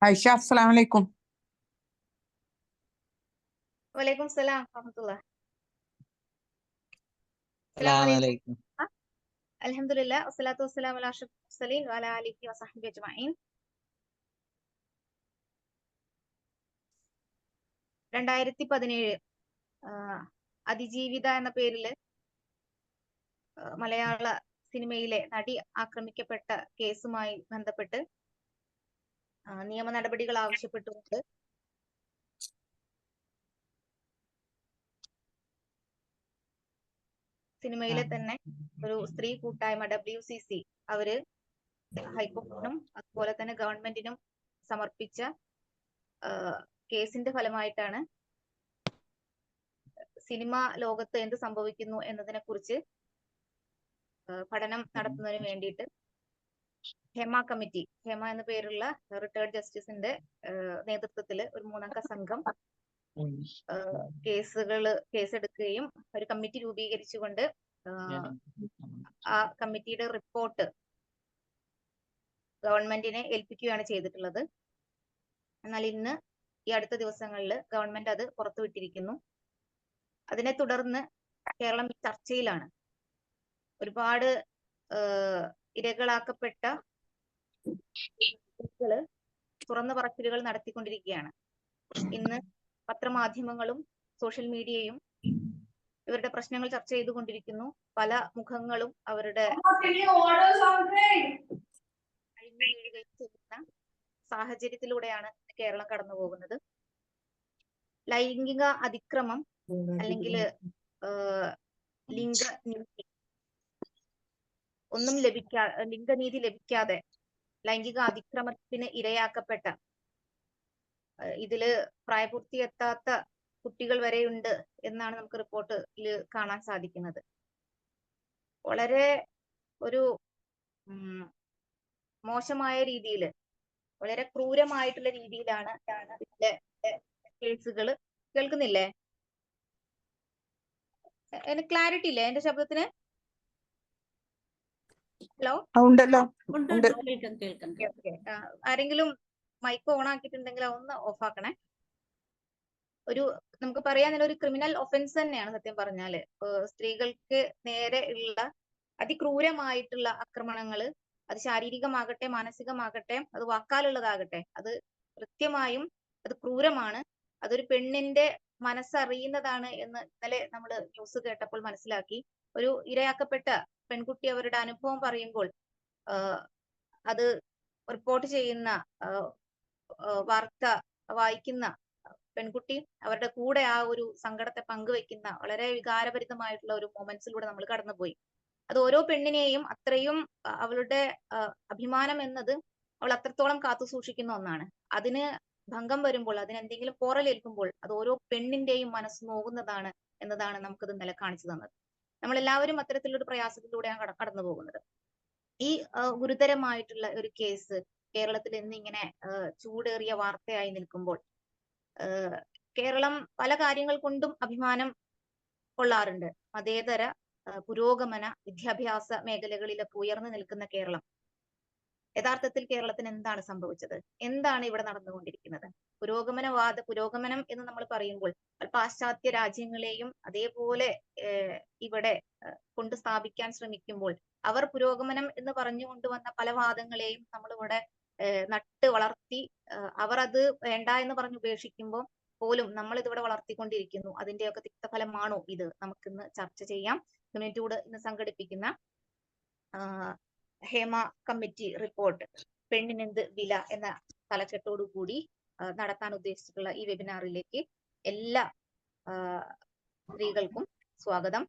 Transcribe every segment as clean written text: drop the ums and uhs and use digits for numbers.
ആയിഷ, അസ്സലാമു അലൈക്കും. വലൈക്കും സലാം വറഹ്മത്തുള്ളാഹി. അസ്സലാമു അലൈക്കും. അൽഹംദുലില്ലാ വസ്സലാത്തു വസ്സലാമു അലാ അഷ്റഫിൽ മുർസലീൻ വഅലാ ആലിഹി വസഹ്ബിഹി അജ്മഈൻ. 2017 അതിജീവിത എന്ന പേരില് മലയാള സിനിമയിലെ നടി ആക്രമിക്കപ്പെട്ട കേസുമായി ബന്ധപ്പെട്ട് നിയമ നടപടികൾ ആവശ്യപ്പെട്ടുകൊണ്ട് സിനിമയിലെ തന്നെ ഒരു സ്ത്രീ കൂട്ടായ്മ WCC അവര് ഹൈക്കോടതിനും അതുപോലെ തന്നെ ഗവൺമെന്റിനും സമർപ്പിച്ച കേസിന്റെ ഫലമായിട്ടാണ് സിനിമ ലോകത്ത് എന്ത് സംഭവിക്കുന്നു എന്നതിനെ കുറിച്ച് പഠനം നടത്തുന്നതിന് വേണ്ടിയിട്ട് ഹേമ എന്ന പേരുള്ള റിട്ടയർഡ് ജസ്റ്റിസിന്റെ നേതൃത്വത്തിൽ ഒരു 3 അംഗ സംഘം കേസെടുക്കുകയും ഒരു കമ്മിറ്റി രൂപീകരിച്ചുകൊണ്ട് ആ കമ്മിറ്റിയുടെ റിപ്പോർട്ട് ഗവൺമെന്റിനെ ഏൽപ്പിക്കുകയാണ് ചെയ്തിട്ടുള്ളത്. എന്നാൽ ഇന്ന് ഈ അടുത്ത ദിവസങ്ങളിൽ ഗവൺമെന്റ് അത് പുറത്തുവിട്ടിരിക്കുന്നു. അതിനെ തുടർന്ന് കേരളം ചർച്ചയിലാണ്. ഒരുപാട് ഇരകളാക്കപ്പെട്ട തുറന്നു പറച്ചിലുകൾ നടത്തിക്കൊണ്ടിരിക്കുകയാണ്. ഇന്ന് പത്രമാധ്യമങ്ങളും സോഷ്യൽ മീഡിയയും ഇവരുടെ പ്രശ്നങ്ങൾ ചർച്ച ചെയ്തുകൊണ്ടിരിക്കുന്നു. പല മുഖങ്ങളും അവരുടെ ചെയ്യുന്ന സാഹചര്യത്തിലൂടെയാണ് കേരളം കടന്നു പോകുന്നത്. ലൈംഗിക അതിക്രമം അല്ലെങ്കിൽ ലിംഗനീതി ലഭിക്കാതെ ലൈംഗിക അതിക്രമത്തിന് ഇരയാക്കപ്പെട്ട ഇതില് പ്രായപൂർത്തിയെത്താത്ത കുട്ടികൾ വരെയുണ്ട് എന്നാണ് നമുക്ക് റിപ്പോർട്ടിൽ കാണാൻ സാധിക്കുന്നത്. വളരെ ഒരു മോശമായ രീതിയിൽ, വളരെ ക്രൂരമായിട്ടുള്ള രീതിയിലാണ് ഇതിന്റെ കേസുകൾ. കേൾക്കുന്നില്ലേ? ക്ലാരിറ്റി ഇല്ലേ എന്റെ ശബ്ദത്തിന്? ഹലോ, ഉണ്ടല്ലോ. ആരെങ്കിലും മൈക്ക് ഓൺ ആക്കിയിട്ടുണ്ടെങ്കിൽ ഒന്ന് ഓഫ് ആക്കണേ. നമുക്ക് പറയാൻ ഒരു ക്രിമിനൽ ഒഫൻസ് തന്നെയാണ് സത്യം പറഞ്ഞാല്. സ്ത്രീകൾക്ക് നേരെ ഉള്ള അതിക്രൂരമായിട്ടുള്ള ആക്രമണങ്ങള്, അത് ശാരീരികമാകട്ടെ മാനസികമാകട്ടെ അത് വാക്കാലുള്ളതാകട്ടെ, അത് കൃത്യമായും അത് ക്രൂരമാണ്. അതൊരു പെണ്ണിന്റെ മനസ്സറിയുന്നതാണ് എന്ന് ഇന്നലെ നമ്മൾ ന്യൂസ് കേട്ടപ്പോൾ മനസ്സിലാക്കി. ഒരു ഇരയാക്കപ്പെട്ട പെൺകുട്ടി അവരുടെ അനുഭവം പറയുമ്പോൾ അത് റിപ്പോർട്ട് ചെയ്യുന്ന വാർത്ത വായിക്കുന്ന പെൺകുട്ടി അവരുടെ കൂടെ ആ ഒരു സങ്കടത്തെ പങ്കുവെക്കുന്ന വളരെ വികാരഭരിതമായിട്ടുള്ള ഒരു മൊമെന്റ്സിലൂടെ നമ്മൾ കടന്നുപോയി. അത് ഓരോ പെണ്ണിനെയും അത്രയും അവളുടെ അഭിമാനം എന്നത് അവൾ അത്രത്തോളം കാത്തു സൂക്ഷിക്കുന്ന ഒന്നാണ്. അതിന് ഭംഗം വരുമ്പോൾ, അതിനെന്തെങ്കിലും പോറലേൽക്കുമ്പോൾ അത് ഓരോ പെണ്ണിന്റെയും മനസ്സ് നോകുന്നതാണ് എന്നതാണ് നമുക്കത് ഇന്നലെ കാണിച്ചു തന്നത്. നമ്മളെല്ലാവരും അത്തരത്തിലൊരു പ്രയാസത്തിലൂടെയാണ് കടന്നു പോകുന്നത്. ഈ ഗുരുതരമായിട്ടുള്ള ഒരു കേസ് കേരളത്തിൽ ഇന്നിങ്ങനെ ചൂടേറിയ വാർത്തയായി നിൽക്കുമ്പോൾ കേരളം പല കാര്യങ്ങൾ കൊണ്ടും അഭിമാനം കൊള്ളാറുണ്ട്. മതേതര പുരോഗമന വിദ്യാഭ്യാസ മേഖലകളിലൊക്കെ ഉയർന്നു നിൽക്കുന്ന കേരളം, യഥാർത്ഥത്തിൽ കേരളത്തിന് എന്താണ് സംഭവിച്ചത്? എന്താണ് ഇവിടെ നടന്നുകൊണ്ടിരിക്കുന്നത്? പുരോഗമനം എന്ന് നമ്മൾ പറയുമ്പോൾ പാശ്ചാത്യ രാജ്യങ്ങളെയും അതേപോലെ ഇവിടെ കൊണ്ട് സ്ഥാപിക്കാൻ ശ്രമിക്കുമ്പോൾ അവർ പുരോഗമനം എന്ന് പറഞ്ഞു കൊണ്ടുവന്ന പല വാദങ്ങളെയും നമ്മളിവിടെ നട്ട് വളർത്തി അവർ അത് വേണ്ട എന്ന് പറഞ്ഞ് ഉപേക്ഷിക്കുമ്പോൾ പോലും നമ്മൾ ഇതിവിടെ വളർത്തിക്കൊണ്ടിരിക്കുന്നു. അതിന്റെയൊക്കെ തിക്തഫലമാണോ ഇത്? നമുക്കിന്ന് ചർച്ച ചെയ്യാം. കമ്മ്യൂണിറ്റിയോട് ഇന്ന് സംഘടിപ്പിക്കുന്ന ഹേമ കമ്മിറ്റി റിപ്പോർട്ട് പെണ്ണിനെന്ത് വില എന്ന തലക്കെട്ടോടു കൂടി നടത്താൻ ഉദ്ദേശിച്ചിട്ടുള്ള ഈ വെബിനാറിലേക്ക് എല്ലാ സ്ത്രീകൾക്കും സ്വാഗതം.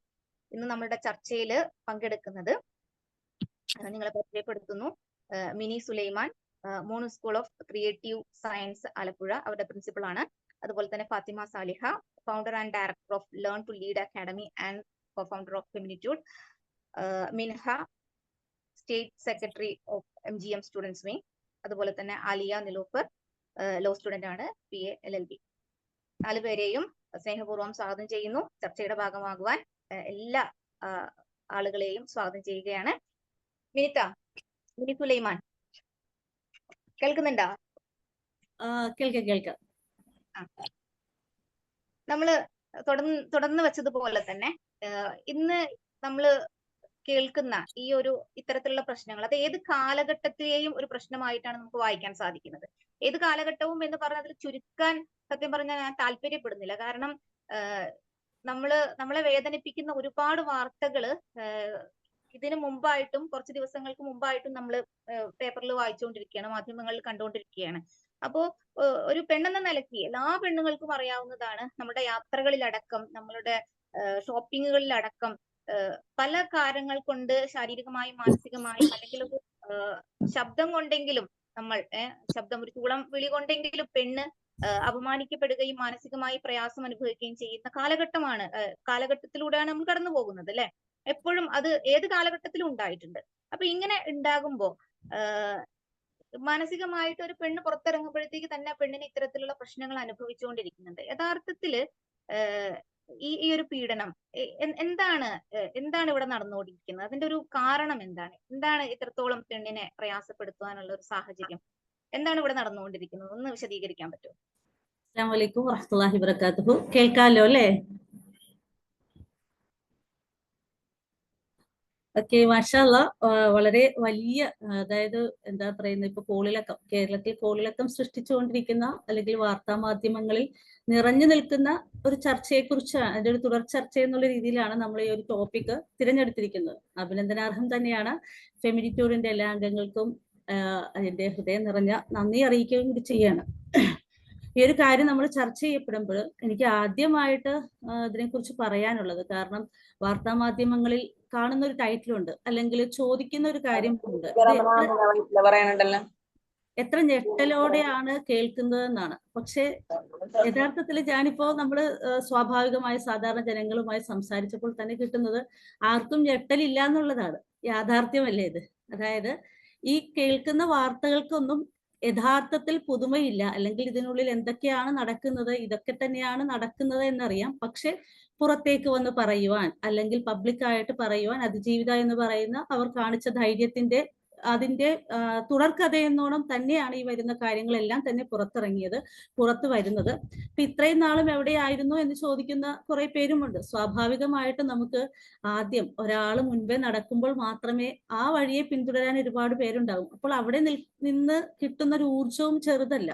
ഇന്ന് നമ്മളുടെ ചർച്ചയിൽ പങ്കെടുക്കുന്നത് നിങ്ങളെ പരിചയപ്പെടുത്തുന്നു. Mini Sulaiman, Moon School of Creative Science Alappuzha, അവരുടെ പ്രിൻസിപ്പൾ ആണ്. അതുപോലെ തന്നെ Fathima Saliha, founder and director of Learn to Lead Academy and co-founder of Feminitude. Minha, state secretary of MGM students wing. അതുപോലെ തന്നെ ആലിയ നിലൂഫർ, ലോ സ്റ്റുഡന്റ് ആണ്, PA LLB. 4 പേരെയും സ്നേഹപൂർവ്വം സ്വാഗതം ചെയ്യുന്നു. ചർച്ചയുടെ ഭാഗമാകുവാൻ എല്ലാ ആളുകളെയും സ്വാഗതം ചെയ്യുകയാണ്. മിനി സുലൈമാൻ കേൾക്കുന്നുണ്ടോ? കേൾക്കാം. നമ്മള് തുടർന്ന് വെച്ചതുപോലെ തന്നെ ഇന്ന് നമ്മള് കേൾക്കുന്ന ഈ ഒരു ഇത്തരത്തിലുള്ള പ്രശ്നങ്ങൾ അത് ഏത് കാലഘട്ടത്തെയും ഒരു പ്രശ്നമായിട്ടാണ് നമുക്ക് വായിക്കാൻ സാധിക്കുന്നത്. ഏത് കാലഘട്ടവും എന്ന് പറഞ്ഞാൽ അതിൽ ചുരുക്കാൻ സത്യം പറഞ്ഞാൽ ഞാൻ താല്പര്യപ്പെടുന്നില്ല. കാരണം നമ്മളെ വേദനിപ്പിക്കുന്ന ഒരുപാട് വാർത്തകള് ഇതിനു മുമ്പായിട്ടും കുറച്ച് ദിവസങ്ങൾക്ക് മുമ്പായിട്ടും നമ്മൾ പേപ്പറിൽ വായിച്ചുകൊണ്ടിരിക്കുകയാണ്, മാധ്യമങ്ങളിൽ കണ്ടുകൊണ്ടിരിക്കുകയാണ്. അപ്പോ ഒരു പെണ്ണെന്ന നിലയ്ക്ക് എല്ലാ പെണ്ണുങ്ങൾക്കും അറിയാവുന്നതാണ് നമ്മുടെ യാത്രകളിലടക്കം നമ്മളുടെ ഷോപ്പിങ്ങുകളിലടക്കം പല കാര്യങ്ങൾ കൊണ്ട് ശാരീരികമായും മാനസികമായും അല്ലെങ്കിൽ ഒരു ശബ്ദം കൊണ്ടെങ്കിലും നമ്മൾ ശബ്ദം ഒരു ചൂളം വിളി കൊണ്ടെങ്കിലും പെണ്ണ് അപമാനിക്കപ്പെടുകയും മാനസികമായി പ്രയാസം അനുഭവിക്കുകയും ചെയ്യുന്ന കാലഘട്ടത്തിലൂടെയാണ് നമ്മൾ കടന്നു പോകുന്നത് അല്ലെ. എപ്പോഴും അത് ഏത് കാലഘട്ടത്തിലും ഉണ്ടായിട്ടുണ്ട്. അപ്പൊ ഇങ്ങനെ ഉണ്ടാകുമ്പോ മാനസികമായിട്ട് ഒരു പെണ്ണ് പുറത്തിറങ്ങുമ്പോഴത്തേക്ക് തന്നെ പെണ്ണിന് ഇത്തരത്തിലുള്ള പ്രശ്നങ്ങൾ അനുഭവിച്ചുകൊണ്ടിരിക്കുന്നുണ്ട്. യഥാർത്ഥത്തില് ഈ ഒരു പീഡനം എന്താണ് ഇവിടെ നടന്നുകൊണ്ടിരിക്കുന്നത്? അതിന്റെ ഒരു കാരണം എന്താണ് ഇത്രത്തോളം പെണ്ണിനെ പ്രയാസപ്പെടുത്താനുള്ള ഒരു സാഹചര്യം? എന്താണ് ഇവിടെ നടന്നുകൊണ്ടിരിക്കുന്നത്? ഒന്ന് വിശദീകരിക്കാൻ പറ്റുമോ? അസ്സലാമു അലൈക്കും വറഹ്മത്തുള്ളാഹി വബറകാതുഹു. കേൾക്കാലോ അല്ലേ? ഓക്കെ, മാഷാ അല്ലാഹ്. വളരെ വലിയ, അതായത് എന്താ പറയുന്നത്, ഇപ്പൊ കേരളത്തിൽ കോളിളക്കം സൃഷ്ടിച്ചുകൊണ്ടിരിക്കുന്ന അല്ലെങ്കിൽ വാർത്താ മാധ്യമങ്ങളിൽ നിറഞ്ഞു നിൽക്കുന്ന ഒരു ചർച്ചയെക്കുറിച്ചാണ്, അതിന്റെ ഒരു തുടർ ചർച്ച എന്നുള്ള രീതിയിലാണ് നമ്മൾ ഈ ഒരു ടോപ്പിക് തിരഞ്ഞെടുത്തിരിക്കുന്നത്. അഭിനന്ദനാർഹം തന്നെയാണ്. ഫെമിനിറ്റ്യൂറിന്റെ എല്ലാ അംഗങ്ങൾക്കും അതിന്റെ ഹൃദയം നിറഞ്ഞ നന്ദി അറിയിക്കുകയും കൂടി ചെയ്യാണ്. ഈ ഒരു കാര്യം നമ്മൾ ചർച്ച ചെയ്യപ്പെടുമ്പോൾ എനിക്ക് ആദ്യമായിട്ട് ഇതിനെക്കുറിച്ച് പറയാനുള്ളത്, കാരണം വാർത്താ മാധ്യമങ്ങളിൽ കാണുന്ന ഒരു ടൈറ്റിലുണ്ട്, അല്ലെങ്കിൽ ചോദിക്കുന്ന ഒരു കാര്യമുണ്ട്, എത്ര ഞെട്ടലോടെയാണ് കേൾക്കുന്നതെന്നാണ്. പക്ഷെ യഥാർത്ഥത്തിൽ ഞാനിപ്പോ നമ്മള് സ്വാഭാവികമായി സാധാരണ ജനങ്ങളുമായി സംസാരിച്ചപ്പോൾ തന്നെ കിട്ടുന്നത് ആർക്കും ഞെട്ടലില്ല എന്നുള്ളതാണ്. യാഥാർത്ഥ്യമല്ലേ ഇത്? അതായത് ഈ കേൾക്കുന്ന വാർത്തകൾക്കൊന്നും യഥാർത്ഥത്തിൽ പുതുമയില്ല, അല്ലെങ്കിൽ ഇതിനുള്ളിൽ എന്തൊക്കെയാണ് നടക്കുന്നത്, ഇതൊക്കെ തന്നെയാണ് നടക്കുന്നത് എന്നറിയാം. പക്ഷെ പുറത്തേക്ക് വന്ന് പറയുവാൻ, അല്ലെങ്കിൽ പബ്ലിക്കായിട്ട് പറയുവാൻ അതിജീവിത എന്ന് പറയുന്ന അവർ കാണിച്ച ധൈര്യത്തിന്റെ അതിന്റെ തുടർക്കഥയെന്നോണം തന്നെയാണ് ഈ വരുന്ന കാര്യങ്ങളെല്ലാം തന്നെ പുറത്തു വരുന്നത്. ഇപ്പൊ ഇത്രയും നാളും എവിടെയായിരുന്നു എന്ന് ചോദിക്കുന്ന കുറെ പേരുമുണ്ട്. സ്വാഭാവികമായിട്ട് നമുക്ക് ആദ്യം ഒരാൾ മുൻപേ നടക്കുമ്പോൾ മാത്രമേ ആ വഴിയെ പിന്തുടരാൻ ഒരുപാട് പേരുണ്ടാകും. അപ്പോൾ അവിടെ നിന്ന് കിട്ടുന്ന ഒരു ഊർജവും ചെറുതല്ല.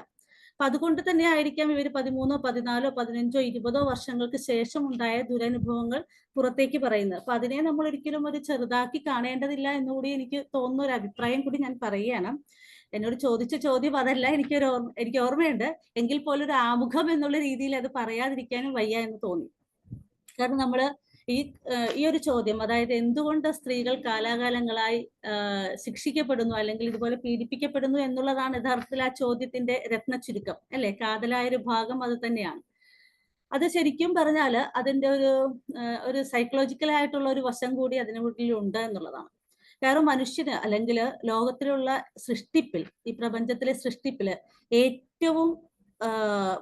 അപ്പൊ അതുകൊണ്ട് തന്നെ ആയിരിക്കാം ഇവർ 13, 14, 15, 20 വർഷങ്ങൾക്ക് ശേഷം ഉണ്ടായ ദുരനുഭവങ്ങൾ പുറത്തേക്ക് പറയുന്നത്. അപ്പൊ അതിനെ നമ്മൾ ഒരിക്കലും ഒരു ചെറുതാക്കി കാണേണ്ടതില്ല എന്നുകൂടി എനിക്ക് തോന്നുന്ന ഒരു അഭിപ്രായം കൂടി ഞാൻ പറയുകയാണ്. എന്നോട് ചോദിച്ച ചോദ്യം അതല്ല, എനിക്ക് ഓർമ്മയുണ്ട്, എങ്കിൽ പോലും ഒരു ആമുഖം എന്നുള്ള രീതിയിൽ അത് പറയാതിരിക്കാനും വയ്യ എന്ന് തോന്നി. കാരണം നമ്മള് ഈ ഒരു ചോദ്യം, അതായത് എന്തുകൊണ്ട് സ്ത്രീകൾ കാലാകാലങ്ങളായി ശിക്ഷിക്കപ്പെടുന്നു അല്ലെങ്കിൽ ഇതുപോലെ പീഡിപ്പിക്കപ്പെടുന്നു എന്നുള്ളതാണ് യഥാർത്ഥത്തിൽ ആ ചോദ്യത്തിന്റെ രത്ന ചുരുക്കം അല്ലെ. കാതലായൊരു ഭാഗം അത് തന്നെയാണ്. അത് ശരിക്കും പറഞ്ഞാല് അതിന്റെ ഒരു സൈക്കോളജിക്കൽ ആയിട്ടുള്ള ഒരു വശം കൂടി അതിനുള്ളിലുണ്ട് എന്നുള്ളതാണ്. കാരണം മനുഷ്യന് അല്ലെങ്കിൽ ലോകത്തിലുള്ള സൃഷ്ടിപ്പിൽ, ഈ പ്രപഞ്ചത്തിലെ സൃഷ്ടിപ്പില് ഏറ്റവും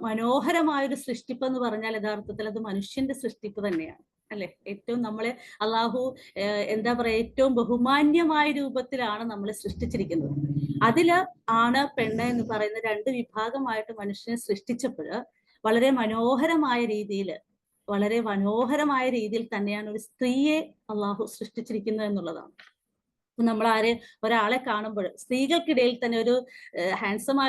മനോഹരമായൊരു സൃഷ്ടിപ്പ് എന്ന് പറഞ്ഞാൽ യഥാർത്ഥത്തിൽ അത് മനുഷ്യന്റെ സൃഷ്ടിപ്പ് തന്നെയാണ് അല്ലെ. ഏറ്റവും നമ്മളെ അള്ളാഹു എന്താ പറയാ, ഏറ്റവും ബഹുമാന്യമായ രൂപത്തിലാണ് നമ്മളെ സൃഷ്ടിച്ചിരിക്കുന്നത്. അതില് ആണ് പെണ്ണ് എന്ന് പറയുന്ന രണ്ട് വിഭാഗമായിട്ട് മനുഷ്യനെ സൃഷ്ടിച്ചപ്പോൾ വളരെ മനോഹരമായ രീതിയിൽ തന്നെയാണ് ഒരു സ്ത്രീയെ അള്ളാഹു സൃഷ്ടിച്ചിരിക്കുന്നത് എന്നുള്ളതാണ്. നമ്മൾ ഒരാളെ കാണുമ്പോൾ സ്ത്രീകൾക്കിടയിൽ തന്നെ ഒരു ഹാൻസമായ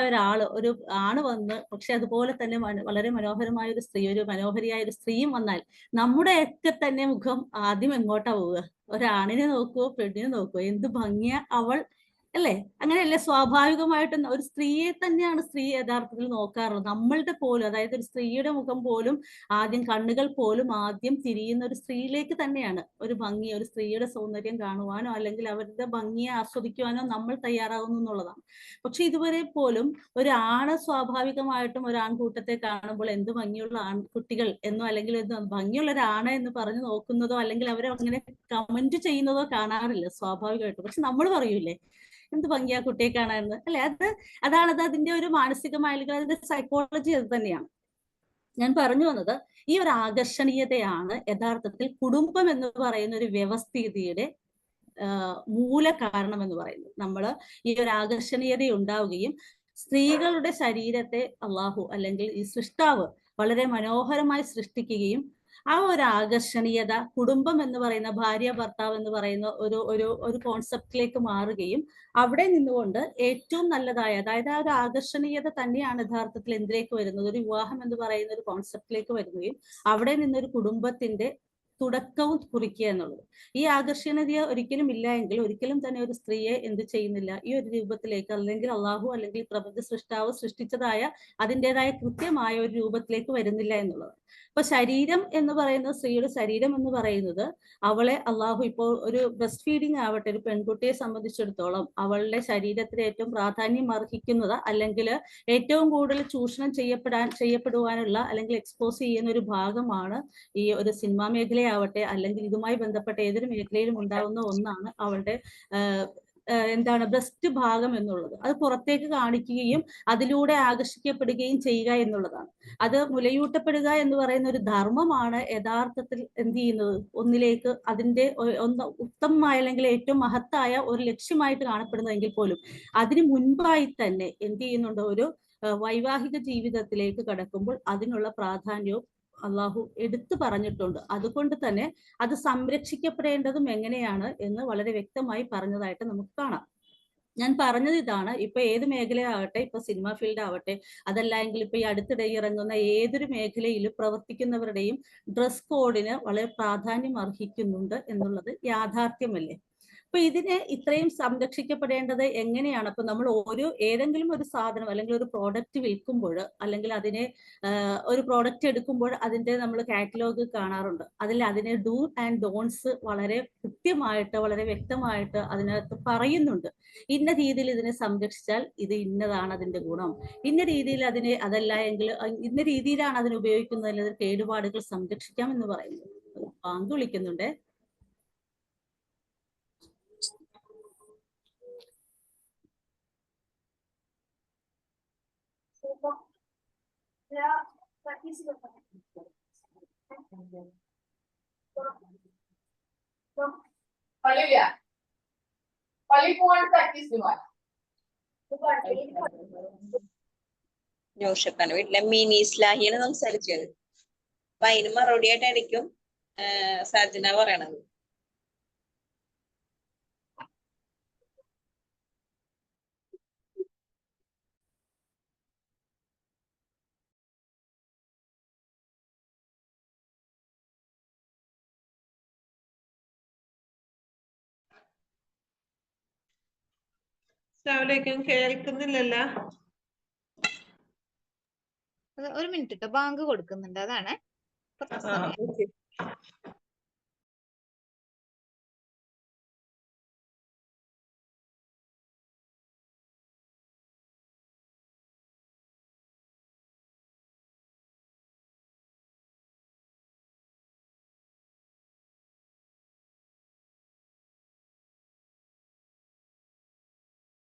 ഒരു ആണ് വന്ന്, പക്ഷെ അതുപോലെ തന്നെ വളരെ മനോഹരമായ ഒരു സ്ത്രീ, ഒരു മനോഹരിയായ ഒരു സ്ത്രീയും വന്നാൽ നമ്മുടെയൊക്കെ തന്നെ മുഖം ആദ്യം എങ്ങോട്ടാ പോവുക? ഒരാണിനെ നോക്കുവോ പെണ്ണിനെ നോക്കുവോ? എന്ത് ഭംഗിയ അവൾ അല്ലേ? അങ്ങനെയല്ലേ സ്വാഭാവികമായിട്ടും ഒരു സ്ത്രീയെ തന്നെയാണ് സ്ത്രീ യഥാർത്ഥത്തിൽ നോക്കാറുള്ളത്. നമ്മളുടെ പോലും, അതായത് ഒരു സ്ത്രീയുടെ മുഖം പോലും ആദ്യം, കണ്ണുകൾ പോലും ആദ്യം തിരിയുന്ന ഒരു സ്ത്രീയിലേക്ക് തന്നെയാണ്. ഒരു ഭംഗി, ഒരു സ്ത്രീയുടെ സൗന്ദര്യം കാണുവാനോ അല്ലെങ്കിൽ അവരുടെ ഭംഗിയെ ആസ്വദിക്കുവാനോ നമ്മൾ തയ്യാറാകുന്നു എന്നുള്ളതാണ്. പക്ഷെ ഇതുവരെ പോലും ഒരു ആണ് സ്വാഭാവികമായിട്ടും ഒരു ആൺകൂട്ടത്തെ കാണുമ്പോൾ എന്ത് ഭംഗിയുള്ള ആൺകുട്ടികൾ എന്നോ അല്ലെങ്കിൽ ഭംഗിയുള്ള ഒരാണ് എന്ന് പറഞ്ഞു നോക്കുന്നതോ അല്ലെങ്കിൽ അവരെ അങ്ങനെ കമന്റ് ചെയ്യുന്നതോ കാണാറില്ല സ്വാഭാവികമായിട്ടും. പക്ഷെ നമ്മൾ പറയൂലേ എന്ത് ഭംഗിയാ കുട്ടിയെ കാണാനെന്ന് അല്ലെ. അതാണത് അതിന്റെ ഒരു മാനസികമായ അല്ലെങ്കിൽ അതിന്റെ സൈക്കോളജി അത് തന്നെയാണ്. ഞാൻ പറഞ്ഞു വന്നത് ഈ ഒരു ആകർഷണീയതയാണ് യഥാർത്ഥത്തിൽ കുടുംബം എന്ന് പറയുന്ന ഒരു വ്യവസ്ഥിതിയുടെ മൂല കാരണം എന്ന് പറയുന്നത്. നമ്മൾ ഈ ഒരു ആകർഷണീയത ഉണ്ടാവുകയും സ്ത്രീകളുടെ ശരീരത്തെ അള്ളാഹു അല്ലെങ്കിൽ ഈ സൃഷ്ടാവ് വളരെ മനോഹരമായി സൃഷ്ടിക്കുകയും ആ ഒരു ആകർഷണീയത കുടുംബം എന്ന് പറയുന്ന ഭാര്യ ഭർത്താവ് എന്ന് പറയുന്ന ഒരു ഒരു ഒരു കോൺസെപ്റ്റിലേക്ക് മാറുകയും അവിടെ നിന്നുകൊണ്ട് ഏറ്റവും നല്ലതായ, അതായത് ആ ഒരു ആകർഷണീയത തന്നെയാണ് യഥാർത്ഥത്തിൽ എന്തിലേക്ക് വരുന്നത്, ഒരു വിവാഹം എന്ന് പറയുന്ന ഒരു കോൺസെപ്റ്റിലേക്ക് വരികയും അവിടെ നിന്നൊരു കുടുംബത്തിന്റെ തുടക്കവും കുറിക്കുക എന്നുള്ളത്. ഈ ആകർഷണീയത ഒരിക്കലും ഇല്ല എങ്കിൽ ഒരിക്കലും തന്നെ ഒരു സ്ത്രീയെ എന്ത് ചെയ്യുന്നില്ല, ഈ ഒരു രൂപത്തിലേക്ക് അല്ലെങ്കിൽ അള്ളാഹു അല്ലെങ്കിൽ പ്രപഞ്ച സൃഷ്ടാവ് സൃഷ്ടിച്ചതായ അതിൻ്റെതായ കൃത്യമായ ഒരു രൂപത്തിലേക്ക് വരുന്നില്ല എന്നുള്ളത്. അപ്പൊ ശരീരം എന്ന് പറയുന്നത്, സ്ത്രീയുടെ ശരീരം എന്ന് പറയുന്നത് അവളെ അള്ളാഹു ഇപ്പോൾ ഒരു ബ്രസ്റ്റ് ഫീഡിങ് ആവട്ടെ, ഒരു പെൺകുട്ടിയെ സംബന്ധിച്ചിടത്തോളം അവളുടെ ശരീരത്തിന് ഏറ്റവും പ്രാധാന്യം അർഹിക്കുന്നത് അല്ലെങ്കിൽ ഏറ്റവും കൂടുതൽ ചൂഷണം ചെയ്യപ്പെടുവാനുള്ള അല്ലെങ്കിൽ എക്സ്പോസ് ചെയ്യുന്ന ഒരു ഭാഗമാണ് ഈ ഒരു സിനിമാ മേഖലയാവട്ടെ അല്ലെങ്കിൽ ഇതുമായി ബന്ധപ്പെട്ട ഏതൊരു മേഖലയിലും ഉണ്ടാവുന്ന ഒന്നാണ് അവളുടെ എന്താണ് ബ്രസ്റ്റ് ഭാഗം എന്നുള്ളത്. അത് പുറത്തേക്ക് കാണിക്കുകയും അതിലൂടെ ആകർഷിക്കപ്പെടുകയും ചെയ്യുക എന്നുള്ളതാണ്. അത് മുലയൂട്ടപ്പെടുക എന്ന് പറയുന്ന ഒരു ധർമ്മമാണ് യഥാർത്ഥത്തിൽ എന്ത് ചെയ്യുന്നത്, ഒന്നിലേക്ക് അതിന്റെ ഒന്ന് ഉത്തമമായ അല്ലെങ്കിൽ ഏറ്റവും മഹത്തായ ഒരു ലക്ഷ്യമായിട്ട് കാണപ്പെടുന്നതെങ്കിൽ പോലും അതിന് മുൻപായി തന്നെ എന്ത് ചെയ്യുന്നുണ്ട്, ഒരു വൈവാഹിക ജീവിതത്തിലേക്ക് കടക്കുമ്പോൾ അതിനുള്ള പ്രാധാന്യവും അള്ളാഹു എടുത്തു പറഞ്ഞിട്ടുണ്ട്. അതുകൊണ്ട് തന്നെ അത് സംരക്ഷിക്കപ്പെടേണ്ടതും എങ്ങനെയാണ് എന്ന് വളരെ വ്യക്തമായി പറഞ്ഞതായിട്ട് നമുക്ക് കാണാം. ഞാൻ പറഞ്ഞത് ഇതാണ്, ഇപ്പൊ ഏത് മേഖലയാവട്ടെ, ഇപ്പൊ സിനിമ ഫീൽഡ് ആവട്ടെ, അതല്ല എങ്കിൽ ഇപ്പൊ ഈ അടുത്തിടെ ഇറങ്ങുന്ന ഏതൊരു മേഖലയിലും പ്രവർത്തിക്കുന്നവരുടെയും ഡ്രസ് കോഡിന് വളരെ പ്രാധാന്യം അർഹിക്കുന്നുണ്ട് എന്നുള്ളത് യാഥാർത്ഥ്യമല്ലേ. അപ്പൊ ഇതിനെ ഇത്രയും സംരക്ഷിക്കപ്പെടേണ്ടത് എങ്ങനെയാണ്? അപ്പൊ നമ്മൾ ഏതെങ്കിലും ഒരു സാധനം അല്ലെങ്കിൽ ഒരു പ്രോഡക്റ്റ് വിൽക്കുമ്പോൾ അല്ലെങ്കിൽ അതിനെ ഒരു പ്രോഡക്റ്റ് എടുക്കുമ്പോൾ അതിന്റെ നമ്മൾ കാറ്റലോഗ് കാണാറുണ്ട്. അതിനെ ഡൂ ആൻഡ് ഡോൺസ് വളരെ കൃത്യമായിട്ട് വളരെ വ്യക്തമായിട്ട് അതിനകത്ത് പറയുന്നുണ്ട്. ഇന്ന രീതിയിൽ ഇതിനെ സംരക്ഷിച്ചാൽ ഇത് ഇന്നതാണ് അതിന്റെ ഗുണം, ഇന്ന രീതിയിൽ അതല്ല എങ്കിൽ ഇന്ന രീതിയിലാണ് അതിനെ ഉപയോഗിക്കുന്നതിൽ അതിന് കേടുപാടുകൾ സംരക്ഷിക്കാം എന്ന് പറയുന്നത്. പാങ്ക് വിളിക്കുന്നുണ്ട്. ജോഷപ്പാന്റെ വീട്ടിലെ മിനി ഇസ്ലാഹിയാണ് സംസാരിച്ചത്. അപ്പൊ അതിന് മറുപടി ആയിട്ടായിരിക്കും സജന പറയണത്. കേൾക്കുന്നില്ലല്ലോ. ഒരു മിനിറ്റ് കേട്ടോ, ബാങ്ക് കൊടുക്കുന്നുണ്ട്, അതാണ്.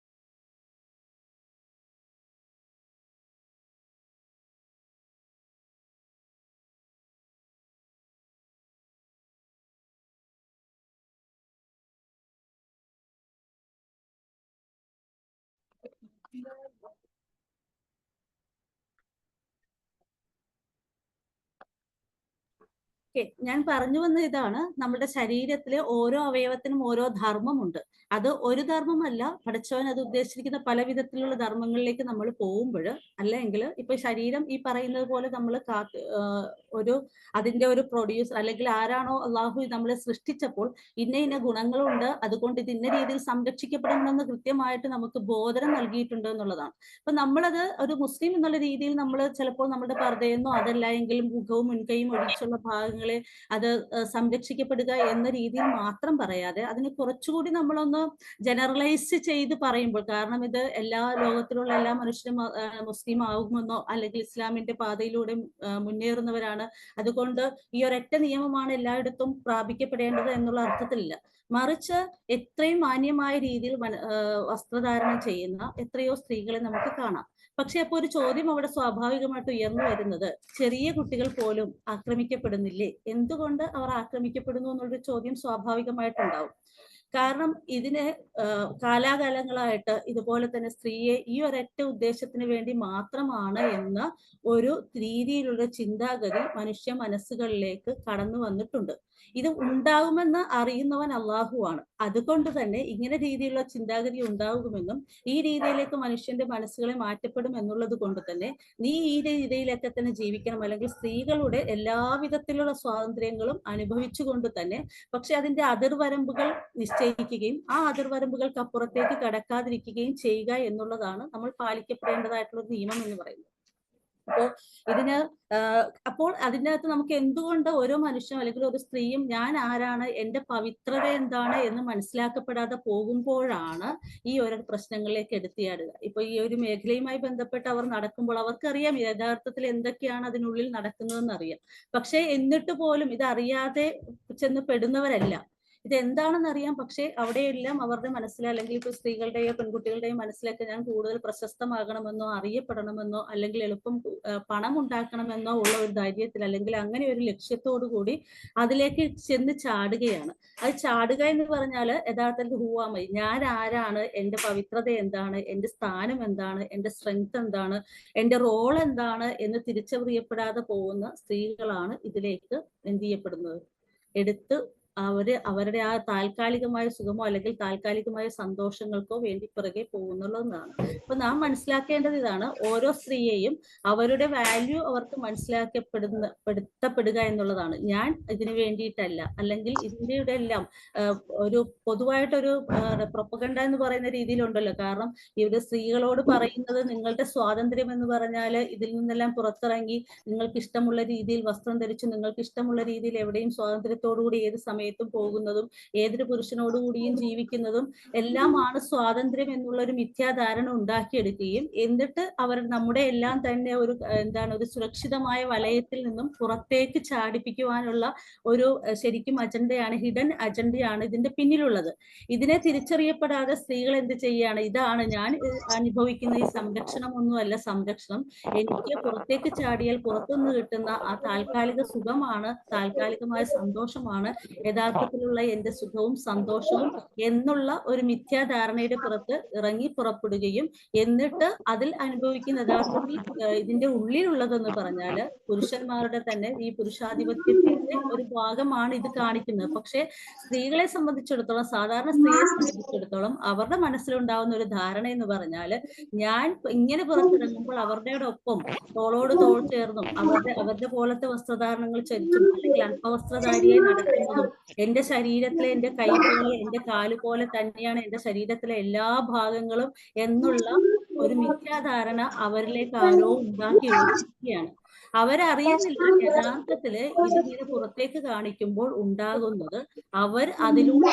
ഞാൻ പറഞ്ഞു വന്ന ഇതാണ്, നമ്മുടെ ശരീരത്തിലെ ഓരോ അവയവത്തിനും ഓരോ ധർമ്മമുണ്ട്. അത് ഒരു ധർമ്മമല്ല, പഠിച്ചവൻ അത് ഉദ്ദേശിച്ചിരിക്കുന്ന പല വിധത്തിലുള്ള ധർമ്മങ്ങളിലേക്ക് നമ്മൾ പോകുമ്പോൾ, അല്ലെങ്കിൽ ഇപ്പൊ ശരീരം ഈ പറയുന്നത് പോലെ നമ്മൾ അതിന്റെ ഒരു പ്രൊഡ്യൂസർ അല്ലെങ്കിൽ ആരാണോ അള്ളാഹു നമ്മളെ സൃഷ്ടിച്ചപ്പോൾ ഇന്ന ഗുണങ്ങളുണ്ട്, അതുകൊണ്ട് ഇത് ഇന്ന രീതിയിൽ സംരക്ഷിക്കപ്പെടണമെന്ന് കൃത്യമായിട്ട് നമുക്ക് ബോധനം നൽകിയിട്ടുണ്ട് എന്നുള്ളതാണ്. അപ്പൊ നമ്മളത് ഒരു മുസ്ലിം എന്നുള്ള രീതിയിൽ നമ്മൾ ചിലപ്പോൾ നമ്മുടെ പർദ്ദയെന്നോ അതല്ല എങ്കിലും മുഖവും മുൻകൈയും ഒഴിച്ചുള്ള ഭാഗങ്ങൾ അത് സംരക്ഷിക്കപ്പെടുക എന്ന രീതിയിൽ മാത്രം പറയാതെ അതിനെ കുറച്ചുകൂടി നമ്മളൊന്ന് ജനറലൈസ് ചെയ്ത് പറയുമ്പോൾ, കാരണം ഇത് എല്ലാ ലോകത്തിലുള്ള എല്ലാ മനുഷ്യരും മുസ്ലിം ആകുമെന്നോ അല്ലെങ്കിൽ ഇസ്ലാമിന്റെ പാതയിലൂടെ മുന്നേറുന്നവരാണ്, അതുകൊണ്ട് ഈ ഒരൊറ്റ നിയമമാണ് എല്ലായിടത്തും പ്രാപിക്കപ്പെടേണ്ടത് എന്നുള്ള അർത്ഥത്തിലില്ല. മറിച്ച് എത്രയും മാന്യമായ രീതിയിൽ വസ്ത്രധാരണം ചെയ്യുന്ന എത്രയോ സ്ത്രീകളെ നമുക്ക് കാണാം. പക്ഷെ അപ്പൊ ഒരു ചോദ്യം അവിടെ സ്വാഭാവികമായിട്ട് ഉയർന്നു വരുന്നത്, ചെറിയ കുട്ടികൾ പോലും ആക്രമിക്കപ്പെടുന്നില്ലേ, എന്തുകൊണ്ട് അവർ ആക്രമിക്കപ്പെടുന്നു എന്നുള്ളൊരു ചോദ്യം സ്വാഭാവികമായിട്ടുണ്ടാവും. കാരണം ഇതിന് കാലാകാലങ്ങളായിട്ട് ഇതുപോലെ തന്നെ സ്ത്രീയെ ഈ ഒരൊറ്റ ഉദ്ദേശത്തിന് വേണ്ടി മാത്രമാണ് എന്ന ഒരു രീതിയിലുള്ള ചിന്താഗതി മനുഷ്യ മനസ്സുകളിലേക്ക് കടന്നു വന്നിട്ടുണ്ട്. ഇത് ഉണ്ടാകുമെന്ന് അറിയുന്നവൻ അള്ളാഹുവാണ്. അതുകൊണ്ട് തന്നെ ഇങ്ങനെ രീതിയിലുള്ള ചിന്താഗതി ഉണ്ടാകുമെന്നും ഈ രീതിയിലേക്ക് മനുഷ്യന്റെ മനസ്സുകളെ മാറ്റപ്പെടും എന്നുള്ളത് കൊണ്ട് തന്നെ നീ ഈ രീതിയിലൊക്കെ തന്നെ ജീവിക്കണം, അല്ലെങ്കിൽ സ്ത്രീകളുടെ എല്ലാവിധത്തിലുള്ള സ്വാതന്ത്ര്യങ്ങളും അനുഭവിച്ചുകൊണ്ട് തന്നെ, പക്ഷെ അതിന്റെ അതിർവരമ്പുകൾ നിശ്ചയിക്കുകയും ആ അതിർവരമ്പുകൾക്ക് അപ്പുറത്തേക്ക് കടക്കാതിരിക്കുകയും ചെയ്യുക എന്നുള്ളതാണ് നമ്മൾ പാലിക്കപ്പെടേണ്ടതായിട്ടുള്ള ഒരു നിയമം എന്ന് പറയുന്നത്. അപ്പോൾ അതിനകത്ത് നമുക്ക് എന്തുകൊണ്ട് ഓരോ മനുഷ്യനും അല്ലെങ്കിൽ ഒരു സ്ത്രീയും ഞാൻ ആരാണ്, എന്റെ പവിത്രത എന്താണ് എന്ന് മനസ്സിലാക്കപ്പെടാതെ പോകുമ്പോഴാണ് ഈ ഓരോ പ്രശ്നങ്ങളിലേക്ക് എടുത്തിയാടുക. ഇപ്പൊ ഈ ഒരു മേഖലയുമായി ബന്ധപ്പെട്ട് അവർ നടക്കുമ്പോൾ അവർക്കറിയാം യഥാർത്ഥത്തിൽ എന്തൊക്കെയാണ് അതിനുള്ളിൽ നടക്കുന്നതെന്ന് അറിയാം. പക്ഷെ എന്നിട്ട് പോലും ഇത് അറിയാതെ ചെന്ന് പെടുന്നവരല്ല. ഇതെന്താണെന്ന് അറിയാം, പക്ഷെ അവിടെയെല്ലാം അവരുടെ മനസ്സിൽ, അല്ലെങ്കിൽ ഇപ്പൊ സ്ത്രീകളുടെയോ പെൺകുട്ടികളുടെയോ മനസ്സിലൊക്കെ ഞാൻ കൂടുതൽ പ്രശസ്തമാകണമെന്നോ അറിയപ്പെടണമെന്നോ അല്ലെങ്കിൽ എളുപ്പം പണം ഉണ്ടാക്കണമെന്നോ ഉള്ള ഒരു ധൈര്യത്തിൽ, അല്ലെങ്കിൽ അങ്ങനെ ഒരു ലക്ഷ്യത്തോടു കൂടി അതിലേക്ക് ചെന്ന് ചാടുകയാണ്. അത് ചാടുക എന്ന് പറഞ്ഞാൽ യഥാർത്ഥത്തിൽ ഹൂവാമൈ, ഞാൻ ആരാണ്, എന്റെ പവിത്രത എന്താണ്, എന്റെ സ്ഥാനം എന്താണ്, എന്റെ സ്ട്രെങ്ത് എന്താണ്, എന്റെ റോൾ എന്താണ് എന്ന് തിരിച്ചറിയപ്പെടാതെ പോകുന്ന സ്ത്രീകളാണ് ഇതിലേക്ക് എന്ത് ചെയ്യപ്പെടുന്നത്, എടുത്ത് അവരുടെ ആ താൽക്കാലികമായ സുഖമോ അല്ലെങ്കിൽ താൽക്കാലികമായ സന്തോഷങ്ങൾക്കോ വേണ്ടി പിറകെ പോകുന്നുള്ളതാണ്. അപ്പൊ നാം മനസ്സിലാക്കേണ്ടത് ഇതാണ്, ഓരോ സ്ത്രീയെയും അവരുടെ വാല്യൂ അവർക്ക് മനസ്സിലാക്കപ്പെടുക എന്നുള്ളതാണ്. ഞാൻ ഇതിനു വേണ്ടിയിട്ടല്ല, അല്ലെങ്കിൽ ഇതിന്റെ എല്ലാം ഒരു പൊതുവായിട്ടൊരു പ്രൊപ്പഗണ്ട എന്ന് പറയുന്ന രീതിയിലുണ്ടല്ലോ. കാരണം ഇവിടെ സ്ത്രീകളോട് പറയുന്നത് നിങ്ങളുടെ സ്വാതന്ത്ര്യം എന്ന് പറഞ്ഞാൽ ഇതിൽ നിന്നെല്ലാം പുറത്തിറങ്ങി നിങ്ങൾക്ക് ഇഷ്ടമുള്ള രീതിയിൽ വസ്ത്രം ധരിച്ച് നിങ്ങൾക്ക് ഇഷ്ടമുള്ള രീതിയിൽ എവിടെയും സ്വാതന്ത്ര്യത്തോടുകൂടി ഏത് സമയത്തും പോകുന്നതും ഏതൊരു പുരുഷനോടുകൂടിയും ജീവിക്കുന്നതും എല്ലാമാണ് സ്വാതന്ത്ര്യം എന്നുള്ള ഒരു മിഥ്യാധാരണ ഉണ്ടാക്കിയെടുക്കുകയും എന്നിട്ട് അവർ നമ്മുടെ എല്ലാം തന്നെ ഒരു ഒരു സുരക്ഷിതമായ വലയത്തിൽ നിന്നും പുറത്തേക്ക് ചാടിപ്പിക്കുവാനുള്ള ഒരു ശരിക്കും അജണ്ടയാണ്, ഹിഡൻ അജണ്ടയാണ് ഇതിന്റെ പിന്നിലുള്ളത്. ഇതിനെ തിരിച്ചറിയപ്പെടാതെ സ്ത്രീകൾ എന്ത് ചെയ്യാണ്, ഇതാണ് ഞാൻ അനുഭവിക്കുന്ന ഈ സംരക്ഷണമൊന്നുമല്ല സംരക്ഷണം, എനിക്ക് പുറത്തേക്ക് ചാടിയാൽ പുറത്തുനിന്ന് കിട്ടുന്ന ആ താൽക്കാലിക സുഖമാണ്, താൽക്കാലികമായ സന്തോഷമാണ് യഥാർത്ഥത്തിലുള്ള എന്റെ സുഖവും സന്തോഷവും എന്നുള്ള ഒരു മിഥ്യാധാരണയുടെ പുറത്ത് ഇറങ്ങി പുറപ്പെടുകയും എന്നിട്ട് അതിൽ അനുഭവിക്കുന്ന യഥാർത്ഥത്തിൽ ഇതിന്റെ ഉള്ളിലുള്ളതെന്ന് പറഞ്ഞാല് പുരുഷന്മാരുടെ തന്നെ ഈ പുരുഷാധിപത്യത്തിന്റെ ഒരു ഭാഗമാണ് ഇത് കാണിക്കുന്നത്. പക്ഷെ സ്ത്രീകളെ സംബന്ധിച്ചിടത്തോളം, സാധാരണ സ്ത്രീയെ സംബന്ധിച്ചിടത്തോളം അവരുടെ മനസ്സിലുണ്ടാവുന്ന ഒരു ധാരണ എന്ന് പറഞ്ഞാല് ഞാൻ ഇങ്ങനെ പുറത്തിറങ്ങുമ്പോൾ അവരുടെ ഒപ്പം തോളോട് തോൾ ചേർന്നും അവരുടെ പോലത്തെ വസ്ത്രധാരണങ്ങൾ ചരിച്ചും അല്ലെങ്കിൽ അല്പവസ്ത്രധാരിയായി നടക്കുന്നതും എന്റെ ശരീരത്തിലെ എന്റെ കൈ പോലെ എന്റെ കാല് പോലെ തന്നെയാണ് എന്റെ ശരീരത്തിലെ എല്ലാ ഭാഗങ്ങളും എന്നുള്ള ഒരു മിഥ്യാധാരണ അവരിലേക്ക് ആരോ ഉണ്ടാക്കി ഒഴിക്കുകയാണ്. അവരറിയുന്നില്ല യഥാർത്ഥത്തില് ഇതിങ്ങനെ പുറത്തേക്ക് കാണിക്കുമ്പോൾ ഉണ്ടാകുന്നത് അവർ അതിലൂടെ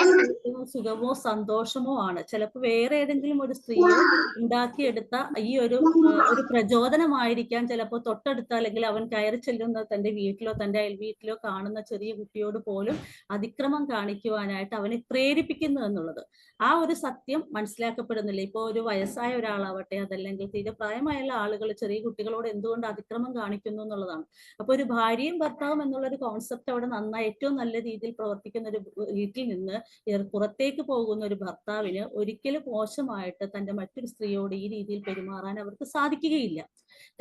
സുഖമോ സന്തോഷമോ ആണ്. ചിലപ്പോൾ വേറെ ഏതെങ്കിലും ഒരു സ്ത്രീയോ ഉണ്ടാക്കിയെടുത്ത ഈ ഒരു പ്രചോദനമായിരിക്കാം ചിലപ്പോൾ തൊട്ടടുത്ത, അല്ലെങ്കിൽ അവൻ കയറി ചെല്ലുന്ന തന്റെ വീട്ടിലോ തന്റെ അയൽ വീട്ടിലോ കാണുന്ന ചെറിയ കുട്ടിയോട് പോലും അതിക്രമം കാണിക്കുവാനായിട്ട് അവനെ പ്രേരിപ്പിക്കുന്നു എന്നുള്ളത്. ആ ഒരു സത്യം മനസ്സിലാക്കപ്പെടുന്നില്ല. ഇപ്പൊ ഒരു വയസ്സായ ഒരാളാവട്ടെ, അതല്ലെങ്കിൽ തീരെ പ്രായമായുള്ള ആളുകൾ ചെറിയ കുട്ടികളോട് എന്തുകൊണ്ട് അതിക്രമം കാണിക്കുന്നു എന്നുള്ളതാണ്. അപ്പൊ ഒരു ഭാര്യയും ഭർത്താവും എന്നുള്ള ഒരു കോൺസെപ്റ്റ് അവിടെ നന്നായി ഏറ്റവും നല്ല രീതിയിൽ പ്രവർത്തിക്കുന്ന ഒരു വീട്ടിൽ നിന്ന് പുറത്തേക്ക് പോകുന്ന ഒരു ഭർത്താവിന് ഒരിക്കലും മോശമായിട്ട് തന്റെ മറ്റൊരു സ്ത്രീയോട് ഈ രീതിയിൽ പെരുമാറാൻ അവർക്ക് സാധിക്കുകയില്ല.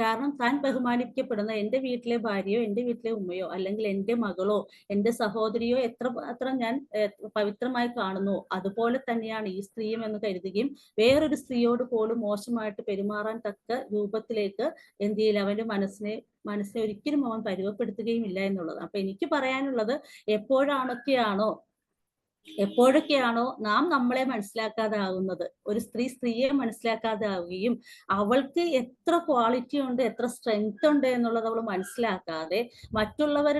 കാരണം താൻ ബഹുമാനിക്കപ്പെടുന്ന എന്റെ വീട്ടിലെ ഭാര്യയോ എന്റെ വീട്ടിലെ ഉമ്മയോ അല്ലെങ്കിൽ എന്റെ മകളോ എന്റെ സഹോദരിയോ എത്ര ഞാൻ പവിത്രമായി കാണുന്നു അതുപോലെ തന്നെയാണ് ഈ സ്ത്രീയും എന്ന് കരുതുകയും വേറൊരു സ്ത്രീയോട് പോലും മോശമായിട്ട് പെരുമാറാൻ തക്ക രൂപത്തിലേക്ക് എന്ത് ചെയ്യില്ല, അവന്റെ മനസ്സിനെ ഒരിക്കലും അവൻ പരുവപ്പെടുത്തുകയും ഇല്ല എന്നുള്ളത്. അപ്പൊ എനിക്ക് പറയാനുള്ളത്, എപ്പോഴൊക്കെയാണോ നാം നമ്മളെ മനസ്സിലാക്കാതെ ആകുന്നത്, ഒരു സ്ത്രീയെ മനസ്സിലാക്കാതെ ആവുകയും അവൾക്ക് എത്ര ക്വാളിറ്റി ഉണ്ട്, എത്ര സ്ട്രെങ്ത് ഉണ്ട് എന്നുള്ളത് അവൾ മനസ്സിലാക്കാതെ മറ്റുള്ളവർ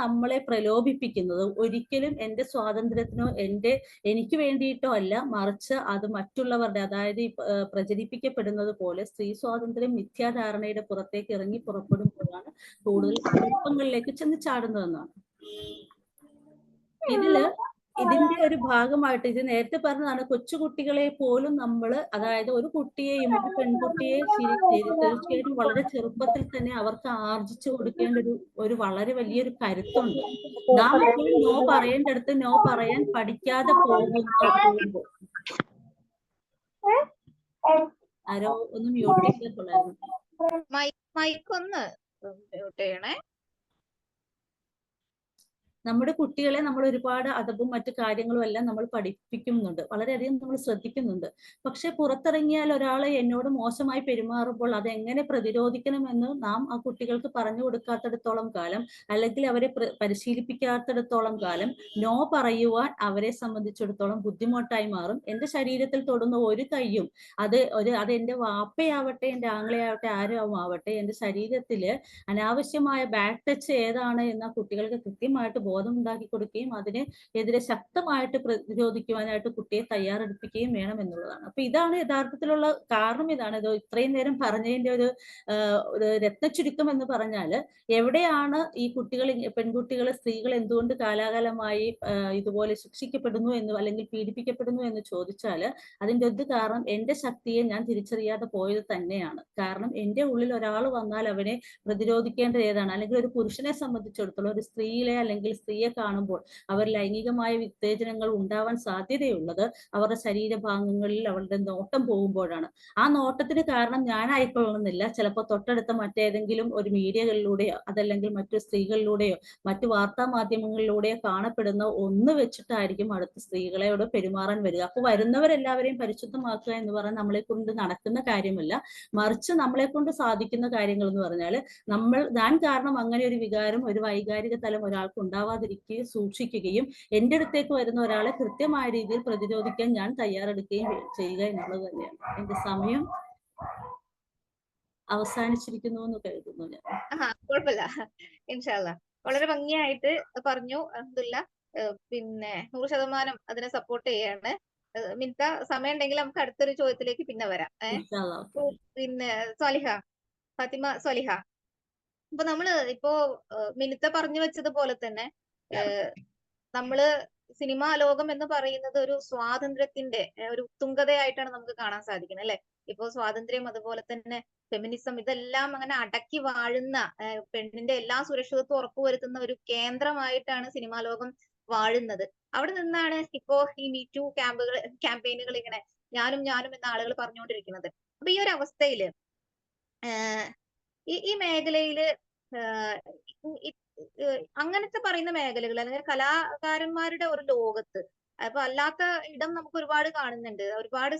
നമ്മളെ പ്രലോഭിപ്പിക്കുന്നത് ഒരിക്കലും എന്റെ സ്വാതന്ത്ര്യത്തിനോ എനിക്ക് വേണ്ടിയിട്ടോ അല്ല, മറിച്ച് അത് മറ്റുള്ളവരുടെ, അതായത് പ്രചരിപ്പിക്കപ്പെടുന്നത് പോലെ സ്ത്രീ സ്വാതന്ത്ര്യം മിഥ്യാധാരണയുടെ പുറത്തേക്ക് ഇറങ്ങി പുറപ്പെടുമ്പോഴാണ് കൂടുതൽ കുഴപ്പങ്ങളിലേക്ക് ചെന്ന് ചാടുന്നതെന്നാണ്. ഇതില് ഇതിന്റെ ഒരു ഭാഗമായിട്ട് ഇത് നേരത്തെ പറഞ്ഞതാണ്, കൊച്ചുകുട്ടികളെ പോലും നമ്മൾ, അതായത് ഒരു കുട്ടിയെയും ഒരു പെൺകുട്ടിയെ തീർച്ചയായിട്ടും വളരെ ചെറുപ്പത്തിൽ തന്നെ അവർക്ക് ആർജിച്ചു കൊടുക്കേണ്ട ഒരു വളരെ വലിയൊരു കരുത്തുണ്ട്. നാം എപ്പോഴും നോ പറയേണ്ടടുത്ത് നോ പറയാൻ പഠിക്കാതെ പോകുമ്പോൾ. ആരോ ഒന്ന് മ്യൂട്ട് ചെയ്തിട്ടുള്ളായിരുന്നു. മൈക്ക് ഒന്ന് മ്യൂട്ട് ചെയ്യണേ. നമ്മുടെ കുട്ടികളെ നമ്മൾ ഒരുപാട് അതവും മറ്റു കാര്യങ്ങളും എല്ലാം നമ്മൾ പഠിപ്പിക്കുന്നുണ്ട്, വളരെയധികം നമ്മൾ ശ്രദ്ധിക്കുന്നുണ്ട്. പക്ഷെ പുറത്തിറങ്ങിയാൽ ഒരാളെ എന്നോട് മോശമായി പെരുമാറുമ്പോൾ അതെങ്ങനെ പ്രതിരോധിക്കണമെന്ന് നാം ആ കുട്ടികൾക്ക് പറഞ്ഞു കൊടുക്കാത്തിടത്തോളം കാലം, അല്ലെങ്കിൽ അവരെ പരിശീലിപ്പിക്കാത്തിടത്തോളം കാലം നോ പറയുവാൻ അവരെ സംബന്ധിച്ചിടത്തോളം ബുദ്ധിമുട്ടായി മാറും. എൻ്റെ ശരീരത്തിൽ തൊടുന്ന ഒരു കൈയും, അത് എൻ്റെ വാപ്പയാവട്ടെ എൻ്റെ ആങ്ങളെയാവട്ടെ ആരും ആവട്ടെ, എൻ്റെ ശരീരത്തില് അനാവശ്യമായ ബാഡ് ടച്ച് ഏതാണ് എന്ന് ആ കുട്ടികൾക്ക് കൃത്യമായിട്ട് ബോധമുണ്ടാക്കി കൊടുക്കുകയും അതിന് എതിരെ ശക്തമായിട്ട് പ്രതിരോധിക്കുവാനായിട്ട് കുട്ടിയെ തയ്യാറെടുപ്പിക്കുകയും വേണം എന്നുള്ളതാണ്. അപ്പൊ ഇതാണ് യഥാർത്ഥത്തിലുള്ള കാരണം. ഇതാണ് ഇത് ഇത്രയും നേരം പറഞ്ഞതിന്റെ ഒരു രത്നചുരുക്കം എന്ന് പറഞ്ഞാൽ, എവിടെയാണ് ഈ കുട്ടികൾ, പെൺകുട്ടികൾ, സ്ത്രീകൾ എന്തുകൊണ്ട് കാലാകാലമായി ഇതുപോലെ ശിക്ഷിക്കപ്പെടുന്നു എന്ന് അല്ലെങ്കിൽ പീഡിപ്പിക്കപ്പെടുന്നു എന്ന് ചോദിച്ചാൽ, അതിന്റെ ഒരു കാരണം എൻ്റെ ശക്തിയെ ഞാൻ തിരിച്ചറിയാതെ പോയത് തന്നെയാണ്. കാരണം എൻ്റെ ഉള്ളിൽ ഒരാൾ വന്നാൽ അവനെ പ്രതിരോധിക്കേണ്ടത് ഏതാണ്, അല്ലെങ്കിൽ ഒരു പുരുഷനെ സംബന്ധിച്ചിടത്തോളം ഒരു സ്ത്രീയിലെ അല്ലെങ്കിൽ സ്ത്രീയെ കാണുമ്പോൾ അവർ ലൈംഗികമായ ഉത്തേജനങ്ങൾ ഉണ്ടാവാൻ സാധ്യതയുള്ളത് അവരുടെ ശരീരഭാഗങ്ങളിൽ അവരുടെ നോട്ടം പോകുമ്പോഴാണ്. ആ നോട്ടത്തിന് കാരണം ഞാനായിക്കൊള്ളുന്നില്ല, ചിലപ്പോൾ തൊട്ടടുത്ത മറ്റേതെങ്കിലും ഒരു മീഡിയകളിലൂടെയോ അതല്ലെങ്കിൽ മറ്റു സ്ത്രീകളിലൂടെയോ മറ്റു വാർത്താ മാധ്യമങ്ങളിലൂടെയോ കാണപ്പെടുന്ന ഒന്ന് വെച്ചിട്ടായിരിക്കും അടുത്ത സ്ത്രീകളോട് പെരുമാറാൻ വരിക. അപ്പോൾ വരുന്നവരെല്ലാവരെയും പരിശുദ്ധമാക്കുക എന്ന് പറഞ്ഞാൽ നമ്മളെ കൊണ്ട് നടക്കുന്ന കാര്യമല്ല, മറിച്ച് നമ്മളെ കൊണ്ട് സാധിക്കുന്ന കാര്യങ്ങൾ എന്ന് പറഞ്ഞാൽ ഞാൻ കാരണം അങ്ങനെ ഒരു വികാരം, ഒരു വൈകാരിക തലം ഒരാൾക്ക് ഉണ്ടാവാതിരിക്കുകയും സൂക്ഷിക്കുകയും എൻ്റെ അടുത്തേക്ക് വരുന്ന ഒരാളെ കൃത്യമായ രീതിയിൽ പ്രതിരോധിക്കാൻ ഞാൻ തയ്യാറെടുക്കുകയും ചെയ്യുക എന്നുള്ളത് തന്നെയാണ്. എന്റെ സമയം അവസാനിച്ചിരിക്കുന്നു എന്ന് കരുതുന്നു ഞാൻ. കുഴപ്പമില്ല, ഇൻഷാ അല്ലാ വളരെ ഭംഗിയായിട്ട് പറഞ്ഞു. അൽഹംദുലില്ലാ, പിന്നെ 100% അതിനെ സപ്പോർട്ട് ചെയ്യാണ്. മിൻത, സമയം ഉണ്ടെങ്കിൽ നമുക്ക് അടുത്തൊരു ചോദ്യത്തിലേക്ക് പിന്നെ വരാം. പിന്നെ ഫാത്തിമ സ്വാലിഹ, ഇപ്പൊ നമ്മള് മിനിത്ത പറഞ്ഞു വെച്ചതുപോലെ തന്നെ നമ്മള് സിനിമാ ലോകം എന്ന് പറയുന്നത് ഒരു സ്വാതന്ത്ര്യത്തിന്റെ ഒരു ഉത്തുംഗതയായിട്ടാണ് നമുക്ക് കാണാൻ സാധിക്കുന്നത്, അല്ലെ? ഇപ്പോ സ്വാതന്ത്ര്യം, അതുപോലെ തന്നെ ഫെമിനിസം, ഇതെല്ലാം അങ്ങനെ അടക്കി വാഴുന്ന, പെണ്ണിന്റെ എല്ലാ സുരക്ഷിതത്വം ഉറപ്പുവരുത്തുന്ന ഒരു കേന്ദ്രമായിട്ടാണ് സിനിമാ ലോകം വാഴുന്നത്. അവിടെ നിന്നാണ് ഇപ്പോ ഈ മീറ്റു ക്യാമ്പയിനുകൾ ഇങ്ങനെ ഞാനും എന്ന ആളുകൾ പറഞ്ഞുകൊണ്ടിരിക്കുന്നത്. അപ്പൊ ഈ ഒരു അവസ്ഥയില് ഈ മേഖലയില് അങ്ങനത്തെ പറയുന്ന മേഖലകൾ, അല്ലെങ്കിൽ കലാകാരന്മാരുടെ ഒരു ലോകത്ത് അപ്പൊ അല്ലാത്ത ഇടം നമുക്ക് ഒരുപാട് കാണുന്നുണ്ട്. ഒരുപാട്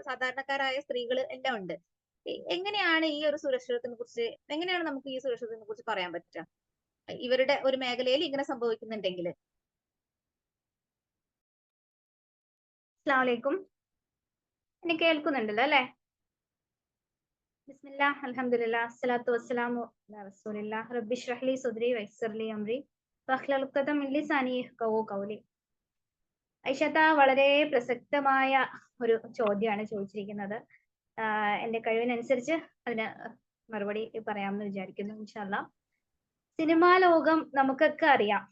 സാധാരണക്കാരായ സ്ത്രീകൾ എല്ലാം ഉണ്ട്. എങ്ങനെയാണ് ഈ ഒരു സുരക്ഷിതത്വത്തിനെ കുറിച്ച്, എങ്ങനെയാണ് നമുക്ക് ഈ സുരക്ഷിതത്വത്തിനെ കുറിച്ച് പറയാൻ പറ്റുക ഇവരുടെ ഒരു മേഖലയിൽ ഇങ്ങനെ സംഭവിക്കുന്നുണ്ടെങ്കിൽ? അസ്സലാമു അലൈക്കും, എന്നെ കേൾക്കുന്നുണ്ടല്ലോ അല്ലെ? ബിസ്മില്ലാഹ്, അൽഹംദുലില്ലാഹ്, അസ്സലാത്തു വസ്സലാമു അലാ റസൂലില്ലാഹ്, റബ്ബി ഇശ്റഹ് ലി സദ്രി വയസ്സിർ ലി അംരി വഹ്ലുൽ ഉഖ്ദതം മിൻ ലിസാനി യഫ്ഖഹു ഖൗലി. ഐഷത്ത, വളരെ പ്രസക്തമായ ഒരു ചോദ്യമാണ് ചോദിച്ചിരിക്കുന്നത്. എന്റെ കഴിവിനനുസരിച്ച് അതിന് മറുപടി പറയാമെന്ന് വിചാരിക്കുന്നു, ഇൻഷാ അല്ലാഹ്. സിനിമാ ലോകം നമുക്കൊക്കെ അറിയാം.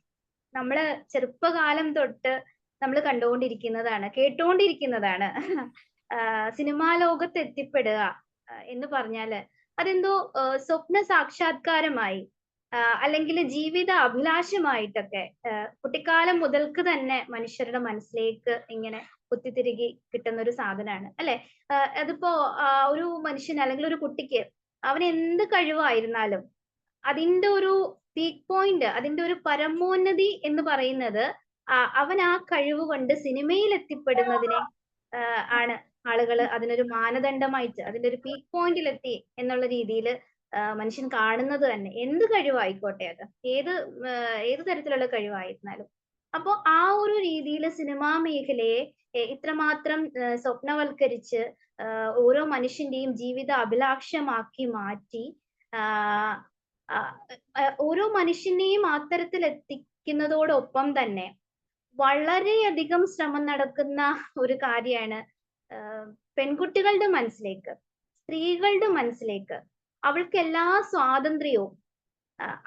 നമ്മള് ചെറുപ്പകാലം തൊട്ട് നമ്മൾ കണ്ടുകൊണ്ടിരിക്കുന്നതാണ്, കേട്ടുകൊണ്ടിരിക്കുന്നതാണ്. സിനിമാ ലോകത്ത് എത്തിപ്പെടുക എന്ന് പറഞ്ഞാല് അതെന്തോ സ്വപ്ന സാക്ഷാത്കാരമായി, അല്ലെങ്കിൽ ജീവിത അഭിലാഷമായിട്ടൊക്കെ കുട്ടിക്കാലം മുതൽക്ക് തന്നെ മനുഷ്യരുടെ മനസ്സിലേക്ക് ഇങ്ങനെ കുത്തിത്തിരികി കിട്ടുന്ന ഒരു സാധനമാണ്, അല്ലെ? അതിപ്പോ ഒരു മനുഷ്യന് അല്ലെങ്കിൽ ഒരു കുട്ടിക്ക് അവൻ എന്ത് കഴിവായിരുന്നാലും അതിന്റെ ഒരു പീക്ക് പോയിന്റ്, അതിന്റെ ഒരു പരമോന്നതി എന്ന് പറയുന്നത് അവൻ ആ കഴിവ് കൊണ്ട് സിനിമയിൽ എത്തിപ്പെടുന്നതിനെ ആണ് ആളുകൾ അതിനൊരു മാനദണ്ഡമായിട്ട്, അതിന്റെ ഒരു പീക്ക് പോയിന്റിലെത്തി എന്നുള്ള രീതിയിൽ മനുഷ്യൻ കാണുന്നത് തന്നെ. എന്ത് കഴിവായിക്കോട്ടെ, അത് ഏത് തരത്തിലുള്ള കഴിവായിരുന്നാലും. അപ്പോ ആ ഒരു രീതിയിൽ സിനിമാ മേഖലയെ ഇത്രമാത്രം സ്വപ്നവൽക്കരിച്ച് ഓരോ മനുഷ്യന്റെയും ജീവിത അഭിലാഷമാക്കി മാറ്റി ഓരോ മനുഷ്യനെയും അത്തരത്തിൽ എത്തിക്കുന്നതോടൊപ്പം തന്നെ വളരെയധികം ശ്രമം നടക്കുന്ന ഒരു കാര്യമാണ് പെൺകുട്ടികളുടെ മനസ്സിലേക്ക്, സ്ത്രീകളുടെ മനസ്സിലേക്ക് അവൾക്ക് എല്ലാ സ്വാതന്ത്ര്യവും,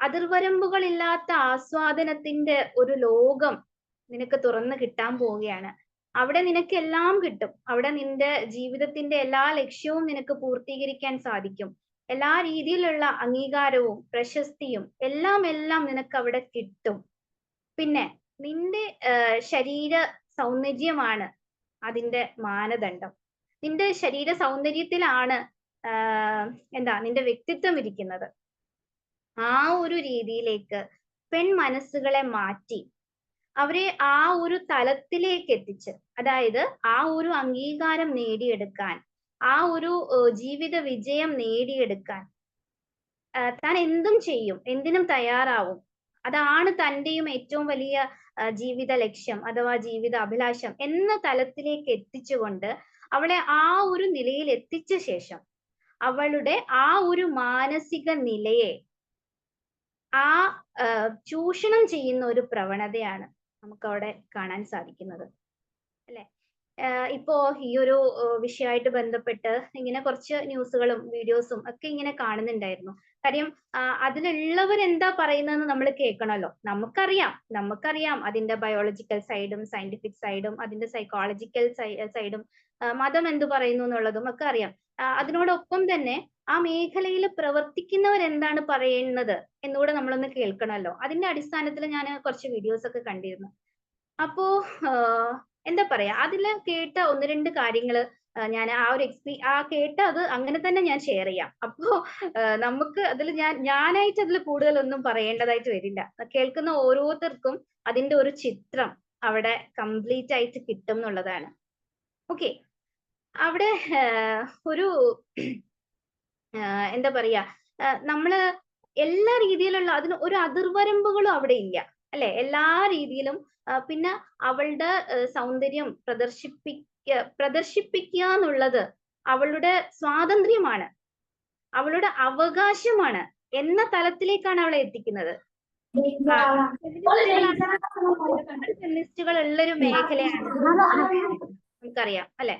അതിർവരമ്പുകളില്ലാത്ത ആസ്വാദനത്തിന്റെ ഒരു ലോകം നിനക്ക് തുറന്നു കിട്ടാൻ പോവുകയാണ്. അവിടെ നിനക്ക് എല്ലാം കിട്ടും. അവിടെ നിന്റെ ജീവിതത്തിന്റെ എല്ലാ ലക്ഷ്യവും നിനക്ക് പൂർത്തീകരിക്കാൻ സാധിക്കും. എല്ലാ രീതിയിലുള്ള അംഗീകാരവും പ്രശസ്തിയും എല്ലാം നിനക്ക് അവിടെ കിട്ടും. പിന്നെ നിന്റെ ശരീര സൗന്ദര്യമാണ് അതിന്റെ മാനദണ്ഡം. നിന്റെ ശരീര സൗന്ദര്യത്തിലാണ് നിന്റെ വ്യക്തിത്വം ഇരിക്കുന്നത്. ആ ഒരു രീതിയിലേക്ക് പെൺ മനസ്സുകളെ മാറ്റി അവരെ ആ ഒരു തലത്തിലേക്ക് എത്തിച്ച്, അതായത് ആ ഒരു അംഗീകാരം നേടിയെടുക്കാൻ, ആ ഒരു ജീവിത വിജയം നേടിയെടുക്കാൻ താൻ എന്തും ചെയ്യും, എന്തിനും തയ്യാറാവും. അതാണ് തന്റെയും ഏറ്റവും വലിയ ജീവിത ലക്ഷ്യം അഥവാ ജീവിത അഭിലാഷം എന്ന തലത്തിലേക്ക് എത്തിച്ചുകൊണ്ട് അവളെ ആ ഒരു നിലയിൽ എത്തിച്ച ശേഷം അവളുടെ ആ ഒരു മാനസിക നിലയെ ചൂഷണം ചെയ്യുന്ന ഒരു പ്രവണതയാണ് നമുക്ക് അവിടെ കാണാൻ സാധിക്കുന്നത്, അല്ലെ? ഇപ്പോ ഈ ഒരു വിഷയമായിട്ട് ബന്ധപ്പെട്ട് ഇങ്ങനെ കുറച്ച് ന്യൂസുകളും വീഡിയോസും ഒക്കെ ഇങ്ങനെ കാണുന്നുണ്ടായിരുന്നു. കാര്യം അതിലുള്ളവർ എന്താ പറയുന്നതെന്ന് നമ്മൾ കേൾക്കണമല്ലോ. നമുക്കറിയാം അതിന്റെ ബയോളജിക്കൽ സൈഡും സയന്റിഫിക് സൈഡും അതിന്റെ സൈക്കോളജിക്കൽ സൈഡും മതം എന്ത് പറയുന്നു എന്നുള്ളതും ഒക്കെ അറിയാം. അതിനോടൊപ്പം തന്നെ ആ മേഖലയിൽ പ്രവർത്തിക്കുന്നവർ എന്താണ് പറയുന്നത് എന്നുകൂടെ നമ്മളൊന്ന് കേൾക്കണമല്ലോ. അതിന്റെ അടിസ്ഥാനത്തിൽ ഞാൻ കുറച്ച് വീഡിയോസ് ഒക്കെ കണ്ടിരുന്നു. അപ്പോ എന്താ പറയാ, അതിൽ കേട്ട ഒന്ന് രണ്ട് കാര്യങ്ങള് ഞാൻ കേട്ട അത് അങ്ങനെ തന്നെ ഞാൻ ഷെയർ ചെയ്യാം. അപ്പോ നമുക്ക് അതിൽ ഞാനായിട്ട് അതിൽ കൂടുതലൊന്നും പറയേണ്ടതായിട്ട് വരില്ല. കേൾക്കുന്ന ഓരോരുത്തർക്കും അതിന്റെ ഒരു ചിത്രം അവിടെ കംപ്ലീറ്റ് ആയിട്ട് കിട്ടും എന്നുള്ളതാണ്. ഓക്കെ, അവിടെ ഒരു എന്താ പറയാ, നമ്മള് എല്ലാ രീതിയിലുള്ള അതിന് ഒരു അതിർവരമ്പുകളും അവിടെ ഇല്ല, അല്ലെ? എല്ലാ രീതിയിലും പിന്നെ അവളുടെ സൗന്ദര്യം പ്രദർശിപ്പിക്കുക എന്നുള്ളത് അവളുടെ സ്വാതന്ത്ര്യമാണ്, അവളുടെ അവകാശമാണ് എന്ന തലത്തിലേക്കാണ് അവളെ എത്തിക്കുന്നത്. ഫെമിനിസ്റ്റുകൾ ഉള്ളൊരു മേഖലയാണ് നമുക്കറിയാം, അല്ലെ?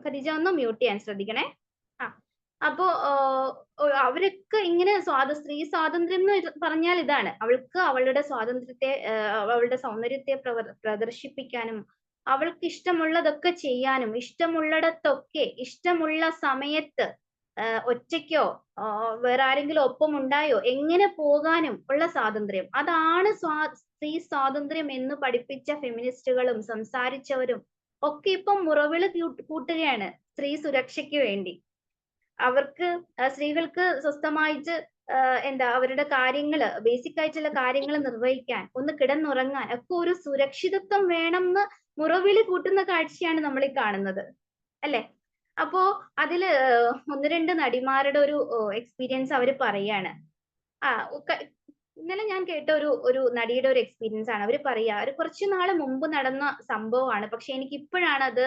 ഖദീജ ഒന്ന് മ്യൂട്ട് ചെയ്യാൻ ശ്രദ്ധിക്കണേ. അപ്പോ അവരൊക്കെ ഇങ്ങനെ സ്ത്രീ സ്വാതന്ത്ര്യം എന്ന് പറഞ്ഞാൽ ഇതാണ്, അവൾക്ക് അവളുടെ സ്വാതന്ത്ര്യത്തെ അവളുടെ സൗന്ദര്യത്തെ പ്രദർശിപ്പിക്കാനും അവൾക്ക് ഇഷ്ടമുള്ളതൊക്കെ ചെയ്യാനും ഇഷ്ടമുള്ളിടത്തൊക്കെ ഇഷ്ടമുള്ള സമയത്ത് ഒറ്റയ്ക്കോ വേറെ ആരെങ്കിലും ഒപ്പം ഉണ്ടായോ എങ്ങനെ പോകാനും ഉള്ള സ്വാതന്ത്ര്യം. അതാണ് സ്ത്രീ സ്വാതന്ത്ര്യം എന്ന് പഠിപ്പിച്ച ഫെമിനിസ്റ്റുകളും സംസാരിച്ചവരും ഒക്കെ ഇപ്പം മുറവിളി കൂട്ടുകയാണ് സ്ത്രീ സുരക്ഷയ്ക്ക് വേണ്ടി. അവർക്ക് സ്ത്രീകൾക്ക് സ്വസ്ഥമായിട്ട് അവരുടെ കാര്യങ്ങള് ബേസിക് ആയിട്ടുള്ള കാര്യങ്ങൾ നിർവഹിക്കാൻ, ഒന്ന് കിടന്നുറങ്ങാൻ ഒക്കെ ഒരു സുരക്ഷിതത്വം വേണമെന്ന് മുറവിളി കൂട്ടുന്ന കാഴ്ചയാണ് നമ്മൾ ഈ കാണുന്നത്, അല്ലെ? അപ്പോ അതില് ഒന്ന് രണ്ട് നടിമാരുടെ ഒരു എക്സ്പീരിയൻസ് അവര് പറയാണ്. ഇന്നലെ ഞാൻ കേട്ട ഒരു നടിയുടെ ഒരു എക്സ്പീരിയൻസ് ആണ്. അവര് പറയാ, ഒരു കുറച്ചു നാള് മുമ്പ് നടന്ന സംഭവമാണ്, പക്ഷെ എനിക്ക് ഇപ്പോഴാണ് അത്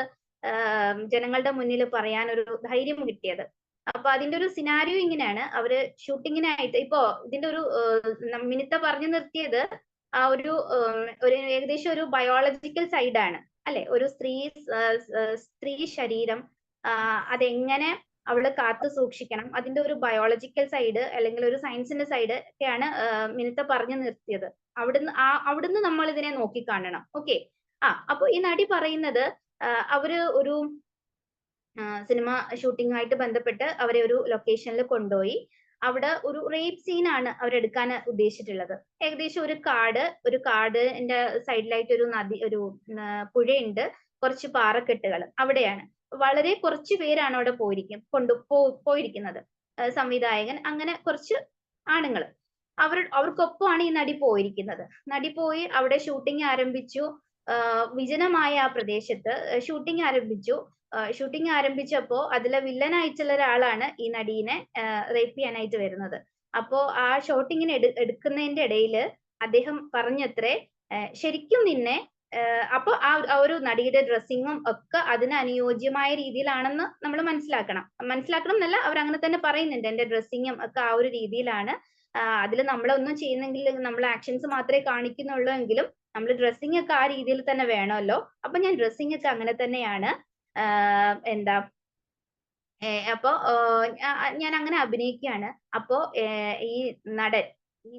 ജനങ്ങളുടെ മുന്നിൽ പറയാൻ ഒരു ധൈര്യം കിട്ടിയത്. അപ്പൊ അതിന്റെ ഒരു സിനാരിയോ ഇങ്ങനെയാണ്. അവര് ഷൂട്ടിങ്ങിനായിട്ട് ഇപ്പോ ഇതിന്റെ ഒരു മിനിത്ത പറഞ്ഞു നിർത്തിയത് ആ ഒരു ഏകദേശം ഒരു ബയോളജിക്കൽ സൈഡാണ്, അല്ലെ? ഒരു സ്ത്രീ ശരീരം അതെങ്ങനെ അവള് കാത്തു സൂക്ഷിക്കണം, അതിന്റെ ഒരു ബയോളജിക്കൽ സൈഡ് അല്ലെങ്കിൽ ഒരു സയൻസിന്റെ സൈഡ് ഒക്കെയാണ് മിനിത്ത പറഞ്ഞു നിർത്തിയത്. അവിടുന്ന് നമ്മൾ ഇതിനെ നോക്കിക്കാണണം. ഓക്കെ. അപ്പൊ ഈ നടി പറയുന്നത് അവര് ഒരു സിനിമ ഷൂട്ടിങ്ങുമായിട്ട് ബന്ധപ്പെട്ട് അവരെ ഒരു ലൊക്കേഷനിൽ കൊണ്ടുപോയി. അവിടെ ഒരു റേപ്പ് സീനാണ് അവരെടുക്കാൻ ഉദ്ദേശിച്ചിട്ടുള്ളത്. ഏകദേശം ഒരു കാടിന്റെ സൈഡിലായിട്ട് ഒരു നദി, ഒരു പുഴയുണ്ട്, കുറച്ച് പാറക്കെട്ടുകൾ അവിടെയാണ്. വളരെ കുറച്ച് പേരാണ് അവിടെ പോയിരിക്കുന്നത്. സംവിധായകൻ, അങ്ങനെ കുറച്ച് ആണുങ്ങൾ, അവർക്കൊപ്പമാണ് ഈ നടി പോയിരിക്കുന്നത്. നടി പോയി അവിടെ ഷൂട്ടിംഗ് ആരംഭിച്ചു. വിജനമായ ആ പ്രദേശത്ത് ഷൂട്ടിംഗ് ആരംഭിച്ചപ്പോ അതിലെ വില്ലനായിട്ടുള്ള ഒരാളാണ് ഈ നടീനെ റേപ്പ് ചെയ്യാനായിട്ട് വരുന്നത്. അപ്പോ ആ ഷൂട്ടിങ്ങിന് എടുക്കുന്നതിന്റെ ഇടയിൽ അദ്ദേഹം പറഞ്ഞത്രേ, ശരിക്കും നിന്നെ അപ്പൊ ആ ഒരു നടിയുടെ ഡ്രസ്സിങ്ങും ഒക്കെ അതിന് അനുയോജ്യമായ രീതിയിലാണെന്ന് നമ്മൾ മനസ്സിലാക്കണം എന്നല്ല, അവർ അങ്ങനെ തന്നെ പറയുന്നുണ്ട്. എന്റെ ഡ്രസ്സിങ്ങും ഒക്കെ ആ ഒരു രീതിയിലാണ്, അതിൽ നമ്മളൊന്നും ചെയ്യുന്നെങ്കിൽ നമ്മൾ ആക്ഷൻസ് മാത്രമേ കാണിക്കുന്നുള്ളൂ എങ്കിലും നമ്മൾ ഡ്രസ്സിംഗ് ഒക്കെ ആ രീതിയിൽ തന്നെ വേണമല്ലോ. അപ്പൊ ഞാൻ ഡ്രസ്സിംഗ് ഒക്കെ അങ്ങനെ തന്നെയാണ്, അപ്പോ ഞാൻ അങ്ങനെ അഭിനയിക്കുകയാണ്. അപ്പോ ഈ നടൻ, ഈ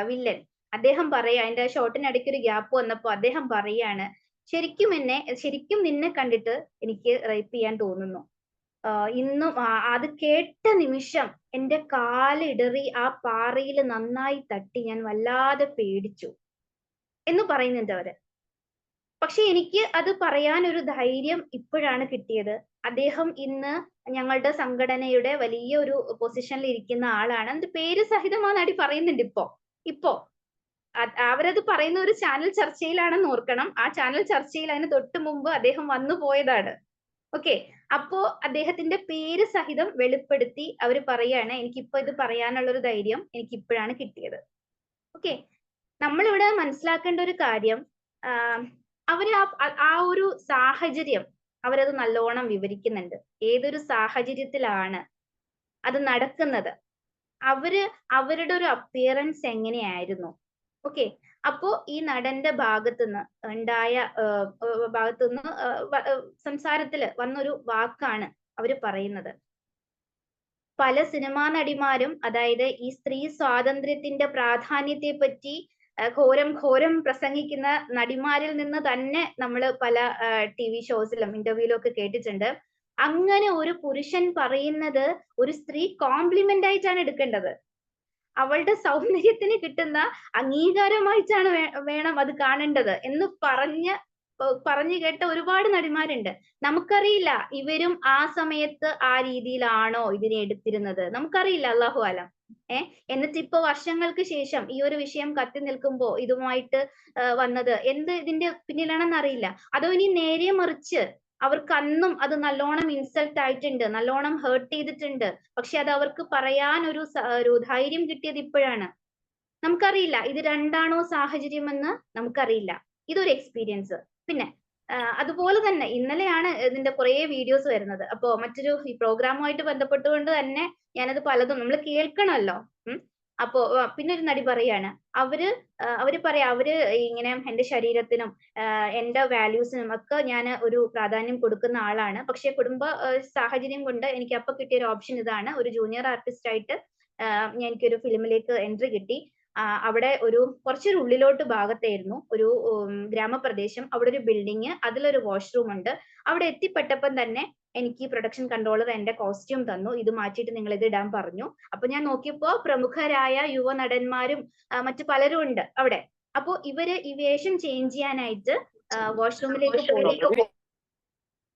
വില്ലൻ അദ്ദേഹം പറയാ, അതിന്റെ ഷോട്ടിനിടയ്ക്ക് ഒരു ഗ്യാപ്പ് വന്നപ്പോ അദ്ദേഹം പറയാണ്, ശരിക്കും നിന്നെ കണ്ടിട്ട് എനിക്ക് റേപ്പ് ചെയ്യാൻ തോന്നുന്നു. ഇന്നും അത് കേട്ട നിമിഷം എന്റെ കാലിടറി ആ പാറയിൽ നന്നായി തട്ടി, ഞാൻ വല്ലാതെ പേടിച്ചു എന്ന് പറയുന്നുണ്ട് അവര്. പക്ഷെ എനിക്ക് അത് പറയാൻ ഒരു ധൈര്യം ഇപ്പോഴാണ് കിട്ടിയത്. അദ്ദേഹം ഇന്ന് ഞങ്ങളുടെ സംഘടനയുടെ വലിയ ഒരു പൊസിഷനിൽ ഇരിക്കുന്ന ആളാണ്. അതിന്റെ പേര് സഹിതം ആ നടി പറയുന്നുണ്ട് ഇപ്പോ അവരത് പറയുന്ന ഒരു ചാനൽ ചർച്ചയിലാണെന്ന് ഓർക്കണം. ആ ചാനൽ ചർച്ചയിൽ അതിന് തൊട്ട് മുമ്പ് അദ്ദേഹം വന്നു പോയതാണ്. ഓക്കെ, അപ്പോ അദ്ദേഹത്തിന്റെ പേര് സഹിതം വെളിപ്പെടുത്തി അവര് പറയാണ്, എനിക്കിപ്പോ ഇത് പറയാനുള്ള ഒരു ധൈര്യം എനിക്ക് ഇപ്പോഴാണ് കിട്ടിയത്. ഓക്കെ, നമ്മളിവിടെ മനസ്സിലാക്കേണ്ട ഒരു കാര്യം, അവര് ആ ഒരു സാഹചര്യം അവരത് നല്ലോണം വിവരിക്കുന്നുണ്ട്. ഏതൊരു സാഹചര്യത്തിലാണ് അത് നടക്കുന്നത്, അവരുടെ ഒരു അപ്പിയറൻസ് എങ്ങനെയായിരുന്നു. ഓക്കെ, അപ്പോ ഈ നടന്റെ ഭാഗത്തുനിന്ന് സംസാരത്തില് വന്നൊരു വാക്കാണ് അവര് പറയുന്നത്. പല സിനിമാ നടിമാരും, അതായത് ഈ സ്ത്രീ സ്വാതന്ത്ര്യത്തിന്റെ പ്രാധാന്യത്തെ പറ്റി ഘോരം പ്രസംഗിക്കുന്ന നടിമാരിൽ നിന്ന് തന്നെ നമ്മൾ പല TV ഷോസിലും ഇന്റർവ്യൂലും ഒക്കെ കേട്ടിട്ടുണ്ട്. അങ്ങനെ ഒരു പുരുഷൻ പറയുന്നത് ഒരു സ്ത്രീ കോംപ്ലിമെന്റ് ആയിട്ടാണ് എടുക്കേണ്ടത്. അവളുടെ സൗന്ദര്യത്തിന് കിട്ടുന്ന അംഗീകാരമായിട്ടാണ് വേണം അത് കാണേണ്ടത് എന്ന് പറഞ്ഞു കേട്ട ഒരുപാട് നടിമാരുണ്ട്. നമുക്കറിയില്ല ഇവരും ആ സമയത്ത് ആ രീതിയിലാണോ ഇതിനെ എടുത്തിരുന്നത്, നമുക്കറിയില്ല, അല്ലാഹു ആലം. എന്നിട്ട് ഇപ്പൊ വർഷങ്ങൾക്ക് ശേഷം ഈ ഒരു വിഷയം കത്തി നിൽക്കുമ്പോ ഇതുമായിട്ട് വന്നത് ഇതിന്റെ പിന്നിലാണെന്ന് അറിയില്ല. അതോ ഇനി നേരെ മറിച്ച് അവർക്ക് അന്നും അത് നല്ലോണം ഇൻസൾട്ട് ആയിട്ടുണ്ട്, നല്ലോണം ഹേർട്ട് ചെയ്തിട്ടുണ്ട്, പക്ഷെ അത് അവർക്ക് പറയാൻ ഒരു ധൈര്യം കിട്ടിയത് ഇപ്പോഴാണ്. നമുക്കറിയില്ല ഇത് രണ്ടാണോ സാഹചര്യമെന്ന് നമുക്കറിയില്ല. ഇതൊരു എക്സ്പീരിയൻസ്. പിന്നെ അതുപോലെ തന്നെ ഇന്നലെയാണ് ഇതിന്റെ കുറെ വീഡിയോസ് വരുന്നത്. അപ്പോ മറ്റൊരു ഈ പ്രോഗ്രാമുമായിട്ട് ബന്ധപ്പെട്ടുകൊണ്ട് തന്നെ ഞാനത് പലതും നമ്മൾ കേൾക്കണമല്ലോ. അപ്പോ പിന്നെ ഒരു നടി പറയാണ്, അവര് പറയാ, അവര് ഇങ്ങനെ എന്റെ ശരീരത്തിനും എന്റെ വാല്യൂസിനും ഒക്കെ ഞാൻ ഒരു പ്രാധാന്യം കൊടുക്കുന്ന ആളാണ്. പക്ഷെ കുടുംബ സാഹചര്യം കൊണ്ട് എനിക്ക് അപ്പൊ കിട്ടിയ ഒരു ഓപ്ഷൻ ഇതാണ്, ഒരു ജൂനിയർ ആർട്ടിസ്റ്റ് ആയിട്ട് എനിക്കൊരു ഫിലിമിലേക്ക് എൻട്രി കിട്ടി. അവിടെ കുറച്ചൊരു ഉള്ളിലോട്ട് ഭാഗത്തായിരുന്നു ഒരു ഗ്രാമപ്രദേശം. അവിടെ ഒരു ബിൽഡിങ്, അതിലൊരു വാഷ്റൂം ഉണ്ട്. അവിടെ എത്തിപ്പെട്ടപ്പം തന്നെ എനിക്ക് പ്രൊഡക്ഷൻ കൺട്രോളർ എന്റെ കോസ്റ്റ്യൂം തന്നു, ഇത് മാറ്റിയിട്ട് നിങ്ങൾ ഇത് ഇടാൻ പറഞ്ഞു. അപ്പൊ ഞാൻ നോക്കിയപ്പോ പ്രമുഖരായ യുവ നടന്മാരും മറ്റു പലരും ഉണ്ട് അവിടെ. അപ്പോ ഇവര് ഈ വേഷം ചേഞ്ച് ചെയ്യാനായിട്ട്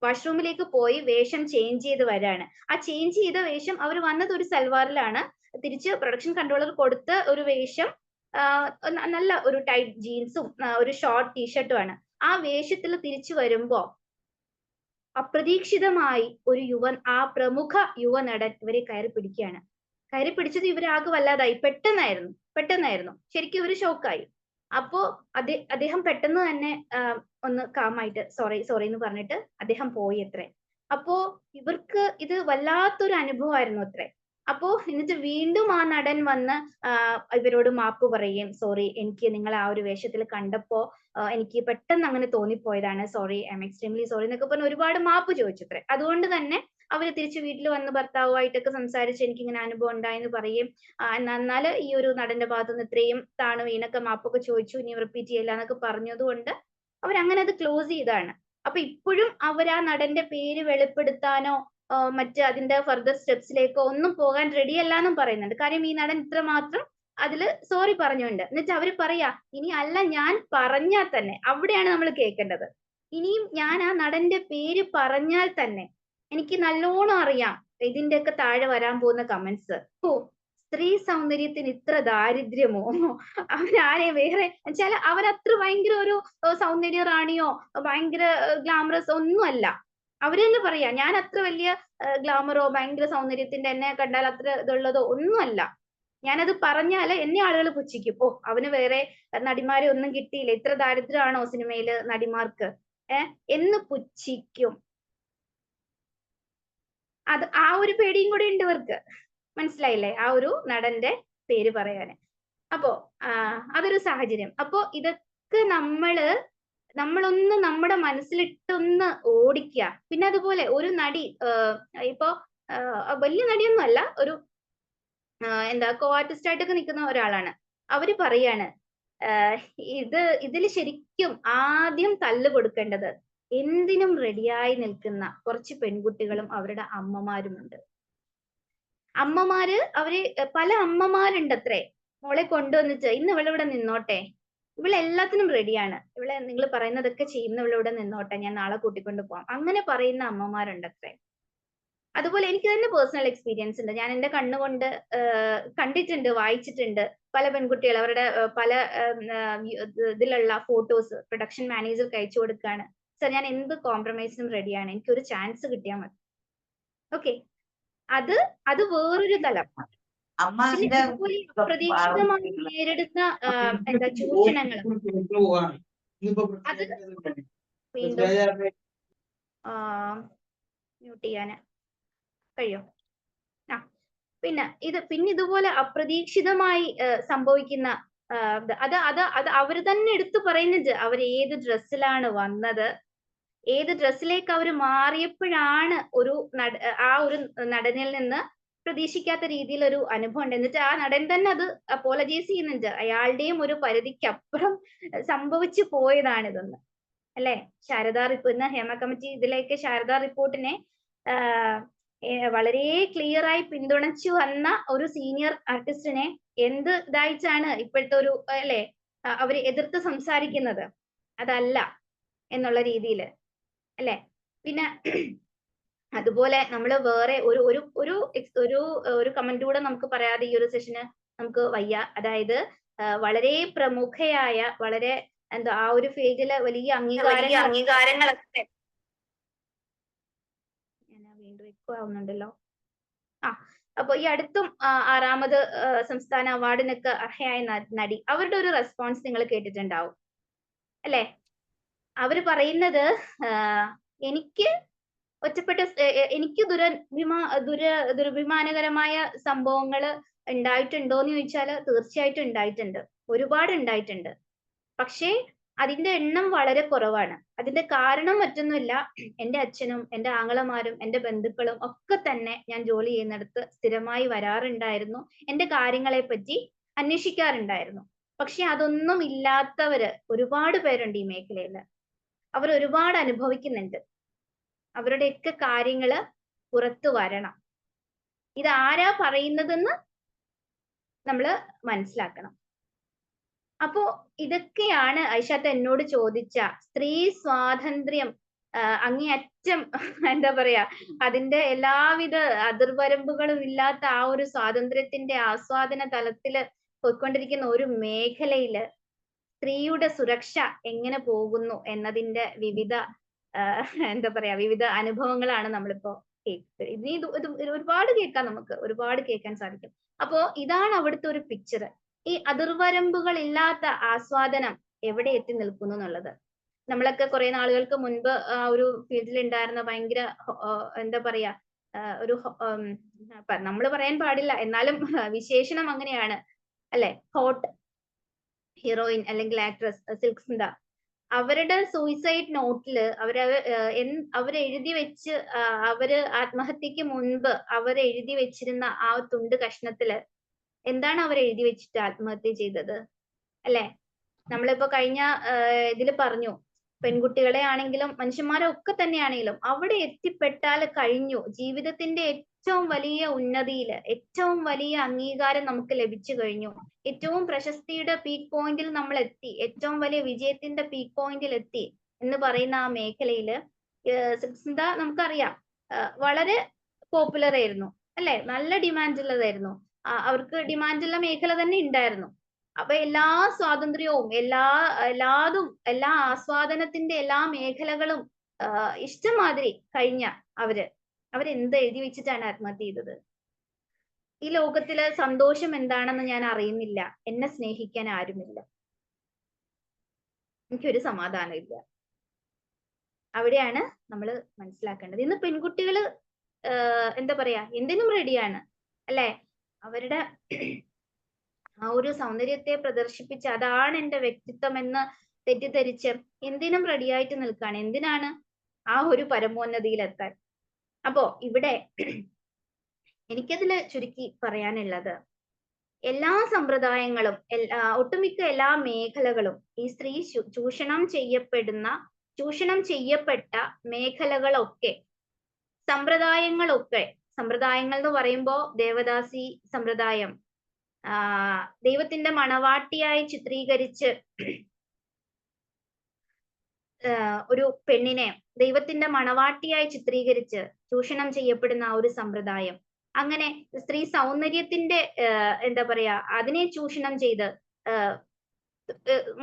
വാഷ്റൂമിലേക്ക് പോയി വേഷം ചേഞ്ച് ചെയ്ത് വരാണ്. ആ ചേഞ്ച് ചെയ്ത വേഷം അവർ വന്നത് ഒരു സൽവാറിലാണ്. തിരിച്ച് പ്രൊഡക്ഷൻ കൺട്രോളർ കൊടുത്ത ഒരു വേഷം നല്ല ഒരു ടൈറ്റ് ജീൻസും ഒരു ഷോർട്ട് ടീഷർട്ടും ആണ്. ആ വേഷത്തിൽ തിരിച്ചു വരുമ്പോ അപ്രതീക്ഷിതമായി ആ പ്രമുഖ യുവ നടൻ ഇവരെ കയറി പിടിച്ചത് ഇവരാകെ വല്ലാതായി. പെട്ടെന്നായിരുന്നു ശരിക്കും ഇവര് ഷോക്കായി. അപ്പോ അദ്ദേഹം പെട്ടെന്ന് തന്നെ ഒന്ന് കാമായിട്ട് സോറി എന്ന് പറഞ്ഞിട്ട് അദ്ദേഹം പോയി അത്രേ. അപ്പോ ഇവർക്ക് ഇത് വല്ലാത്തൊരു അനുഭവമായിരുന്നു അത്രേ. അപ്പോ എന്നിട്ട് വീണ്ടും ആ നടൻ വന്ന് ഇവരോട് മാപ്പ് പറയുകയും, സോറി, എനിക്ക് നിങ്ങളെ ആ ഒരു വേഷത്തിൽ കണ്ടപ്പോ എനിക്ക് പെട്ടെന്ന് അങ്ങനെ തോന്നിപ്പോയതാണ്, sorry, I'm extremely sorry എന്നൊക്കെ പറഞ്ഞ് ഒരുപാട് മാപ്പ് ചോദിച്ചത്രേ. അതുകൊണ്ട് തന്നെ അവര് തിരിച്ച് വീട്ടിൽ വന്ന് ഭർത്താവുമായിട്ടൊക്കെ സംസാരിച്ച് എനിക്കിങ്ങനെ അനുഭവം ഉണ്ടായെന്ന് പറയും. എന്നാൽ ഈ ഒരു നടന്റെ ഭാഗത്തുനിന്ന് ഇത്രയും താണു വീണൊക്കെ മാപ്പൊക്കെ ചോദിച്ചു, ഇനി റിപ്പീറ്റ് ചെയ്യില്ല എന്നൊക്കെ പറഞ്ഞതുകൊണ്ട് അവരങ്ങനെ അത് ക്ലോസ് ചെയ്താണ്. അപ്പൊ ഇപ്പോഴും അവർ ആ നടന്റെ പേര് വെളിപ്പെടുത്താനോ മറ്റ് അതിന്റെ ഫർദർ സ്റ്റെപ്സിലേക്കോ ഒന്നും പോകാൻ റെഡി അല്ല എന്നും പറയുന്നുണ്ട്. കാര്യം ഈ നടൻ ഇത്രമാത്രം അതില് സോറി പറഞ്ഞുണ്ട്. എന്നിട്ട് അവര് പറയാ, ഇനി അല്ല ഞാൻ പറഞ്ഞാൽ തന്നെ, അവിടെയാണ് നമ്മൾ കേൾക്കേണ്ടത്. ഇനിയും ഞാൻ ആ നടന്റെ പേര് പറഞ്ഞാൽ തന്നെ എനിക്ക് നല്ലോണം അറിയാം ഇതിന്റെയൊക്കെ താഴെ വരാൻ പോകുന്ന കമന്റ്സ്. സ്ത്രീ സൗന്ദര്യത്തിന് ഇത്ര ദാരിദ്ര്യമോ, അവരാരെ വേറെ വെച്ചാൽ അവരത്ര ഭയങ്കര ഒരു സൗന്ദര്യ റാണിയോ ഭയങ്കര ഗ്ലാമറസ് ഒന്നും അല്ല. അവര് തന്നെ പറയാ, ഞാൻ അത്ര വലിയ ഗ്ലാമറോ ഭയങ്കര സൗന്ദര്യത്തിന്റെ എന്നെ കണ്ടാൽ അത്ര ഇതുള്ളതോ ഒന്നുമല്ല. ഞാനത് പറഞ്ഞാല് എന്നെ ആളുകൾ പുച്ഛിക്കും. അവന് വേറെ നടിമാരെ ഒന്നും കിട്ടിയില്ല, ഇത്ര ദാരിദ്ര്യമാണോ സിനിമയില് നടിമാർക്ക് എന്ന് പുച്ഛിക്കും. ആ ഒരു പേടിയും കൂടി ഉണ്ട് ഇവർക്ക്, മനസ്സിലായില്ലേ, ആ ഒരു നടന്റെ പേര് പറയാന്. അപ്പോ അതൊരു സാഹചര്യം. അപ്പോ ഇതൊക്കെ നമ്മളൊന്ന് നമ്മുടെ മനസ്സിലിട്ടൊന്ന് ഓടിക്കുക. പിന്നെ അതുപോലെ ഒരു നടി ഇപ്പോ വലിയ നടിയൊന്നും അല്ല, ഒരു കോ ആർട്ടിസ്റ്റ് ആയിട്ടൊക്കെ നിൽക്കുന്ന ഒരാളാണ്. അവര് പറയാണ്, ഇതിൽ ശരിക്കും ആദ്യം തല്ല് കൊടുക്കേണ്ടത് എന്തിനും റെഡിയായി നിൽക്കുന്ന കുറച്ച് പെൺകുട്ടികളും അവരുടെ അമ്മമാരുമുണ്ട്. അവര് പല അമ്മമാരുണ്ടത്രേ, മോളെ കൊണ്ടുവന്നിട്ട് ഇന്ന് ഇവളിവിടെ നിന്നോട്ടെ, ഇവളെല്ലാത്തിനും റെഡിയാണ്, ഇവളെ നിങ്ങൾ പറയുന്നതൊക്കെ ചെയ്യുന്ന ഇവളിവിടെ നിന്നോട്ടെ, ഞാൻ നാളെ കൂട്ടിക്കൊണ്ട് പോവാം, അങ്ങനെ പറയുന്ന അമ്മമാരുണ്ടത്രേ. അതുപോലെ എനിക്ക് തന്നെ പേഴ്സണൽ എക്സ്പീരിയൻസ് ഉണ്ട്. ഞാൻ എന്റെ കണ്ണുകൊണ്ട് കണ്ടിട്ടുണ്ട്, വായിച്ചിട്ടുണ്ട്. പല പെൺകുട്ടികൾ അവരുടെ പല ഇതിലുള്ള ഫോട്ടോസ് പ്രൊഡക്ഷൻ മാനേജർക്ക് അയച്ചു കൊടുക്കുകയാണ്, സർ ഞാൻ എന്ത് കോംപ്രമൈസിനും റെഡിയാണ്, എനിക്കൊരു ചാൻസ് കിട്ടിയാൽ മതി. ഓക്കെ, അത് വേറൊരു തലം. പിന്നെ ഇതുപോലെ അപ്രതീക്ഷിതമായി നേരിടുന്ന എന്താ ചൂഷണങ്ങൾ, അത് വീണ്ടും മ്യൂട്ട് ചെയ്യാന് കഴിയോ? പിന്നെ ഇതുപോലെ അപ്രതീക്ഷിതമായി സംഭവിക്കുന്ന അത് അവർ തന്നെ എടുത്തു പറയുന്നത്, അവർ ഏത് ഡ്രസ്സിലാണ് വന്നത്, ഏത് ഡ്രസ്സിലേക്ക് അവർ മാറിയപ്പോഴാണ് ആ ഒരു നടനിൽ നിന്ന് പ്രതീക്ഷിക്കാത്ത രീതിയിൽ ഒരു അനുഭവം ഉണ്ട്. എന്നിട്ട് ആ നടൻ തന്നെ അത് അപ്പോളജൈസ് ചെയ്യുന്നുണ്ട്, അയാളുടെയും ഒരു പരിധിക്കപ്പുറം സംഭവിച്ചു പോയതാണിതെന്ന്, അല്ലെ? ശാരദാ റിപ്പോർട്ട് ഇന്ന് ഹേമ കമ്മിറ്റി ഇതിലേക്ക് ശാരദാ റിപ്പോർട്ടിനെ വളരെ ക്ലിയർ ആയി പിന്തുണച്ചു വന്ന ഒരു സീനിയർ ആർട്ടിസ്റ്റിനെ എന്ത് ഇതായിട്ടാണ് ഇപ്പോഴത്തെ ഒരു അല്ലെ അവര് എതിർത്ത് സംസാരിക്കുന്നത്, അതല്ല എന്നുള്ള രീതിയിൽ, അല്ലെ? പിന്നെ അതുപോലെ നമ്മൾ വേറെ ഒരു കമന്റ് കൂടെ നമുക്ക് പറയാതെ ഈ ഒരു സെഷന് നമുക്ക് വയ്യ. അതായത് വളരെ പ്രമുഖയായ, വളരെ ആ ഒരു ഫീൽഡില് വലിയ അംഗീകാരങ്ങളൊക്കെ വീണ്ടും എക്കോ ആവുന്നുണ്ടല്ലോ. അപ്പൊ ഈ അടുത്തും 6ാമത് സംസ്ഥാന അവാർഡിനൊക്കെ അർഹയായ നടി, അവരുടെ ഒരു റെസ്പോൺസ് നിങ്ങൾ കേട്ടിട്ടുണ്ടാവും, അല്ലെ? അവര് പറയുന്നത് എനിക്ക് ദുരഭിമാനകരമായ സംഭവങ്ങൾ ഉണ്ടായിട്ടുണ്ടോന്ന് ചോദിച്ചാല് തീർച്ചയായിട്ടും ഉണ്ടായിട്ടുണ്ട്, ഒരുപാട് ഉണ്ടായിട്ടുണ്ട്. പക്ഷേ അതിന്റെ എണ്ണം വളരെ കുറവാണ്. അതിന്റെ കാരണം മറ്റൊന്നുമില്ല, എന്റെ അച്ഛനും എന്റെ ആങ്ങളമാരും എന്റെ ബന്ധുക്കളും ഒക്കെ തന്നെ ഞാൻ ജോലി ചെയ്യുന്നിടത്ത് സ്ഥിരമായി വരാറുണ്ടായിരുന്നു, എന്റെ കാര്യങ്ങളെ പറ്റി അന്വേഷിക്കാറുണ്ടായിരുന്നു. പക്ഷെ അതൊന്നും ഇല്ലാത്തവര് ഒരുപാട് പേരുണ്ട് ഈ മേഖലയിൽ. അവർ ഒരുപാട് അനുഭവിക്കുന്നുണ്ട്. അവരുടെയൊക്കെ കാര്യങ്ങള് പുറത്തു വരണം. ഇത് ആരാ പറയുന്നതെന്ന് നമ്മള് മനസ്സിലാക്കണം. അപ്പോ ഇതൊക്കെയാണ് ഐഷാത്ത് എന്നോട് ചോദിച്ച സ്ത്രീ സ്വാതന്ത്ര്യം അങ്ങേയറ്റം എന്താ പറയാ, അതിന്റെ എല്ലാവിധ അതിർവരമ്പുകളും ഇല്ലാത്ത ആ ഒരു സ്വാതന്ത്ര്യത്തിന്റെ ആസ്വാദന തലത്തില് പോയിക്കൊണ്ടിരിക്കുന്ന ഒരു മേഖലയില് സ്ത്രീയുടെ സുരക്ഷ എങ്ങനെ പോകുന്നു എന്നതിന്റെ വിവിധ എന്താ പറയാ വിവിധ അനുഭവങ്ങളാണ് നമ്മളിപ്പോ കേൾക്കുന്നത്. ഇത് ഒരുപാട് കേൾക്കാൻ നമുക്ക് ഒരുപാട് കേൾക്കാൻ സാധിക്കും. അപ്പോ ഇതാണ് അവിടുത്തെ ഒരു പിക്ചർ. ഈ അതിർവരമ്പുകൾ ഇല്ലാത്ത ആസ്വാദനം എവിടെ എത്തി നിൽക്കുന്നു എന്നുള്ളത്. നമ്മളൊക്കെ കുറെ നാളുകൾക്ക് മുൻപ് ഒരു ഫീൽഡിൽ ഉണ്ടായിരുന്ന ഭയങ്കര എന്താ പറയാ ഒരു നമ്മൾ പറയാൻ പാടില്ല, എന്നാലും വിശേഷണം അങ്ങനെയാണ്, അല്ലെ? ഹോട്ട് ഹീറോയിൻ അല്ലെങ്കിൽ ആക്ട്രസ് സിൽക്ക് സ്മിത, അവരുടെ സൂയിസൈഡ് നോട്ടില് അവരെഴുതി വെച്ച് അവര് ആത്മഹത്യക്ക് മുൻപ് അവരെഴുതി വെച്ചിരുന്ന ആ തുണ്ട് കഷ്ണത്തില് എന്താണ് അവർ എഴുതി വെച്ചിട്ട് ആത്മഹത്യ ചെയ്തത്, അല്ലെ? നമ്മളിപ്പോ കഴിഞ്ഞ ഇതില് പറഞ്ഞു, പെൺകുട്ടികളെ ആണെങ്കിലും മനുഷ്യന്മാരെ ഒക്കെ തന്നെയാണെങ്കിലും അവിടെ എത്തിപ്പെട്ടാൽ കഴിഞ്ഞു. ജീവിതത്തിന്റെ ഏറ്റവും വലിയ ഉന്നതിയില് ഏറ്റവും വലിയ അംഗീകാരം നമുക്ക് ലഭിച്ചു കഴിഞ്ഞു. ഏറ്റവും പ്രശസ്തിയുടെ പീക്ക് പോയിന്റിൽ നമ്മൾ എത്തി, ഏറ്റവും വലിയ വിജയത്തിന്റെ പീക്ക് പോയിന്റിൽ എത്തി എന്ന് പറയുന്ന ആ മേഖലയില് സ്മിത നമുക്കറിയാം വളരെ പോപ്പുലർ ആയിരുന്നു, അല്ലെ? നല്ല ഡിമാൻഡ് ഉള്ളതായിരുന്നു, അവർക്ക് ഡിമാൻഡുള്ള മേഖല തന്നെ ഉണ്ടായിരുന്നു. അപ്പൊ എല്ലാ സ്വാതന്ത്ര്യവും എല്ലാ ആസ്വാദനത്തിന്റെ എല്ലാ മേഖലകളും ഇഷ്ടമാതിരി കഴിഞ്ഞ അവരെന്ത് എഴുതി വെച്ചിട്ടാണ് ആത്മഹത്യ ചെയ്തത്? ഈ ലോകത്തില് സന്തോഷം എന്താണെന്ന് ഞാൻ അറിയുന്നില്ല, എന്നെ സ്നേഹിക്കാൻ ആരുമില്ല, എനിക്കൊരു സമാധാനം ഇല്ല. അവിടെയാണ് നമ്മൾ മനസ്സിലാക്കേണ്ടത്. ഇന്ന് പെൺകുട്ടികള് എന്താ പറയാ എന്തിനും റെഡിയാണ്, അല്ലെ? അവരുടെ ആ ഒരു സൗന്ദര്യത്തെ പ്രദർശിപ്പിച്ച് അതാണ് എന്റെ വ്യക്തിത്വം എന്ന് തെറ്റിദ്ധരിച്ച് എന്തിനും റെഡിയായിട്ട് നിൽക്കുകയാണ്. എന്തിനാണ്? ആ ഒരു പരമോന്നതിയിലെത്താൻ. അപ്പോ ഇവിടെ എനിക്കതില് ചുരുക്കി പറയാനുള്ളത്, എല്ലാ സമ്പ്രദായങ്ങളും ഒട്ടുമിക്ക എല്ലാ മേഖലകളും ഈ സ്ത്രീ ചൂഷണം ചെയ്യപ്പെട്ട മേഖലകളൊക്കെ സമ്പ്രദായങ്ങൾ എന്ന് പറയുമ്പോൾ ദേവദാസി സമ്പ്രദായം, ദൈവത്തിന്റെ മണവാട്ടിയായി ചിത്രീകരിച്ച് ഒരു പെണ്ണിനെ ദൈവത്തിന്റെ മണവാട്ടിയായി ചിത്രീകരിച്ച് ചൂഷണം ചെയ്യപ്പെടുന്ന ആ ഒരു സമ്പ്രദായം, അങ്ങനെ സ്ത്രീ സൗന്ദര്യത്തിന്റെ എന്താ പറയാ അതിനെ ചൂഷണം ചെയ്ത്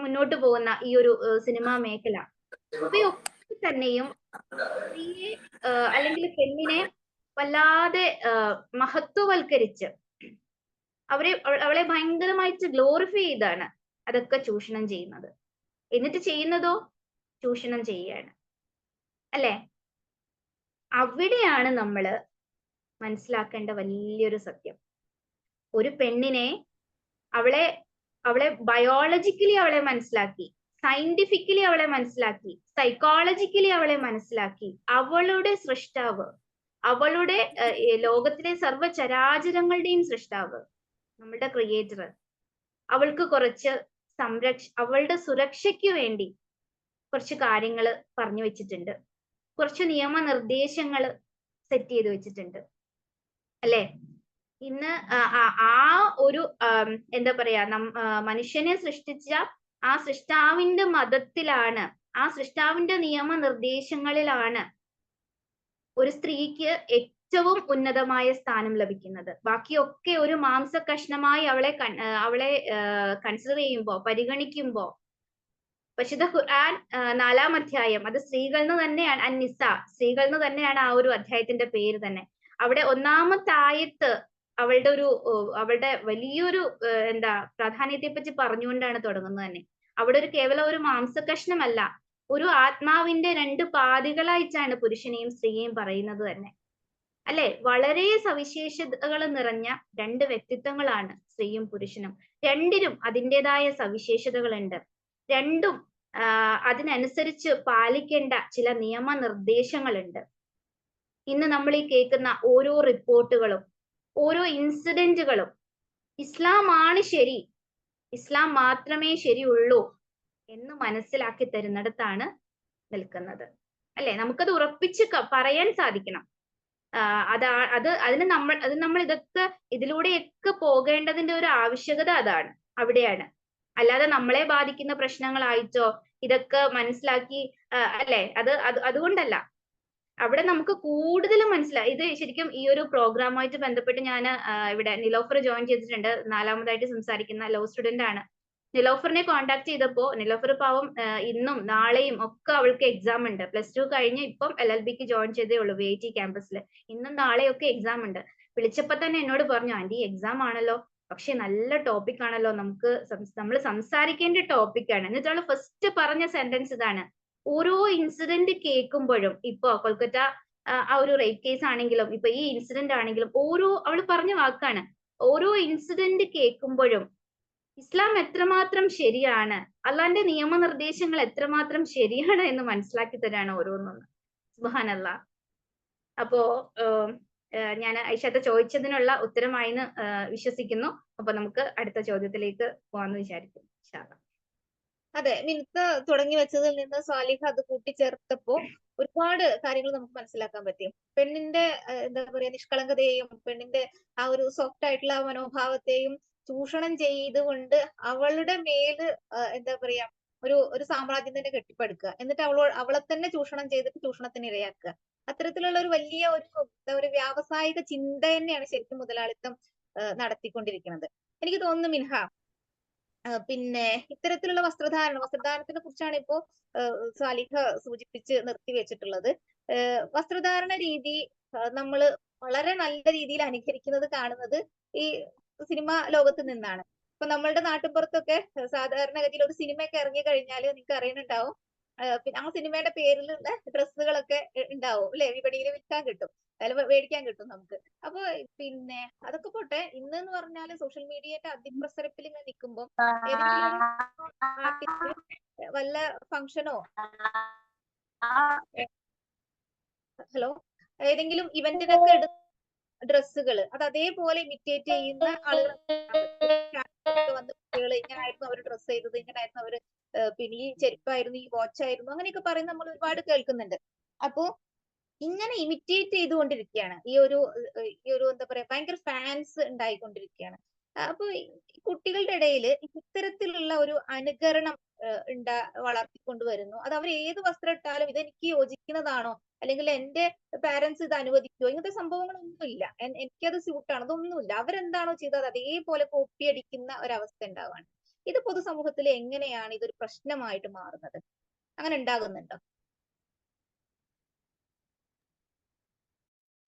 മുന്നോട്ട് പോകുന്ന ഈ ഒരു സിനിമാ മേഖല, ഇവയൊക്കെ തന്നെയും സ്ത്രീയെ അല്ലെങ്കിൽ പെണ്ണിനെ വല്ലാതെ മഹത്വവൽക്കരിച്ച് അവളെ ഭയങ്കരമായിട്ട് ഗ്ലോറിഫൈ ചെയ്താണ് അതൊക്കെ ചൂഷണം ചെയ്യുന്നത്. എന്നിട്ട് ചെയ്യുന്നതോ ചൂഷണം ചെയ്യാണ്, അല്ലെ? അവിടെയാണ് നമ്മള് മനസ്സിലാക്കേണ്ട വലിയൊരു സത്യം. ഒരു പെണ്ണിനെ അവളെ ബയോളജിക്കലി അവളെ മനസ്സിലാക്കി, സയന്റിഫിക്കലി അവളെ മനസ്സിലാക്കി, സൈക്കോളജിക്കലി അവളെ മനസ്സിലാക്കി, അവളുടെ സൃഷ്ടാവ്, അവളുടെ ലോകത്തിലെ സർവ്വചരാചരങ്ങളുടെയും സൃഷ്ടാവ്, നമ്മളുടെ ക്രിയേറ്റർ, അവൾക്ക് കുറച്ച് അവളുടെ സുരക്ഷയ്ക്ക് വേണ്ടി കുറച്ച് കാര്യങ്ങൾ പറഞ്ഞു വെച്ചിട്ടുണ്ട്, കുറച്ച് നിയമനിർദ്ദേശങ്ങൾ സെറ്റ് ചെയ്ത് വെച്ചിട്ടുണ്ട്, അല്ലെ? ഇന്ന് ആ ഒരു എന്താ പറയാ മനുഷ്യനെ സൃഷ്ടിച്ച ആ സൃഷ്ടാവിന്റെ മതത്തിലാണ്, ആ സൃഷ്ടാവിന്റെ നിയമനിർദ്ദേശങ്ങളിലാണ് ഒരു സ്ത്രീക്ക് ഏറ്റവും ഉന്നതമായ സ്ഥാനം ലഭിക്കുന്നത്. ബാക്കിയൊക്കെ ഒരു മാംസ കഷ്ണമായി അവളെ കൺസിഡർ ചെയ്യുമ്പോ, പരിഗണിക്കുമ്പോ, പരിശുദ്ധ ഖുർആൻ 4-ാം അധ്യായം, അത് സ്ത്രീകൾ എന്ന് തന്നെയാണ്, അന്നിസ, സ്ത്രീകൾ എന്ന് തന്നെയാണ് ആ ഒരു അധ്യായത്തിന്റെ പേര് തന്നെ. അവിടെ 1-ാമത്തെ ആയത്ത് അവളുടെ വലിയൊരു പ്രാധാന്യത്തെ പറ്റി പറഞ്ഞുകൊണ്ടാണ് തുടങ്ങുന്നത് തന്നെ. അവിടെ കേവലം ഒരു മാംസകഷ്ണമല്ല, ഒരു ആത്മാവിന്റെ 2 പാതികളായിട്ടാണ് പുരുഷനെയും സ്ത്രീയെയും പറയുന്നത് തന്നെ, അല്ലെ? വളരെ സവിശേഷതകൾ നിറഞ്ഞ 2 വ്യക്തിത്വങ്ങളാണ് സ്ത്രീയും പുരുഷനും. രണ്ടിനും അതിൻ്റെതായ സവിശേഷതകളുണ്ട്. രണ്ടും അതിനനുസരിച്ച് പാലിക്കേണ്ട ചില നിയമനിർദ്ദേശങ്ങളുണ്ട്. ഇന്ന് നമ്മൾ ഈ കേൾക്കുന്ന ഓരോ റിപ്പോർട്ടുകളും, ഓരോ ഇൻസിഡന്റുകളും ഇസ്ലാമാണ് ശരി, ഇസ്ലാം മാത്രമേ ശരിയുള്ളൂ എന്ന് മനസ്സിലാക്കി തരുന്നിടത്താണ് നിൽക്കുന്നത്, അല്ലെ? നമുക്കത് ഉറപ്പിച്ച് പറയാൻ സാധിക്കണം. നമ്മൾ ഇതൊക്കെ ഇതിലൂടെയൊക്കെ പോകേണ്ടതിന്റെ ഒരു ആവശ്യകത അവിടെയാണ്. അല്ലാതെ നമ്മളെ ബാധിക്കുന്ന പ്രശ്നങ്ങളായിട്ടോ ഇതൊക്കെ മനസ്സിലാക്കി അല്ലെ, അതുകൊണ്ടല്ല. അവിടെ നമുക്ക് കൂടുതൽ മനസ്സിലായി. ഇത് ശരിക്കും ഈ ഒരു പ്രോഗ്രാമുമായിട്ട് ബന്ധപ്പെട്ട് ഞാൻ ഇവിടെ നിലോഫർ ജോയിൻ ചെയ്തിട്ടുണ്ട്. 4-മതായിട്ട് സംസാരിക്കുന്ന ലോ സ്റ്റുഡന്റ് ആണ്. നിലോഫറിനെ കോൺടാക്ട് ചെയ്തപ്പോ നിലോഫർ പാവം ഇന്നും നാളെയും ഒക്കെ അവൾക്ക് എക്സാം ഉണ്ട്. +2 കഴിഞ്ഞ് ഇപ്പം LLBക്ക് ജോയിൻ ചെയ്തേ ഉള്ളൂ VIT ക്യാമ്പസിൽ. ഇന്നും നാളെയൊക്കെ എക്സാം ഉണ്ട്. വിളിച്ചപ്പോ തന്നെ എന്നോട് പറഞ്ഞു, ആന്റി എക്സാം ആണല്ലോ, പക്ഷെ നല്ല ടോപ്പിക് ആണല്ലോ, നമ്മൾ സംസാരിക്കേണ്ട ടോപ്പിക്കാണ്. എന്നിട്ട് അവള് ഫസ്റ്റ് പറഞ്ഞ സെന്റൻസ് ഇതാണ്: ഓരോ ഇൻസിഡന്റ് കേൾക്കുമ്പോഴും, ഇപ്പൊ കൊൽക്കത്ത ആ ഒരു റേപ്പ് കേസ് ആണെങ്കിലും ഇപ്പൊ ഈ ഇൻസിഡന്റ് ആണെങ്കിലും, അവള് പറഞ്ഞ വാക്കാണ്, ഓരോ ഇൻസിഡന്റ് കേൾക്കുമ്പോഴും ഇസ്ലാം എത്രമാത്രം ശരിയാണ്, അള്ളാന്റെ നിയമനിർദ്ദേശങ്ങൾ എത്രമാത്രം ശരിയാണ് എന്ന് മനസ്സിലാക്കി തരാണ് ഓരോന്നൊന്ന്. സുബ്ഹാനല്ലാഹ്. അപ്പോ ഞാൻ ഐഷാത്ത ചോദിച്ചതിനുള്ള ഉത്തരമായിന്ന് വിശ്വസിക്കുന്നു. അപ്പൊ നമുക്ക് അടുത്ത ചോദ്യത്തിലേക്ക് പോകാമെന്ന് വിചാരിക്കുന്നു. ഇൻഷാ അല്ലാഹ്. അതെ, മിൻത്ത തുടങ്ങി വെച്ചതിൽ നിന്ന് സ്വാലിഹ അത് കൂട്ടിച്ചേർത്തപ്പോ ഒരുപാട് കാര്യങ്ങൾ നമുക്ക് മനസ്സിലാക്കാൻ പറ്റി. പെണ്ണിന്റെ എന്താ പറയാ നിഷ്കളങ്കതയെയും പെണ്ണിന്റെ ആ ഒരു സോഫ്റ്റ് ആയിട്ടുള്ള ആ മനോഭാവത്തെയും ചൂഷണം ചെയ്തുകൊണ്ട് അവളുടെ മേല് എന്താ പറയാ ഒരു സാമ്രാജ്യം തന്നെ കെട്ടിപ്പടുക്കുക, എന്നിട്ട് അവളെ തന്നെ ചൂഷണം ചെയ്തിട്ട് ചൂഷണത്തിന് ഇരയാക്കുക. അത്തരത്തിലുള്ള ഒരു വലിയ ഒരു വ്യാവസായിക ചിന്ത തന്നെയാണ് ശരിക്കും മുതലാളിത്തം നടത്തിക്കൊണ്ടിരിക്കുന്നത്. എനിക്ക് തോന്നുന്നു മിൻഹ, പിന്നെ ഇത്തരത്തിലുള്ള വസ്ത്രധാരണത്തിനെ കുറിച്ചാണ് ഇപ്പോ സാലിഹ സൂചിപ്പിച്ച് നിർത്തി വെച്ചിട്ടുള്ളത്. വസ്ത്രധാരണ രീതി നമ്മൾ വളരെ നല്ല രീതിയിൽ അനുകരിക്കുന്നത് കാണുന്നത് ഈ സിനിമ ലോകത്ത് നിന്നാണ്. ഇപ്പൊ നമ്മളുടെ നാട്ടിൻപുറത്തൊക്കെ സാധാരണഗതിയിൽ ഒരു സിനിമയൊക്കെ ഇറങ്ങി കഴിഞ്ഞാൽ നിങ്ങൾക്ക് അറിയുന്നുണ്ടാവും, പിന്നെ ആ സിനിമയുടെ പേരിലുള്ള ഡ്രസ്സുകളൊക്കെ ഉണ്ടാവും, അല്ലെ? വിപണിയിൽ വിൽക്കാൻ കിട്ടും, മേടിക്കാൻ കിട്ടും നമുക്ക്. അപ്പൊ പിന്നെ അതൊക്കെ പോട്ടെ, ഇന്ന് പറഞ്ഞാല് സോഷ്യൽ മീഡിയയുടെ അതിപ്രസരത്തിൽ ഇങ്ങനെ നിൽക്കുമ്പോൾ ഏതെങ്കിലും വല്ല ഫംഗ്ഷനോ ഹലോ ഏതെങ്കിലും ഇവന്റിനൊക്കെ ഡ്രസ്സുകൾ അത് അതേപോലെ ഇമിറ്റേറ്റ് ചെയ്യുന്ന ആളുകൾ വന്ന് കുട്ടികൾ ഇങ്ങനായിരുന്നു അവർ ഡ്രസ്സ് ചെയ്തത്, ഇങ്ങനായിരുന്നു അവര് പിന്നെ ഈ ചെരുപ്പായിരുന്നു, ഈ വാച്ചായിരുന്നു, അങ്ങനെയൊക്കെ പറയുന്നത് നമ്മൾ ഒരുപാട് കേൾക്കുന്നുണ്ട്. അപ്പോ ഇങ്ങനെ ഇമിറ്റേറ്റ് ചെയ്തുകൊണ്ടിരിക്കുകയാണ് ഈ ഒരു എന്താ പറയാ ഭയങ്കര ഫാൻസ് ഉണ്ടായിക്കൊണ്ടിരിക്കുകയാണ്. അപ്പൊ കുട്ടികളുടെ ഇടയിൽ ഇത്തരത്തിലുള്ള ഒരു അനുകരണം വളർത്തിക്കൊണ്ടുവരുന്നു. അത് അവർ ഏത് വസ്ത്രം ഇട്ടാലും ഇതെനിക്ക് യോജിക്കുന്നതാണോ, അല്ലെങ്കിൽ എന്റെ പാരന്റ്സ് ഇത് അനുവദിക്കുമോ, ഇങ്ങനത്തെ സംഭവങ്ങളൊന്നുമില്ല. എനിക്കത് സ്യൂട്ടാണ്, അതൊന്നുമില്ല. അവരെന്താണോ ചെയ്തത് അതേപോലെ കോപ്പി അടിക്കുന്ന ഒരവസ്ഥ ഉണ്ടാവാണ്. ഇത് പൊതുസമൂഹത്തിൽ എങ്ങനെയാണ് ഇതൊരു പ്രശ്നമായിട്ട് മാറുന്നത്? അങ്ങനെ ഉണ്ടാകുന്നുണ്ടോ?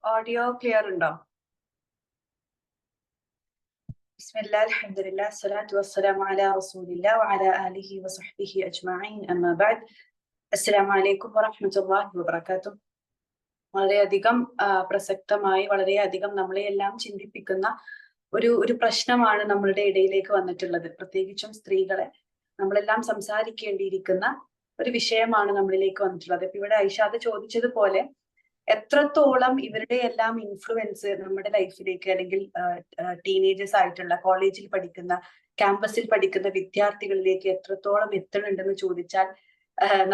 ഓഡിയോ ക്ലിയർ ഉണ്ടോ? ബിസ്മില്ലാഹ് അൽഹംദുലില്ലാഹ് അസ്സലാത്തു വസ്സലാമു അലാ റസൂലില്ലാഹ് വഅലാ ആലിഹി വസഹ്ബിഹി അജ്മഈൻ അമ്മാ ബഅദ്. അസ്സലാമു അലൈക്കും വറഹ്മത്തുള്ളാഹി വബറകാതുഹു. വളരെയധികം പ്രസക്തമായി വളരെയധികം നമ്മളെ എല്ലാം ചിന്തിപ്പിക്കുന്ന ഒരു പ്രശ്നമാണ് നമ്മളുടെ ഇടയിലേക്ക് വന്നിട്ടുള്ളത്. പ്രത്യേകിച്ചും സ്ത്രീകളെ നമ്മളെല്ലാം സംസാരിക്കേണ്ടിയിരിക്കുന്ന ഒരു വിഷയമാണ് നമ്മളിലേക്ക് വന്നിട്ടുള്ളത്. ഇപ്പൊ ഇവിടെ ഐഷാദ് ചോദിച്ചതുപോലെ എത്രത്തോളം ഇവരുടെ എല്ലാം ഇൻഫ്ലുവൻസ് നമ്മുടെ ലൈഫിലേക്ക്, അല്ലെങ്കിൽ ടീനേജേഴ്സ് ആയിട്ടുള്ള കോളേജിൽ പഠിക്കുന്ന, ക്യാമ്പസിൽ പഠിക്കുന്ന വിദ്യാർത്ഥികളിലേക്ക് എത്രത്തോളം എത്തണുണ്ടെന്ന് ചോദിച്ചാൽ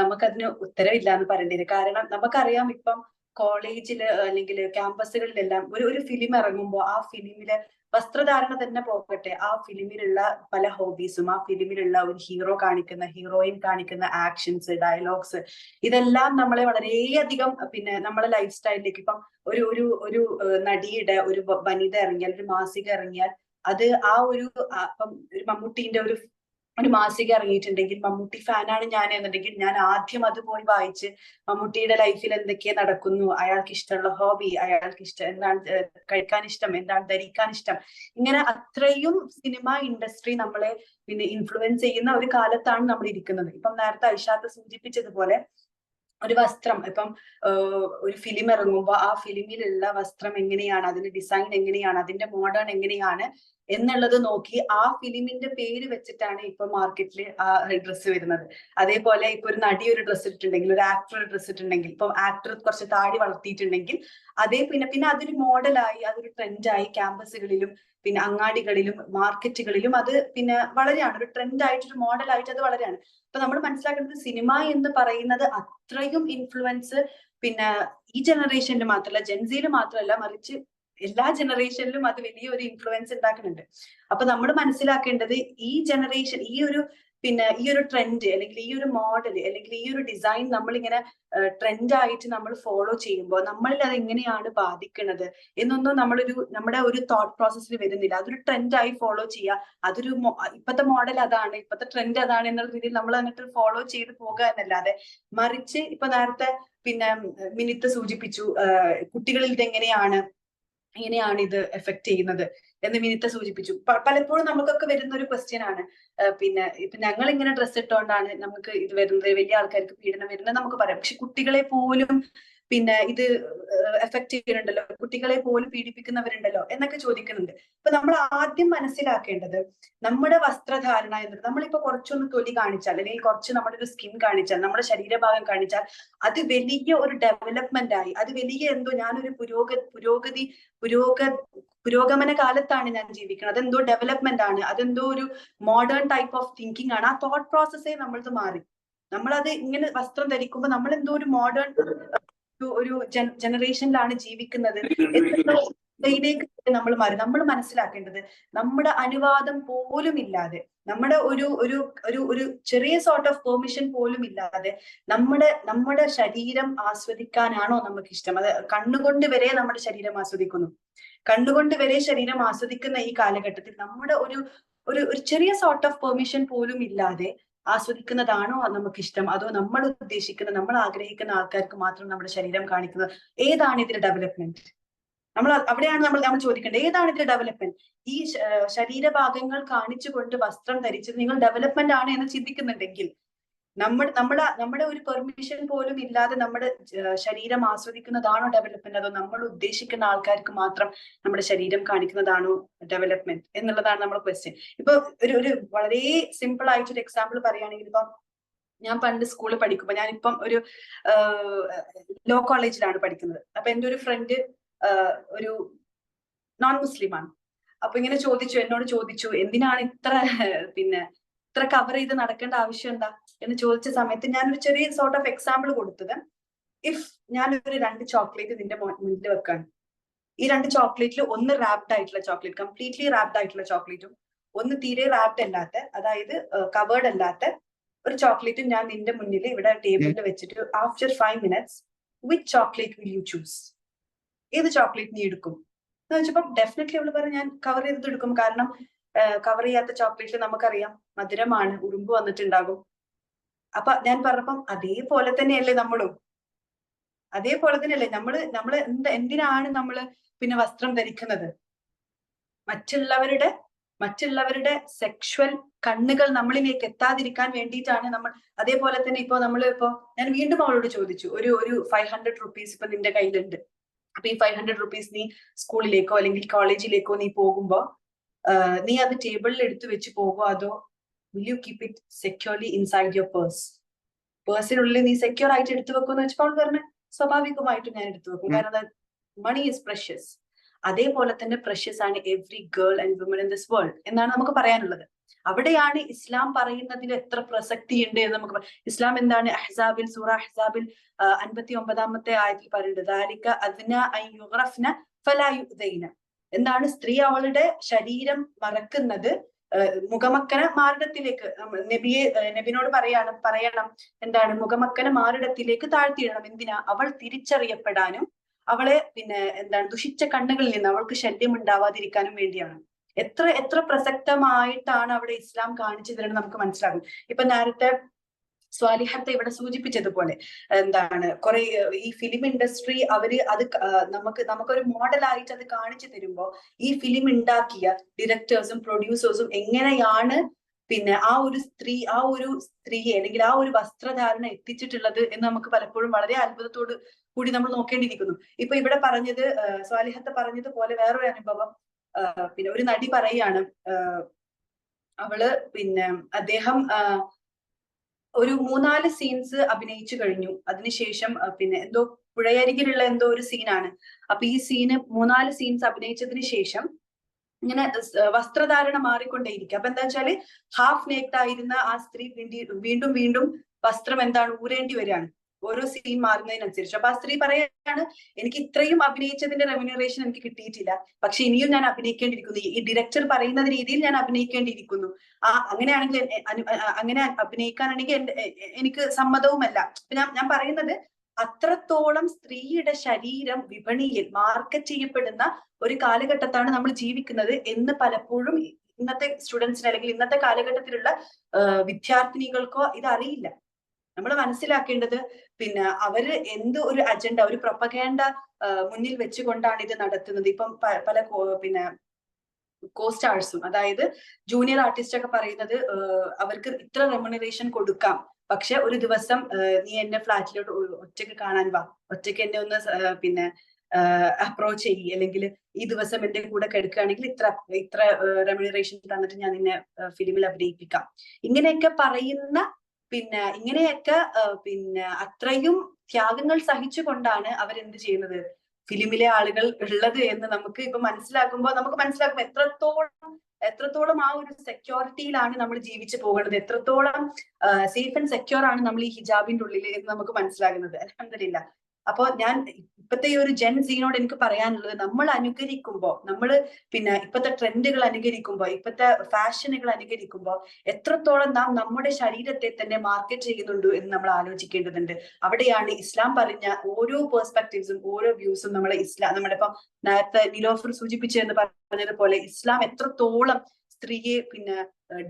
നമുക്കതിന് ഉത്തരവില്ല എന്ന് പറയേണ്ടി വരും. കാരണം നമുക്കറിയാം, ഇപ്പം കോളേജില് അല്ലെങ്കിൽ ക്യാമ്പസുകളിലെല്ലാം ഒരു ഫിലിം ഇറങ്ങുമ്പോൾ ആ ഫിലിമില് വസ്ത്രധാരണ തന്നെ പോകട്ടെ, ആ ഫിലിമിലുള്ള പല ഹോബീസും, ആ ഫിലിമിലുള്ള ഒരു ഹീറോ കാണിക്കുന്ന, ഹീറോയിൻ കാണിക്കുന്ന ആക്ഷൻസ്, ഡയലോഗ്സ്, ഇതെല്ലാം നമ്മളെ വളരെയധികം പിന്നെ നമ്മളെ ലൈഫ് സ്റ്റൈലിലേക്ക്, ഇപ്പം ഒരു ഒരു ഒരു നടിയുടെ ഒരു വനിത ഇറങ്ങിയാൽ, ഒരു മാസിക ഇറങ്ങിയാൽ, അത് ആ ഇപ്പം ഒരു മമ്മൂട്ടിന്റെ ഒരു മാസിക ഇറങ്ങിയിട്ടുണ്ടെങ്കിൽ, മമ്മൂട്ടി ഫാനാണ് ഞാൻ എന്നുണ്ടെങ്കിൽ, ഞാൻ ആദ്യം അത് പോയി വായിച്ച് മമ്മൂട്ടിയുടെ ലൈഫിൽ എന്തൊക്കെ നടക്കുന്നു, അയാൾക്ക് ഇഷ്ടമുള്ള ഹോബി, അയാൾക്ക് എന്താണ് കഴിക്കാൻ ഇഷ്ടം, എന്താണ് ധരിക്കാൻ ഇഷ്ടം, ഇങ്ങനെ അത്രയും സിനിമ ഇൻഡസ്ട്രി നമ്മളെ പിന്നെ ഇൻഫ്ലുവൻസ് ചെയ്യുന്ന ഒരു കാലത്താണ് നമ്മൾ ഇരിക്കുന്നത്. ഇപ്പം നേരത്തെ ഐഷാത്ത് സൂചിപ്പിച്ചതുപോലെ ഒരു വസ്ത്രം, ഇപ്പം ഒരു ഫിലിം ഇറങ്ങുമ്പോൾ ആ ഫിലിമിലുള്ള വസ്ത്രം എങ്ങനെയാണ്, അതിന്റെ ഡിസൈൻ എങ്ങനെയാണ്, അതിന്റെ മോഡേൺ എങ്ങനെയാണ് എന്നുള്ളത് നോക്കി ആ ഫിലിമിന്റെ പേര് വെച്ചിട്ടാണ് ഇപ്പൊ മാർക്കറ്റിൽ ആ ഡ്രസ്സ് വരുന്നത്. അതേപോലെ ഇപ്പൊ ഒരു നടി ഒരു ഡ്രസ്സ് ഇട്ടിട്ടുണ്ടെങ്കിൽ, ഒരു ആക്ടർ ഒരു ഡ്രസ്സ് ഇട്ടിട്ടുണ്ടെങ്കിൽ, ഇപ്പൊ ആക്ടർ കുറച്ച് താടി വളർത്തിയിട്ടുണ്ടെങ്കിൽ പിന്നെ അതൊരു മോഡലായി, അതൊരു ട്രെൻഡായി ക്യാമ്പസുകളിലും പിന്നെ അങ്ങാടികളിലും മാർക്കറ്റുകളിലും അത് പിന്നെ വളരെയാണ്, ഒരു ട്രെൻഡായിട്ടൊരു മോഡലായിട്ട് അത് വളരെയാണ്. അപ്പൊ നമ്മൾ മനസ്സിലാക്കേണ്ടത്, സിനിമ എന്ന് പറയുന്നത് അത്രയും ഇൻഫ്ലുവൻസ് പിന്നെ ഈ ജനറേഷനിൽ മാത്രമല്ല, ജെൻസിയിൽ മാത്രമല്ല, മറിച്ച് എല്ലാ ജനറേഷനിലും അത് വലിയൊരു ഇൻഫ്ലുവൻസ് ഉണ്ടാക്കുന്നുണ്ട്. അപ്പൊ നമ്മൾ മനസ്സിലാക്കേണ്ടത്, ഈ ജനറേഷൻ ഈ ഒരു ട്രെൻഡ്, അല്ലെങ്കിൽ ഈ ഒരു മോഡൽ, അല്ലെങ്കിൽ ഈ ഒരു ഡിസൈൻ നമ്മളിങ്ങനെ ട്രെൻഡായിട്ട് നമ്മൾ ഫോളോ ചെയ്യുമ്പോൾ നമ്മളിൽ അത് എങ്ങനെയാണ് ബാധിക്കുന്നത് എന്നൊന്നും നമ്മുടെ ഒരു തോട്ട് പ്രോസസ്സിൽ വരുന്നില്ല. അതൊരു ട്രെൻഡായി ഫോളോ ചെയ്യുക, അതൊരു ഇപ്പത്തെ മോഡൽ അതാണ്, ഇപ്പത്തെ ട്രെൻഡ് അതാണ് എന്നുള്ള രീതിയിൽ നമ്മൾ എന്നിട്ട് ഫോളോ ചെയ്ത് പോകുക എന്നല്ലാതെ, മറിച്ച് ഇപ്പൊ നേരത്തെ പിന്നെ മിനിത്ത് സൂചിപ്പിച്ചു, കുട്ടികളിൽ ഇതെങ്ങനെയാണ് ഇത് എഫക്ട് ചെയ്യുന്നത് എന്ന് മിനിത്ത സൂചിപ്പിച്ചു. പലപ്പോഴും നമുക്കൊക്കെ വരുന്ന ഒരു ക്വസ്റ്റ്യൻ ആണ്, പിന്നെ ഇപ്പൊ ഞങ്ങൾ ഇങ്ങനെ ഡ്രസ്സ് ഇട്ടുകൊണ്ടാണ് നമുക്ക് ഇത് വരുന്നത്, വലിയ ആൾക്കാർക്ക് പീഡനം വരുന്നത് നമുക്ക് പറയാം. പക്ഷെ കുട്ടികളെ പോലും പിന്നെ ഇത് എഫക്ട് ചെയ്യുന്നുണ്ടല്ലോ, കുട്ടികളെ പോലും പീഡിപ്പിക്കുന്നവരുണ്ടല്ലോ എന്നൊക്കെ ചോദിക്കുന്നുണ്ട്. അപ്പൊ നമ്മൾ ആദ്യം മനസ്സിലാക്കേണ്ടത്, നമ്മുടെ വസ്ത്രധാരണ എന്നത്, നമ്മളിപ്പോ കുറച്ചൊന്ന് തൊലി കാണിച്ചാൽ, അല്ലെങ്കിൽ കുറച്ച് നമ്മുടെ ഒരു സ്കിൻ കാണിച്ചാൽ, നമ്മുടെ ശരീരഭാഗം കാണിച്ചാൽ, അത് വലിയ ഒരു ഡെവലപ്മെന്റ് ആയി, അത് വലിയ എന്തോ ഞാനൊരു പുരോഗമന കാലത്താണ് ഞാൻ ജീവിക്കുന്നത്, അതെന്തോ ഡെവലപ്മെന്റ് ആണ്, അതെന്തോ ഒരു മോഡേൺ ടൈപ്പ് ഓഫ് തിങ്കിങ് ആണ്. ആ തോട്ട് പ്രോസസ്സേ നമ്മളത് മാറി. നമ്മളത് ഇങ്ങനെ വസ്ത്രം ധരിക്കുമ്പോൾ നമ്മൾ എന്തോ ഒരു മോഡേൺ ഒരു ജനറേഷനിലാണ് ജീവിക്കുന്നത് എന്നതിലേക്ക് നമ്മൾ മാറി. നമ്മൾ മനസ്സിലാക്കേണ്ടത്, നമ്മുടെ അനുവാദം പോലും ഇല്ലാതെ, നമ്മുടെ ഒരു ചെറിയ സോർട്ട് ഓഫ് പെർമിഷൻ പോലും ഇല്ലാതെ നമ്മുടെ ശരീരം ആസ്വദിക്കാനാണോ നമുക്ക് ഇഷ്ടം? അത് കണ്ണുകൊണ്ട് വരെ നമ്മുടെ ശരീരം ആസ്വദിക്കുന്നു. കണ്ണുകൊണ്ട് വരെ ശരീരം ആസ്വദിക്കുന്ന ഈ കാലഘട്ടത്തിൽ നമ്മുടെ ഒരു ചെറിയ സോർട്ട് ഓഫ് പെർമിഷൻ പോലും ഇല്ലാതെ ആസ്വദിക്കുന്നതാണോ നമുക്കിഷ്ടം? അതോ നമ്മൾ ഉദ്ദേശിക്കുന്ന, നമ്മൾ ആഗ്രഹിക്കുന്ന ആൾക്കാർക്ക് മാത്രം നമ്മുടെ ശരീരം കാണിക്കുന്നത്? ഏതാണ് ഇതിന്റെ ഡെവലപ്മെന്റ്? അവിടെയാണ് നമ്മൾ ചോദിക്കേണ്ടത്, ഏതാണ് ഇതിന്റെ ഡെവലപ്മെന്റ്? ഈ ശരീരഭാഗങ്ങൾ കാണിച്ചുകൊണ്ട് വസ്ത്രം ധരിച്ചത് നിങ്ങൾ ഡെവലപ്മെന്റ് ആണ് എന്ന് ചിന്തിക്കുന്നുണ്ടെങ്കിൽ, നമ്മുടെ ഒരു പെർമിഷൻ പോലും ഇല്ലാതെ നമ്മുടെ ശരീരം ആസ്വദിക്കുന്നതാണോ ഡെവലപ്മെന്റ്? അതോ നമ്മൾ ഉദ്ദേശിക്കുന്ന ആൾക്കാർക്ക് മാത്രം നമ്മുടെ ശരീരം കാണിക്കുന്നതാണോ ഡെവലപ്മെന്റ് എന്നുള്ളതാണ് നമ്മുടെ ക്വസ്റ്റ്യൻ. ഇപ്പൊ ഒരു വളരെ സിമ്പിൾ ആയിട്ടൊരു എക്സാമ്പിൾ പറയുകയാണെങ്കിൽ, ഇപ്പം ഞാൻ പണ്ട് സ്കൂളിൽ പഠിക്കുമ്പോൾ, ഞാനിപ്പം ഒരു ലോ കോളേജിലാണ് പഠിക്കുന്നത്. അപ്പൊ എൻ്റെ ഒരു ഫ്രണ്ട് ഒരു നോൺ മുസ്ലിം ആണ്. അപ്പൊ ഇങ്ങനെ എന്നോട് ചോദിച്ചു എന്തിനാണ് ഇത്ര കവർ ചെയ്ത് നടക്കേണ്ട ആവശ്യം എന്താ എന്ന് ചോദിച്ച സമയത്ത് ഞാനൊരു ചെറിയ സോർട്ട് ഓഫ് എക്സാമ്പിൾ കൊടുത്തത്, ഇഫ് ഞാനൊരു 2 ചോക്ലേറ്റ് നിന്റെ മുന്നിൽ വെക്കാണ്, ഈ 2 ചോക്ലേറ്റിൽ ഒന്ന് റാപ്ഡ് ആയിട്ടുള്ള ചോക്ലേറ്റ്, കംപ്ലീറ്റ്ലി റാപ്ഡ് ആയിട്ടുള്ള ചോക്ലേറ്റും ഒന്ന് തീരെ റാപ്ഡ് അല്ലാത്ത, അതായത് കവേർഡ് അല്ലാത്ത ഒരു ചോക്ലേറ്റും ഞാൻ നിന്റെ മുന്നിൽ ഇവിടെ ടേബിളിൽ വെച്ചിട്ട് after 5 minutes which chocolate will you choose, ഏത് ചോക്ലേറ്റ് നീ എടുക്കും എന്ന് വെച്ചപ്പോ ഡെഫിനറ്റ്ലി അവള് പറഞ്ഞു ഞാൻ കവർ ചെയ്തിട്ട് എടുക്കും, കാരണം കവർ ചെയ്യാത്ത ചോക്ലേറ്റിൽ നമുക്കറിയാം മധുരമാണ്, ഉറുമ്പ് വന്നിട്ടുണ്ടാകും. അപ്പൊ ഞാൻ പറഞ്ഞപ്പം അതേപോലെ തന്നെയല്ലേ നമ്മളും, അതേപോലെ തന്നെയല്ലേ നമ്മള് എന്തിനാണ് നമ്മള് വസ്ത്രം ധരിക്കുന്നത്? മറ്റുള്ളവരുടെ സെക്ഷുവൽ കണ്ണുകൾ നമ്മളിലേക്ക് എത്താതിരിക്കാൻ വേണ്ടിയിട്ടാണ് നമ്മൾ. അതേപോലെ തന്നെ ഞാൻ വീണ്ടും അവളോട് ചോദിച്ചു, ഒരു 500 rupees ഇപ്പൊ നിന്റെ കയ്യിലുണ്ട്, അപ്പൊ ഈ 500 rupees നീ സ്കൂളിലേക്കോ അല്ലെങ്കിൽ കോളേജിലേക്കോ നീ പോകുമ്പോ നീ അത് ടേബിളിൽ എടുത്തു വെച്ച് പോകുമോ, അതോ will you keep it securely inside your പേഴ്സിനുള്ളിൽ നീ സെക്യൂർ ആയിട്ട് എടുത്തു വെക്കുമെന്ന് വെച്ചപ്പോൾ അവൾ പറഞ്ഞു സ്വാഭാവികമായിട്ടും ഞാൻ എടുത്തു വെക്കും, കാരണം മണി ഈസ് പ്രഷ്യസ്. അതേപോലെ തന്നെ പ്രഷ്യസ് ആണ് every girl and woman in this world എന്നാണ് നമുക്ക് പറയാനുള്ളത്. അവിടെയാണ് ഇസ്ലാം പറയുന്നതിൽ എത്ര പ്രസക്തി ഉണ്ട് എന്ന് നമുക്ക് ഇസ്ലാം എന്താണ് സൂറ അഹ്സാബിൽ 59-ാമത്തെ ആയത്തിൽ പറയുന്നത്, എന്താണ് സ്ത്രീ അവളുടെ ശരീരം മറക്കുന്നത് മുഖമക്കന മാറിടത്തിലേക്ക്, നബിനോട് പറയണം എന്താണ് മുഖമക്കന മാറിടത്തിലേക്ക് താഴ്ത്തിയിടണം. എന്തിനാ? അവൾ തിരിച്ചറിയപ്പെടാനും അവളെ ദുഷിച്ച കണ്ണുകളിൽ നിന്ന് അവൾക്ക് ശല്യം ഉണ്ടാവാതിരിക്കാനും വേണ്ടിയാണ്. എത്ര പ്രസക്തമായിട്ടാണ് അവിടെ ഇസ്ലാം കാണിച്ചു തരുന്നത് നമുക്ക് മനസ്സിലാകും. ഇപ്പൊ നേരത്തെ സ്വാലിഹത്തെ ഇവിടെ സൂചിപ്പിച്ചതുപോലെ കുറെ ഈ ഫിലിം ഇൻഡസ്ട്രി അത് നമുക്കൊരു മോഡലായിട്ട് അത് കാണിച്ചു തരുമ്പോ ഈ ഫിലിം ഉണ്ടാക്കിയ ഡയറക്ടേഴ്സും പ്രൊഡ്യൂസേഴ്സും എങ്ങനെയാണ് ആ ഒരു സ്ത്രീയെ അല്ലെങ്കിൽ ആ ഒരു വസ്ത്രധാരണ എത്തിച്ചിട്ടുള്ളത് എന്ന് നമുക്ക് പലപ്പോഴും വളരെ അത്ഭുതത്തോട് കൂടി നമ്മൾ നോക്കേണ്ടിയിരിക്കുന്നു. ഇപ്പൊ ഇവിടെ സ്വാലിഹത്തെ പറഞ്ഞതുപോലെ വേറൊരു അനുഭവം, ഒരു നടി പറയാണ്, അവള് അദ്ദേഹം ഒരു 3-4 സീൻസ് അഭിനയിച്ചു കഴിഞ്ഞു. അതിനുശേഷം എന്തോ പുഴയരികിലുള്ള എന്തോ ഒരു സീനാണ്. അപ്പൊ ഈ 3-4 സീൻസ് അഭിനയിച്ചതിന് ശേഷം ഇങ്ങനെ വസ്ത്രധാരണ മാറിക്കൊണ്ടേയിരിക്കും. അപ്പൊ എന്താ വെച്ചാല് ഹാഫ് നേക്ഡ് ആയിരുന്ന ആ സ്ത്രീ വീണ്ടും വസ്ത്രം ഊരേണ്ടി വരികയാണ് ഓരോ സീൻ മാറുന്നതിനനുസരിച്ച്. അപ്പൊ ആ സ്ത്രീ പറയാണ്, എനിക്ക് ഇത്രയും അഭിനയിച്ചതിന്റെ റെമ്യൂണറേഷൻ എനിക്ക് കിട്ടിയിട്ടില്ല, പക്ഷെ ഇനിയും ഞാൻ അഭിനയിക്കേണ്ടിയിരിക്കുന്നു, ഈ ഡയറക്ടർ പറയുന്ന രീതിയിൽ ഞാൻ അഭിനയിക്കേണ്ടിയിരിക്കുന്നു. അങ്ങനെയാണെങ്കിൽ അങ്ങനെ അഭിനയിക്കാനാണെങ്കിൽ എനിക്ക് സമ്മതവുമല്ല. ഞാൻ പറയുന്നത് അത്രത്തോളം സ്ത്രീയുടെ ശരീരം വിപണിയിൽ മാർക്കറ്റ് ചെയ്യപ്പെടുന്ന ഒരു കാലഘട്ടത്താണ് നമ്മൾ ജീവിക്കുന്നത് എന്ന് പലപ്പോഴും ഇന്നത്തെ സ്റ്റുഡൻസിന് അല്ലെങ്കിൽ ഇന്നത്തെ കാലഘട്ടത്തിലുള്ള വിദ്യാർത്ഥിനികൾക്കോ ഇതറിയില്ല. നമ്മൾ മനസ്സിലാക്കേണ്ടത് അവര് ഒരു അജണ്ട, ഒരു പ്രൊപ്പഗാൻഡ മുന്നിൽ വെച്ചുകൊണ്ടാണ് ഇത് നടത്തുന്നത്. ഇപ്പം പല കോസ്റ്റാഴ്സും, അതായത് ജൂനിയർ ആർട്ടിസ്റ്റ് ഒക്കെ പറയുന്നത് അവർക്ക് ഇത്ര റെമ്യൂണറേഷൻ കൊടുക്കാം, പക്ഷെ ഒരു ദിവസം നീ എന്നെ ഫ്ലാറ്റിലോട്ട് ഒറ്റയ്ക്ക് കാണാൻ വാ, ഒറ്റയ്ക്ക് എന്നെ ഒന്ന് അപ്രോച്ച് ചെയ്യ്, അല്ലെങ്കിൽ ഈ ദിവസം എന്റെ കൂടെ കിടക്കുകയാണെങ്കിൽ ഇത്ര റെമ്യൂണറേഷൻ തന്നിട്ട് ഞാൻ നിന്നെ ഫിലിമിൽ അഭിനയിപ്പിക്കാം. ഇങ്ങനെയൊക്കെ പറയുന്ന ഇങ്ങനെയൊക്കെ അത്രയും ത്യാഗങ്ങൾ സഹിച്ചുകൊണ്ടാണ് അവരെന്ത് ചെയ്യുന്നത്, ഫിലിമിലെ ആളുകൾ ഉള്ളത് എന്ന് നമുക്ക് ഇപ്പൊ മനസ്സിലാക്കുമ്പോൾ നമുക്ക് മനസ്സിലാക്കും എത്രത്തോളം ആ ഒരു സെക്യൂരിറ്റിയിലാണ് നമ്മൾ ജീവിച്ചു പോകുന്നത്, എത്രത്തോളം സേഫ് ആൻഡ് സെക്യൂർ ആണ് നമ്മൾ ഈ ഹിജാബിന്റെ ഉള്ളിൽ എന്ന് നമുക്ക് മനസ്സിലാകുന്നത്. അൽഹംദുലില്ലാ. അപ്പൊ ഞാൻ ഇപ്പത്തെ ഈ ഒരു ജെൻ സീനോട് എനിക്ക് പറയാനുള്ളത്, നമ്മൾ അനുകരിക്കുമ്പോ, നമ്മള് ഇപ്പത്തെ ട്രെൻഡുകൾ അനുകരിക്കുമ്പോ, ഇപ്പത്തെ ഫാഷനുകൾ അനുകരിക്കുമ്പോ എത്രത്തോളം നാം നമ്മുടെ ശരീരത്തെ തന്നെ മാർക്കറ്റ് ചെയ്യുന്നുണ്ട് എന്ന് നമ്മൾ ആലോചിക്കേണ്ടതുണ്ട്. അവിടെയാണ് ഇസ്ലാം പറഞ്ഞ ഓരോ പെർസ്പെക്ടീവ്സും ഓരോ വ്യൂസും നമ്മുടെ ഇപ്പം നേരത്തെ നിലോഫർ സൂചിപ്പിച്ചെന്ന് പറഞ്ഞതുപോലെ ഇസ്ലാം എത്രത്തോളം സ്ത്രീയെ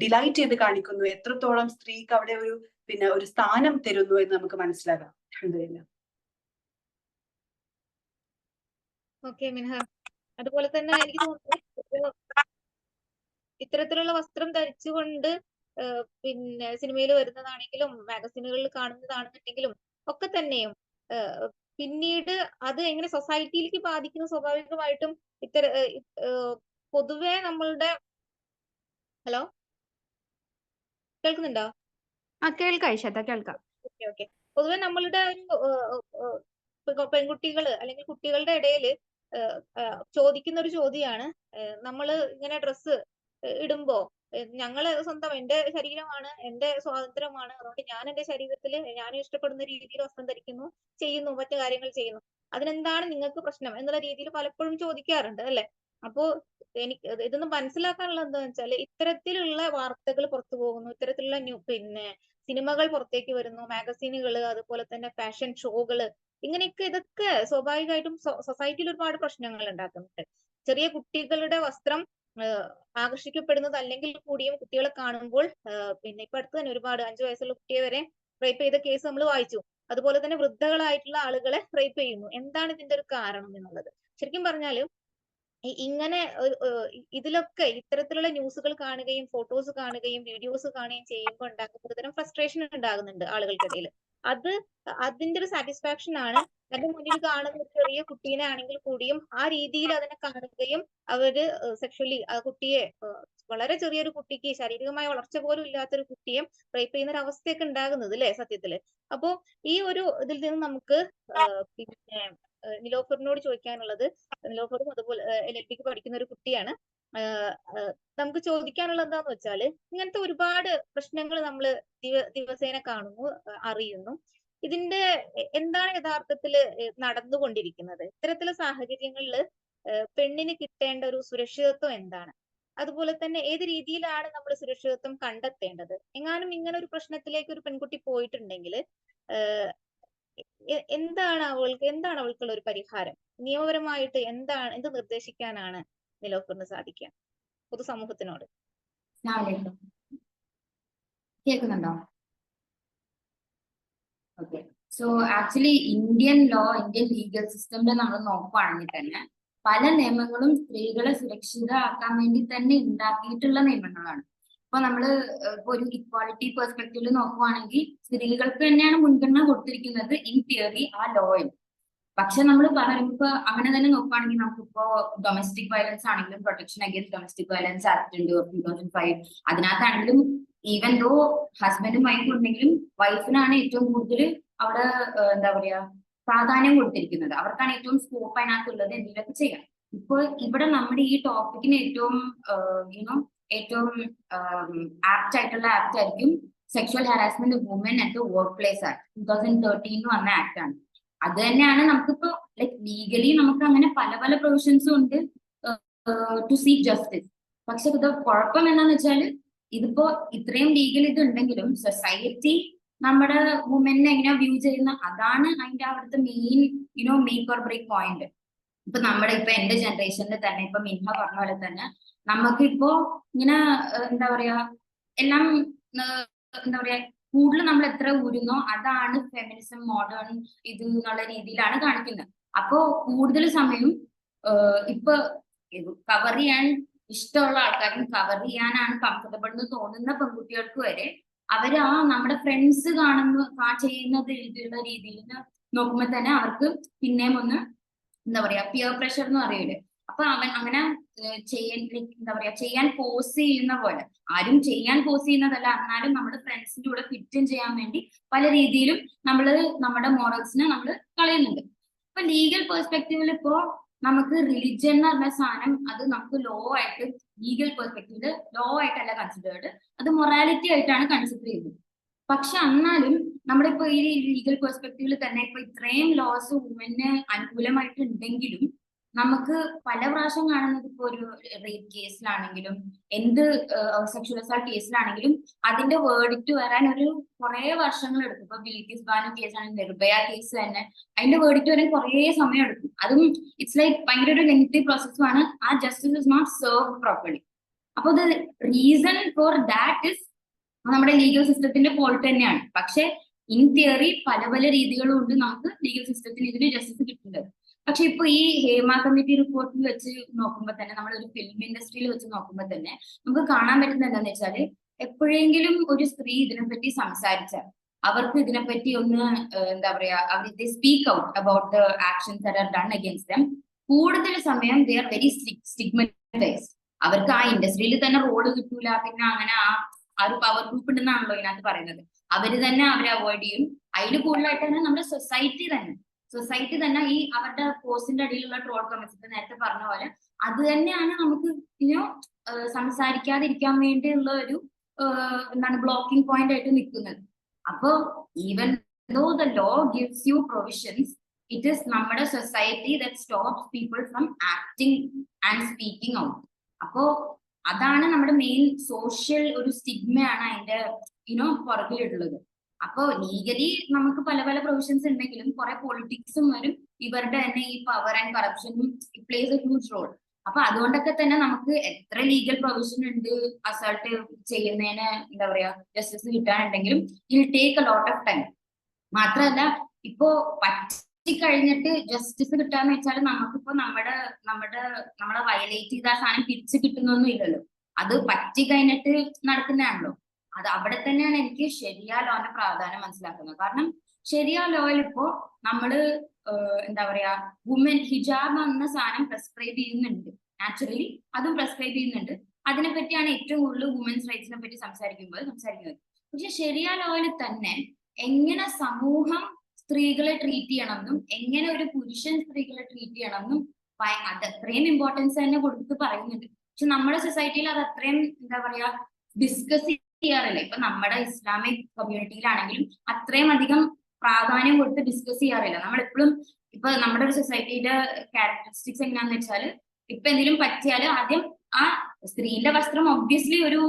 ഡിലൈറ്റ് ചെയ്ത് കാണിക്കുന്നു, എത്രത്തോളം സ്ത്രീക്ക് അവിടെ ഒരു സ്ഥാനം തരുന്നു എന്ന് നമുക്ക് മനസ്സിലാകാം. അൽഹംദുലില്ലാ. ഓക്കെ മിൻഹ, അതുപോലെ തന്നെ എനിക്ക് തോന്നുന്നു ഇത്തരത്തിലുള്ള വസ്ത്രം ധരിച്ചുകൊണ്ട് സിനിമയിൽ വരുന്നതാണെങ്കിലും മാഗസിനുകളിൽ കാണുന്നതാണെന്നുണ്ടെങ്കിലും ഒക്കെ തന്നെയും പിന്നീട് അത് എങ്ങനെ സൊസൈറ്റിയിലേക്ക് ബാധിക്കുന്നു, സ്വാഭാവികമായിട്ടും പൊതുവെ നമ്മളുടെ ഹലോ കേൾക്കുന്നുണ്ടോ? കേൾക്കാം ഇഷാത്ത, കേൾക്കാം. ഓക്കെ. പൊതുവെ നമ്മളുടെ പെൺകുട്ടികള് അല്ലെങ്കിൽ കുട്ടികളുടെ ഇടയിൽ ചോദിക്കുന്ന ഒരു ചോദ്യമാണ്. നമ്മള് ഇങ്ങനെ ഡ്രസ്സ് ഇടുമ്പോ ഞങ്ങള് സ്വന്തം എന്റെ ശരീരമാണ്, എന്റെ സ്വാതന്ത്ര്യമാണ്, അതുകൊണ്ട് ഞാൻ എന്റെ ശരീരത്തിൽ ഞാൻ ഇഷ്ടപ്പെടുന്ന രീതിയിൽ വസ്ത്രം ധരിക്കുന്നു, ചെയ്യുന്നു, മറ്റു കാര്യങ്ങൾ ചെയ്യുന്നു, അതിനെന്താണ് നിങ്ങൾക്ക് പ്രശ്നം എന്നുള്ള രീതിയിൽ പലപ്പോഴും ചോദിക്കാറുണ്ട് അല്ലെ. അപ്പോ എനിക്ക് ഇതൊന്ന് മനസ്സിലാക്കാനുള്ളത് എന്താണെന്ന് വെച്ചാല് ഇത്തരത്തിലുള്ള വാർത്തകൾ പുറത്തു പോകുന്നു, ഇത്തരത്തിലുള്ള സിനിമകൾ പുറത്തേക്ക് വരുന്നു, മാഗസീനുകള്, അതുപോലെ തന്നെ ഫാഷൻ ഷോകള്, ഇതൊക്കെ സ്വാഭാവികമായിട്ടും സൊസൈറ്റിയിൽ ഒരുപാട് പ്രശ്നങ്ങൾ ഉണ്ടാക്കുന്നുണ്ട്. ചെറിയ കുട്ടികളുടെ വസ്ത്രം ആകർഷിക്കപ്പെടുന്നത് അല്ലെങ്കിൽ കൂടിയും കുട്ടികളെ കാണുമ്പോൾ ഇപ്പൊ അടുത്ത് തന്നെ ഒരുപാട് 5 വയസ്സുള്ള കുട്ടിയെ വരെ റേപ്പ് ചെയ്ത കേസ് നമ്മൾ വായിച്ചു. അതുപോലെ തന്നെ വൃദ്ധകളായിട്ടുള്ള ആളുകളെ റേപ്പ് ചെയ്യുന്നു. എന്താണ് ഇതിന്റെ ഒരു കാരണം എന്നുള്ളത്? ശരിക്കും പറഞ്ഞാല് ഇങ്ങനെ ഇതിലൊക്കെ ഇത്തരത്തിലുള്ള ന്യൂസുകൾ കാണുകയും ഫോട്ടോസ് കാണുകയും വീഡിയോസ് കാണുകയും ചെയ്യുമ്പോൾ ഉണ്ടാക്കുന്ന ഒരുതരം ഫ്രസ്ട്രേഷൻ ഉണ്ടാകുന്നുണ്ട് ആളുകൾക്കിടയിൽ. അതിന്റെ ഒരു സാറ്റിസ്ഫാക്ഷൻ ആണ് എന്റെ മുന്നിൽ കാണുന്ന ഒരു ചെറിയ കുട്ടീനെ ആണെങ്കിൽ കൂടിയും ആ രീതിയിൽ അതിനെ കാണുകയും അവര് സെക്ഷലി ആ കുട്ടിയെ, വളരെ ചെറിയൊരു കുട്ടിക്ക്, ശാരീരികമായ വളർച്ച പോലും ഇല്ലാത്തൊരു കുട്ടിയെ റേപ്പ് ചെയ്യുന്ന ഒരു അവസ്ഥയൊക്കെ ഉണ്ടാകുന്നത് അല്ലെ സത്യത്തില്. അപ്പോ ഈ ഒരു ഇതിൽ നിന്ന് നമുക്ക് പിന്നെ നിലോഫറിനോട് ചോദിക്കാനുള്ളത്, നിലോഫറും അതുപോലെ LLBക്ക് പഠിക്കുന്ന ഒരു കുട്ടിയാണ്, നമുക്ക് ചോദിക്കാനുള്ളത് എന്താന്ന് വെച്ചാല് ഇങ്ങനത്തെ ഒരുപാട് പ്രശ്നങ്ങൾ നമ്മൾ ദിവസേന കാണുന്നു, അറിയുന്നു. ഇതിന്റെ എന്താണ് യഥാർത്ഥത്തില് നടന്നുകൊണ്ടിരിക്കുന്നത്? ഇത്തരത്തിലുള്ള സാഹചര്യങ്ങളിൽ പെണ്ണിന് കിട്ടേണ്ട ഒരു സുരക്ഷിതത്വം എന്താണ്? അതുപോലെ തന്നെ ഏത് രീതിയിലാണ് നമ്മൾ സുരക്ഷിതത്വം കണ്ടെത്തേണ്ടത്? എങ്ങാനും ഇങ്ങനെ ഒരു പ്രശ്നത്തിലേക്ക് ഒരു പെൺകുട്ടി പോയിട്ടുണ്ടെങ്കിൽ എന്താണ് അവൾക്കുള്ള ഒരു പരിഹാരം? നിയമപരമായിട്ട് എന്ത് നിർദ്ദേശിക്കാനാണ് നിലോഫറിന് സാധിക്കുക പൊതുസമൂഹത്തിനോട്? കേൾക്കുന്നുണ്ടോ? Okay. So actually Indian legal സിസ്റ്റമിൽ നമ്മൾ നോക്കുകയാണെങ്കിൽ തന്നെ പല നിയമങ്ങളും സ്ത്രീകളെ സുരക്ഷിതമാക്കാൻ വേണ്ടി തന്നെ ഉണ്ടാക്കിയിട്ടുള്ള നിയമങ്ങളാണ്. ഇപ്പൊ നമ്മള് ഇപ്പൊ ഒരു ഇക്വാളിറ്റി പെർസ്പെക്റ്റീവിൽ നോക്കുവാണെങ്കിൽ സ്ത്രീകൾക്ക് തന്നെയാണ് മുൻഗണന കൊടുത്തിരിക്കുന്നത് ഇൻ തിയറി ആ ലോയിൽ. പക്ഷെ നമ്മൾ പറയുമ്പോ അങ്ങനെ തന്നെ നോക്കുകയാണെങ്കിൽ നമുക്കിപ്പോ ഡൊമസ്റ്റിക് വയലൻസ് ആണെങ്കിലും protection against domestic violence act ഉണ്ട് 2005. അതിനകത്താണെങ്കിലും ഈവൻ ദോ ഹസ്ബൻഡും വൈഫും ഉണ്ടെങ്കിലും വൈഫിനാണ് ഏറ്റവും കൂടുതൽ അവിടെ എന്താ പറയാ പ്രാധാന്യം കൊടുത്തിരിക്കുന്നത്. അവർക്കാണ് ഏറ്റവും സ്കോപ്പ് അതിനകത്തുള്ളത് എന്തെങ്കിലുമൊക്കെ ചെയ്യാം. ഇപ്പൊ ഇവിടെ നമ്മുടെ ഈ ടോപ്പിക്കിന് ഏറ്റവും ആപ്റ്റ് ആയിട്ടുള്ള ആക്ട് ആയിരിക്കും sexual harassment woman at workplace act 2013 വന്ന ആക്ട് ആണ്. അത് തന്നെയാണ് നമുക്കിപ്പോ ലൈക് ലീഗലി നമുക്ക് അങ്ങനെ പല പല പ്രൊവിഷൻസും ഉണ്ട് ടു സീക്ക് ജസ്റ്റിസ്. പക്ഷെ ഇത് കുഴപ്പം എന്താന്ന് വെച്ചാൽ ഇതിപ്പോ ഇത്രയും ലീഗൽ ഇത് ഉണ്ടെങ്കിലും സൊസൈറ്റി നമ്മുടെ വുമനെ എങ്ങനെ വ്യൂ ചെയ്യുന്ന അതാണ് അതിന്റെ അവിടുത്തെ main make or break point. ഇപ്പൊ എന്റെ ജനറേഷനിൽ തന്നെ ഇപ്പൊ മിൻഹ പറഞ്ഞ പോലെ തന്നെ നമുക്കിപ്പോ ഇങ്ങനെ എന്താ പറയാ എല്ലാം എന്താ പറയാ കൂടുതൽ നമ്മൾ എത്ര ഊരുന്നോ അതാണ് ഫെമിനിസം മോഡേൺ ഇത് എന്നുള്ള രീതിയിലാണ് കാണിക്കുന്നത്. അപ്പോ കൂടുതൽ സമയം ഇപ്പൊ കവർ ചെയ്യാൻ ഇഷ്ടമുള്ള ആൾക്കാരും കവർ ചെയ്യാനാണ് കംഫർട്ടബിൾ എന്ന് തോന്നുന്ന പെൺകുട്ടികൾക്ക് വരെ അവര് നമ്മുടെ ഫ്രണ്ട്സ് ചെയ്യുന്നത് രീതിയിലുള്ള രീതിയിൽ നോക്കുമ്പോ തന്നെ അവർക്ക് പിന്നെയും ഒന്ന് എന്താ പറയാ പിയർ പ്രഷർ എന്ന് പറയൂലേ. അപ്പൊ അങ്ങനെ ചെയ്യാൻ പോസ് ചെയ്യുന്ന പോലെ, ആരും ചെയ്യാൻ പോസ് ചെയ്യുന്നതല്ല, എന്നാലും നമ്മുടെ ഫ്രണ്ട്സിന്റെ കൂടെ ഫിറ്റും ചെയ്യാൻ വേണ്ടി പല രീതിയിലും നമ്മുടെ മോറൽസിനെ നമ്മൾ കളയുന്നുണ്ട്. ഇപ്പൊ ലീഗൽ പെർസ്പെക്റ്റീവിൽ ഇപ്പോ നമുക്ക് റിലിജൻ എന്ന് പറഞ്ഞ സാധനം അത് നമുക്ക് ലീഗൽ പെർസ്പെക്റ്റീവില് ലോ ആയിട്ടല്ല കൺസിഡേർഡ്, അത് മൊറാലിറ്റി ആയിട്ടാണ് കൺസിഡർ ചെയ്യുന്നത്. പക്ഷെ എന്നാലും നമ്മുടെ ഇപ്പൊ ഈ ലീഗൽ പെർസ്പെക്റ്റീവിൽ തന്നെ ഇപ്പൊ ഇത്രയും ലോസ് വുമന് അനുകൂലമായിട്ട് ഉണ്ടെങ്കിലും നമുക്ക് പല പ്രാവശ്യം കാണുന്നത് ഇപ്പൊ ഒരു റേപ്പ് കേസിലാണെങ്കിലും എന്ത് സെക്ഷൽ അസോൾട്ട് കേസിലാണെങ്കിലും അതിന്റെ വേർഡിക്റ്റ് വരാൻ കുറെ വർഷങ്ങൾ എടുക്കും. ഇപ്പൊ ബിൽക്കിസ് ബാനു കേസാണെങ്കിൽ നിർഭയ കേസ് തന്നെ അതിന്റെ വേർഡിക്റ്റ് വരാൻ കുറെ സമയം എടുക്കും. അതും ഇറ്റ്സ് ലൈക്ക് ഭയങ്കര ഒരു ലെങ്തി പ്രോസസ്സുമാണ്. ആ justice is not serve properly. അപ്പൊ the reason for that is നമ്മുടെ ലീഗൽ സിസ്റ്റത്തിന്റെ ഫോൾട്ട് തന്നെയാണ്. പക്ഷെ ഇൻ തിയറി പല പല രീതികളും ഉണ്ട് നമുക്ക് ലീഗൽ സിസ്റ്റത്തിന് ഇതിന് ജസ്റ്റിസ് കിട്ടുന്നത്. പക്ഷെ ഇപ്പൊ ഈ ഹേമ കമ്മിറ്റി റിപ്പോർട്ടിൽ വെച്ച് നോക്കുമ്പോൾ തന്നെ നമ്മളൊരു ഫിലിം ഇൻഡസ്ട്രിയിൽ വെച്ച് നോക്കുമ്പോൾ തന്നെ നമുക്ക് കാണാൻ പറ്റുന്നത് എന്താണെന്ന് വെച്ചാല് എപ്പോഴെങ്കിലും ഒരു സ്ത്രീ ഇതിനെപ്പറ്റി സംസാരിച്ചാൽ അവർക്ക് ഇതിനെപ്പറ്റി ഒന്ന് എന്താ പറയാ അവർ speak out about the actions that are done against them, കൂടുതൽ സമയം ദേ ആർ വെരി സ്റ്റിഗ്മറ്റൈസ്ഡ്. അവർക്ക് ആ ഇൻഡസ്ട്രിയിൽ തന്നെ റോള് കിട്ടൂല. പിന്നെ അങ്ങനെ ആ ഒരു പവർ ഗ്രൂപ്പ് ഉണ്ടെന്നാണല്ലോ ഇതിനകത്ത് പറയുന്നത്. അവര് തന്നെ അവരെ അവോയ്ഡ് ചെയ്യും. അതിൽ കൂടുതലായിട്ട് തന്നെ നമ്മുടെ സൊസൈറ്റി തന്നെ സൊസൈറ്റി തന്നെ ഈ അവരുടെ പോസ്റ്റിന്റെ അടിയിലുള്ള ട്രോൾ കമന്റ്സ് നേരത്തെ പറഞ്ഞ പോലെ അത് തന്നെയാണ് നമുക്ക് സംസാരിക്കാതിരിക്കാൻ വേണ്ടിയുള്ള ഒരു എന്താണ് ബ്ലോക്കിംഗ് പോയിന്റ് ആയിട്ട് നിൽക്കുന്നത്. അപ്പോ even though the law gives you provisions, it is നമ്മുടെ society that stops people from acting and speaking out. അപ്പോ അതാണ് നമ്മുടെ മെയിൻ സോഷ്യൽ ഒരു സ്റ്റിഗ്മയാണ് അതിന്റെ പുറകിലുള്ളത്. അപ്പോ ലീഗലി നമുക്ക് പല പല പ്രൊവിഷൻസ് ഉണ്ടെങ്കിലും കുറെ പൊളിറ്റിക്സും വരും, ഇവരുടെ തന്നെ ഈ പവർ ആൻഡ് കറപ്ഷനും പ്ലേസ് എ ഹ്യൂജ് റോൾ. അപ്പൊ അതുകൊണ്ടൊക്കെ തന്നെ നമുക്ക് എത്ര ലീഗൽ പ്രൊവിഷൻ ഉണ്ട് അസൾട്ട് ചെയ്യുന്നതിന് എന്താ പറയാ ജസ്റ്റിസ് കിട്ടാനുണ്ടെങ്കിലും it take a lot of time. മാത്രമല്ല ഇപ്പോ കഴിഞ്ഞിട്ട് ജസ്റ്റിസ് കിട്ടാന്ന് വെച്ചാൽ നമുക്കിപ്പോ നമ്മളെ വയലേറ്റ് ചെയ്ത ആ സാധനം തിരിച്ചു കിട്ടുന്നൊന്നും ഇല്ലല്ലോ. അത് പറ്റി കഴിഞ്ഞിട്ട് നടക്കുന്നതാണല്ലോ. അത് അവിടെ തന്നെയാണ് എനിക്ക് ശരിയാ ലോന്റെ പ്രാധാന്യം മനസ്സിലാക്കുന്നത്. കാരണം ശരിയാ ലോയിൽ ഇപ്പോ നമ്മള് എന്താ പറയാ വുമൻ ഹിജാബ് എന്ന സാധനം പ്രിസ്ക്രൈബ് ചെയ്യുന്നുണ്ട്, നാച്ചുറലി അതും പ്രിസ്ക്രൈബ് ചെയ്യുന്നുണ്ട്. അതിനെ പറ്റിയാണ് ഏറ്റവും കൂടുതൽ വുമൻസ് റൈറ്റ്സിനെ പറ്റി സംസാരിക്കുന്നത്. പക്ഷെ ശരിയാ ലോയിൽ തന്നെ എങ്ങനെ സമൂഹം സ്ത്രീകളെ ട്രീറ്റ് ചെയ്യണമെന്നും എങ്ങനെ ഒരു പുരുഷൻ സ്ത്രീകളെ ട്രീറ്റ് ചെയ്യണമെന്നും അത് അത്രയും ഇമ്പോർട്ടൻസ് തന്നെ കൊടുത്ത് പറയുന്നുണ്ട്. പക്ഷെ നമ്മുടെ സൊസൈറ്റിയിൽ അത് അത്രയും എന്താ പറയാ ഡിസ്കസ് ചെയ്യാറില്ല. ഇപ്പൊ നമ്മുടെ ഇസ്ലാമിക് കമ്മ്യൂണിറ്റിയിലാണെങ്കിലും അത്രയും അധികം പ്രാധാന്യം കൊടുത്ത് ഡിസ്കസ് ചെയ്യാറില്ല. നമ്മളെപ്പോഴും ഇപ്പൊ നമ്മുടെ ഒരു സൊസൈറ്റിയുടെ ക്യാരക്ടറിസ്റ്റിക്സ് എങ്ങനെയാന്ന് വെച്ചാല് ഇപ്പൊ എന്തെങ്കിലും പറ്റിയാൽ ആദ്യം ആ സ്ത്രീന്റെ വസ്ത്രം ഒബ്വിയസ്ലി ഒരു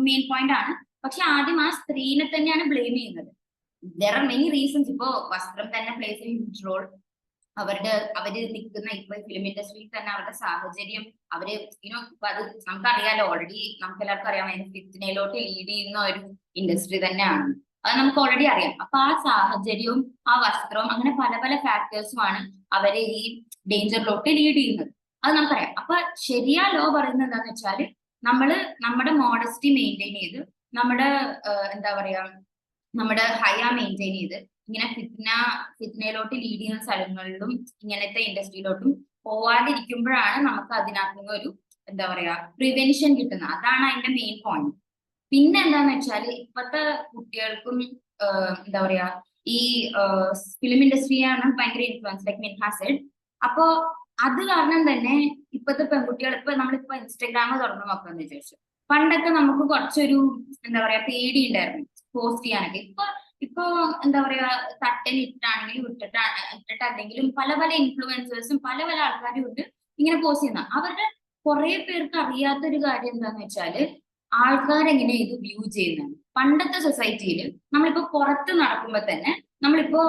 മെയിൻ പോയിന്റ് ആണ്, പക്ഷെ ആദ്യം ആ സ്ത്രീനെ തന്നെയാണ് ബ്ലെയിം ചെയ്യുന്നത്. There are many reasons. ഇപ്പോ വസ്ത്രം തന്നെ പ്ലേസ് എ ഹ്യൂജ് റോൾ. അവര് നിൽക്കുന്ന ഇപ്പൊ ഫിലിം ഇൻഡസ്ട്രിയിൽ തന്നെ അവരുടെ സാഹചര്യം അവര് അത് നമുക്കറിയാലോ, ഓൾറെഡി നമുക്ക് എല്ലാവർക്കും അറിയാം ഫിത്നയിലോട്ട് ലീഡ് ചെയ്യുന്ന ഒരു ഇൻഡസ്ട്രി തന്നെയാണ്. അത് നമുക്ക് ഓൾറെഡി അറിയാം. അപ്പൊ ആ സാഹചര്യവും ആ വസ്ത്രവും അങ്ങനെ പല പല ഫാക്ടേഴ്സുമാണ് അവരെ ഈ ഡേഞ്ചറിലോട്ട് ലീഡ് ചെയ്യുന്നത്. അത് നമുക്കറിയാം. അപ്പൊ ശരിയാ ലോ പറയുന്നത് എന്താന്ന് വെച്ചാല് നമ്മുടെ മോഡസ്റ്റി മെയിൻറ്റെയിൻ ചെയ്ത് നമ്മുടെ എന്താ പറയാ നമ്മുടെ ഹയ മെയിൻറ്റെയിൻ ചെയ്ത് ഇങ്ങനെ ഫിത്നയിലോട്ട് ലീഡ് ചെയ്യുന്ന സ്ഥലങ്ങളിലും ഇങ്ങനത്തെ ഇൻഡസ്ട്രിയിലോട്ടും പോവാതിരിക്കുമ്പോഴാണ് നമുക്ക് അതിനകത്തുനിന്ന് ഒരു എന്താ പറയാ പ്രിവെൻഷൻ കിട്ടുന്നത്. അതാണ് അതിന്റെ മെയിൻ പോയിന്റ്. പിന്നെ എന്താന്ന് വെച്ചാല് ഇപ്പത്തെ കുട്ടികൾക്കും എന്താ പറയാ ഈ ഫിലിം ഇൻഡസ്ട്രിയാണ് ഭയങ്കര ഇൻഫ്ലുവൻസ് ലൈക്ക് മിൻഹ സെഡ്. അപ്പോ അത് കാരണം തന്നെ ഇപ്പത്തെ പെൺകുട്ടികൾ നമ്മളിപ്പോ ഇൻസ്റ്റഗ്രാം തുറന്നു നോക്കാന്ന് വിചാരിച്ചു. പണ്ടൊക്കെ നമുക്ക് കുറച്ചൊരു എന്താ പറയാ പേടി ഉണ്ടായിരുന്നു പോസ്റ്റ് ചെയ്യാനൊക്കെ. ഇപ്പൊ എന്താ പറയാ തട്ടനിട്ടാണെങ്കിലും ഇട്ടിട്ടല്ലെങ്കിലും പല പല ഇൻഫ്ലുവൻസേഴ്സും പല പല ആൾക്കാരും ഉണ്ട് ഇങ്ങനെ പോസ്റ്റ് ചെയ്യുന്ന. അവരുടെ കുറെ പേർക്ക് അറിയാത്തൊരു കാര്യം എന്താന്ന് വെച്ചാല് ആൾക്കാരെങ്ങനെ ഇത് വ്യൂ ചെയ്യുന്നത്. പണ്ടത്തെ സൊസൈറ്റിയിൽ നമ്മളിപ്പോ പുറത്ത് നടക്കുമ്പോ തന്നെ നമ്മളിപ്പോ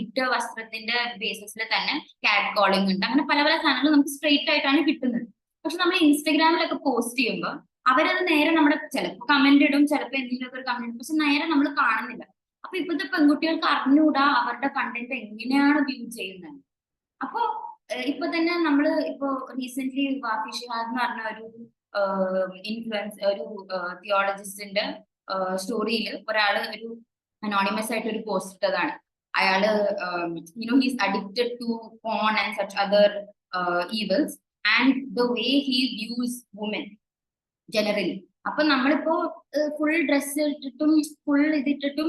ഇട്ട വസ്ത്രത്തിന്റെ ബേസിസിൽ തന്നെ കാറ്റ് കോളിംഗ് ഉണ്ട്, അങ്ങനെ പല പല സാധനങ്ങൾ നമുക്ക് സ്ട്രെയിറ്റ് ആയിട്ടാണ് കിട്ടുന്നത്. പക്ഷെ നമ്മൾ ഇൻസ്റ്റഗ്രാമിലൊക്കെ പോസ്റ്റ് ചെയ്യുമ്പോൾ അവരത് നേരെ നമ്മുടെ ചിലപ്പോൾ കമന്റ് ഇടും, ചിലപ്പോൾ എന്തെങ്കിലും ഒരു കമന്റ് ഇടും, പക്ഷെ നേരെ നമ്മൾ കാണുന്നില്ല. അപ്പൊ ഇപ്പോഴത്തെ പെൺകുട്ടികൾക്ക് അറിഞ്ഞുകൂടാ അവരുടെ കണ്ടന്റ് എങ്ങനെയാണ് വ്യൂ ചെയ്യുന്നത്. അപ്പോ ഇപ്പൊ തന്നെ നമ്മള് ഇപ്പോ റീസെന്റ് വാഫി ഷിഹാദ് എന്ന് പറഞ്ഞ ഒരു ഒരു തിയോളജിസ്റ്റിന്റെ സ്റ്റോറിയിൽ ഒരാള് ഒരു അനോണിമസ് ആയിട്ട് ഒരു പോസ്റ്റ് ഇട്ടതാണ്. അയാള് he's addicted to porn and such other evils and the way he views woman generally. അപ്പൊ നമ്മളിപ്പോ ഫുൾ ഡ്രസ് ഇട്ടിട്ടും ഫുൾ ഇതിട്ടിട്ടും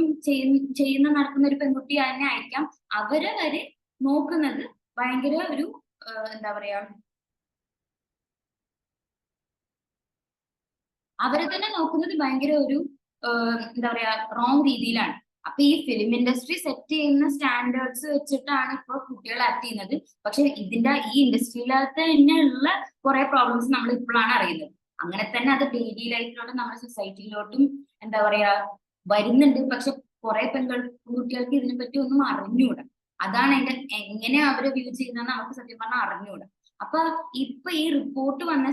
ചെയ്യുന്ന നടക്കുന്ന ഒരു പെൺകുട്ടി തന്നെ ആയിരിക്കാം അവരെ വരെ നോക്കുന്നത് ഭയങ്കര ഒരു എന്താ പറയാ അവരെ തന്നെ നോക്കുന്നത് ഭയങ്കര ഒരു എന്താ പറയാ റോങ് രീതിയിലാണ്. അപ്പൊ ഈ ഫിലിം ഇൻഡസ്ട്രി സെറ്റ് ചെയ്യുന്ന സ്റ്റാൻഡേർഡ്സ് വെച്ചിട്ടാണ് ഇപ്പൊ കുട്ടികൾ ആക്ട് ചെയ്യുന്നത്. പക്ഷെ ഇതിന്റെ ഈ ഇൻഡസ്ട്രിയിലകത്ത് തന്നെ ഉള്ള കുറെ പ്രോബ്ലംസ് നമ്മൾ ഇപ്പോഴാണ് അറിയുന്നത്. അങ്ങനെ തന്നെ അത് ഡെയിലി ലൈഫിലോട്ടും നമ്മുടെ സൊസൈറ്റിയിലോട്ടും എന്താ പറയാ വരുന്നുണ്ട്. പക്ഷെ കുറെ പെൺകുട്ടികൾക്ക് ഇതിനെ പറ്റി ഒന്നും അറിഞ്ഞുകൂടാ. അതാണ് അതിന്റെ എങ്ങനെ അവര് വ്യൂ ചെയ്യുന്നതെന്ന് നമുക്ക് സത്യം പറഞ്ഞാൽ അറിഞ്ഞുകൂടാ. അപ്പൊ ഇപ്പൊ ഈ റിപ്പോർട്ട് വന്ന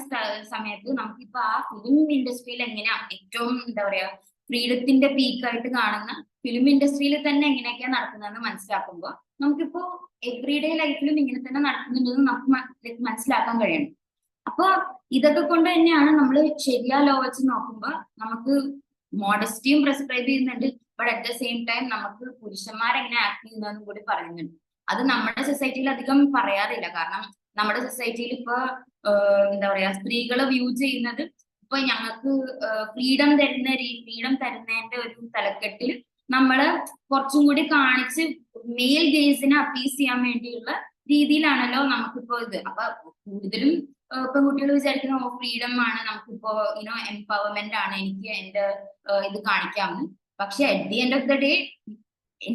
സമയത്ത് നമുക്കിപ്പോ ആ ഫിലിം ഇൻഡസ്ട്രിയിൽ എങ്ങനെയാ ഏറ്റവും എന്താ പറയാ ഫ്രീഡത്തിന്റെ പീക്കായിട്ട് കാണുന്ന ഫിലിം ഇൻഡസ്ട്രിയിൽ തന്നെ എങ്ങനെയൊക്കെയാ നടക്കുന്നതെന്ന് മനസ്സിലാക്കുമ്പോൾ നമുക്കിപ്പോ എവറിഡേ ലൈഫിലും ഇങ്ങനെ തന്നെ നടക്കുന്നുണ്ടെന്ന് നമുക്ക് മനസ്സിലാക്കാൻ കഴിയണം. അപ്പൊ ഇതൊക്കെ കൊണ്ട് തന്നെയാണ് നമ്മൾ ശരിയാ ലോ വെച്ച് നോക്കുമ്പോൾ നമുക്ക് മോഡസ്റ്റിയും പ്രിസ്ക്രൈബ് ചെയ്യുന്നുണ്ട്, but at the same time നമുക്ക് പുരുഷന്മാരെങ്ങനെ ആക്ട് ചെയ്യുന്നതെന്നും കൂടി പറയുന്നുണ്ട്. അത് നമ്മുടെ സൊസൈറ്റിയിൽ അധികം പറയാറില്ല. കാരണം നമ്മുടെ സൊസൈറ്റിയിൽ ഇപ്പൊ എന്താ പറയാ സ്ത്രീകളെ വ്യൂ ചെയ്യുന്നത് ഇപ്പൊ ഞങ്ങൾക്ക് ഫ്രീഡം തരുന്നതിന്റെ ഒരു തലക്കെട്ടിൽ നമ്മള് കുറച്ചും കൂടി കാണിച്ച് മെയിൽ ഗേസിനെ അപ്പീസ് ചെയ്യാൻ വേണ്ടിയുള്ള രീതിയിലാണല്ലോ നമുക്കിപ്പോ ഇത്. അപ്പൊ കൂടുതലും പെൺകുട്ടികൾ വിചാരിക്കുന്ന ഫ്രീഡം ആണ്, നമുക്കിപ്പോ എംപവർമെന്റ് ആണ്, എനിക്ക് എന്റെ ഇത് കാണിക്കാമെന്ന്. പക്ഷെ at the end of the day